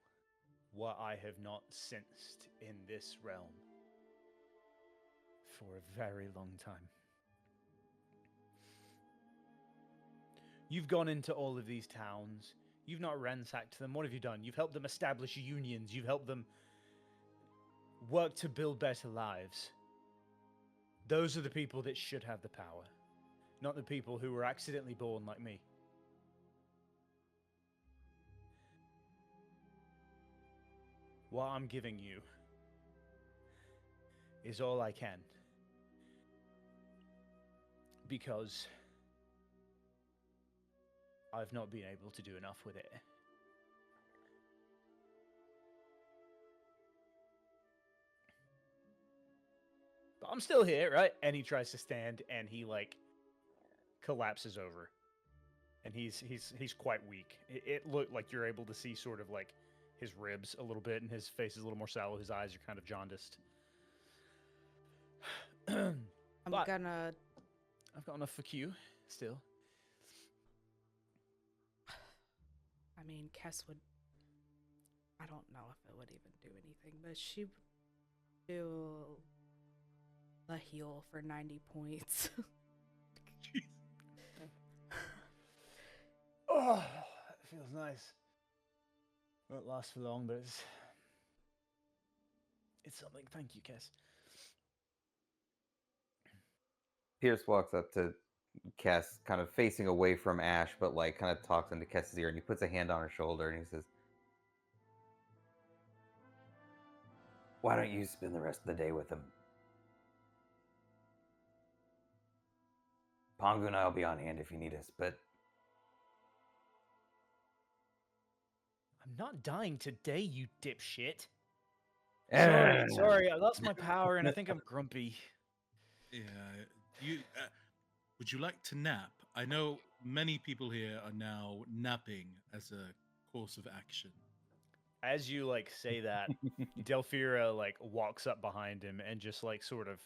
what I have not sensed in this realm for a very long time. You've gone into all of these towns. You've not ransacked them. What have you done? You've helped them establish unions. You've helped them work to build better lives. Those are the people that should have the power, not the people who were accidentally born like me. What I'm giving you is all I can. Because I've not been able to do enough with it. But I'm still here, right? And he tries to stand and he like collapses over. And he's quite weak. It looked like you're able to see sort of like his ribs a little bit, and his face is a little more sallow. His eyes are kind of jaundiced. I've got enough for Q still. I mean, Kess would. I don't know if it would even do anything, but she would do a heal for 90 points. Oh, it feels nice. Won't last for long, but it's something. Thank you, Kess. Pierce walks up to Kess, kind of facing away from Ash, but like kind of talks into Kess's ear, and he puts a hand on her shoulder and he says, Why don't you spend the rest of the day with him? Pongu and I will be on hand if you need us, but I'm not dying today, you dipshit. Sorry, I lost my power and I think I'm grumpy. Yeah. You would you like to nap? I know many people here are now napping as a course of action. As you like say that, Delphira like walks up behind him and just like sort of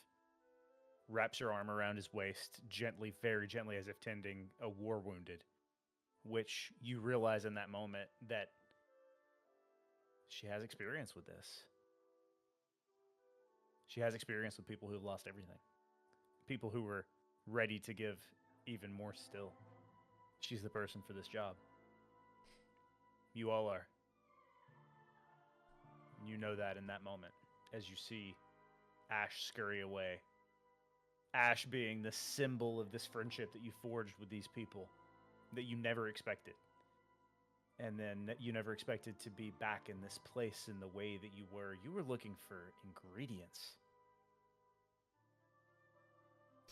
wraps her arm around his waist gently, very gently, as if tending a war wounded, which you realize in that moment that she has experience with this. She has experience with people who've lost everything, people who were ready to give even more still. She's the person for this job. You all are. You know that in that moment as you see Ash scurry away. Ash being the symbol of this friendship that you forged with these people that you never expected. And then that you never expected to be back in this place in the way that you were. You were looking for ingredients.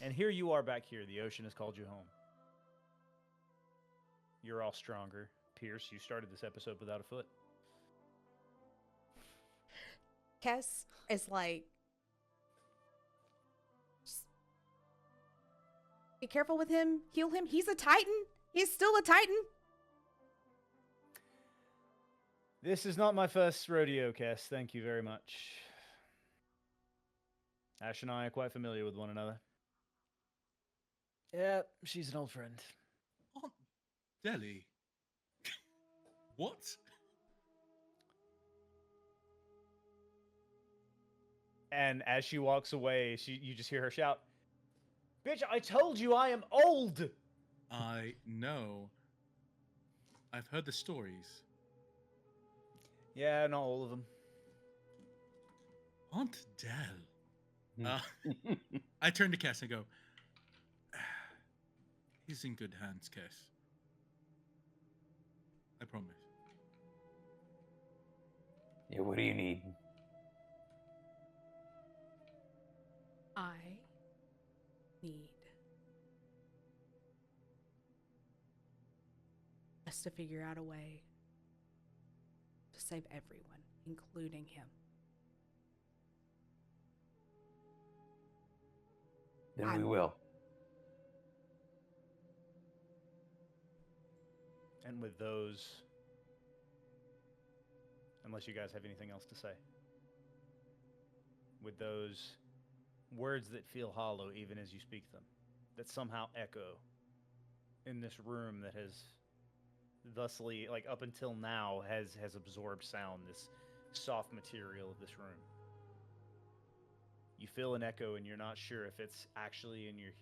And here you are back here. The ocean has called you home. You're all stronger. Pierce, you started this episode without a foot. Kess is like, just be careful with him. Heal him. He's a Titan. He's still a Titan. This is not my first rodeo, Kess. Thank you very much. Ash and I are quite familiar with one another. Yeah, she's an old friend. Aunt Deli. What? And as she walks away, you just hear her shout, "Bitch, I told you I am old!" I know. I've heard the stories. Yeah, not all of them. Aunt Del. I turn to Cass and go, he's in good hands, Cass. I promise. Yeah, what do you need? I need us to figure out a way to save everyone, including him. Then we will. And with those, unless you guys have anything else to say, with those words that feel hollow even as you speak them, that somehow echo in this room that has thusly, like up until now, has absorbed sound, this soft material of this room. You feel an echo, and you're not sure if it's actually in your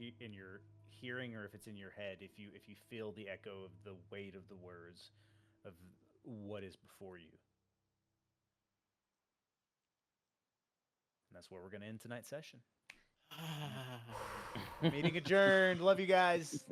hearing or if it's in your head. If you feel the echo of the weight of the words of what is before you, and that's where we're gonna end tonight's session. Meeting adjourned. Love you guys.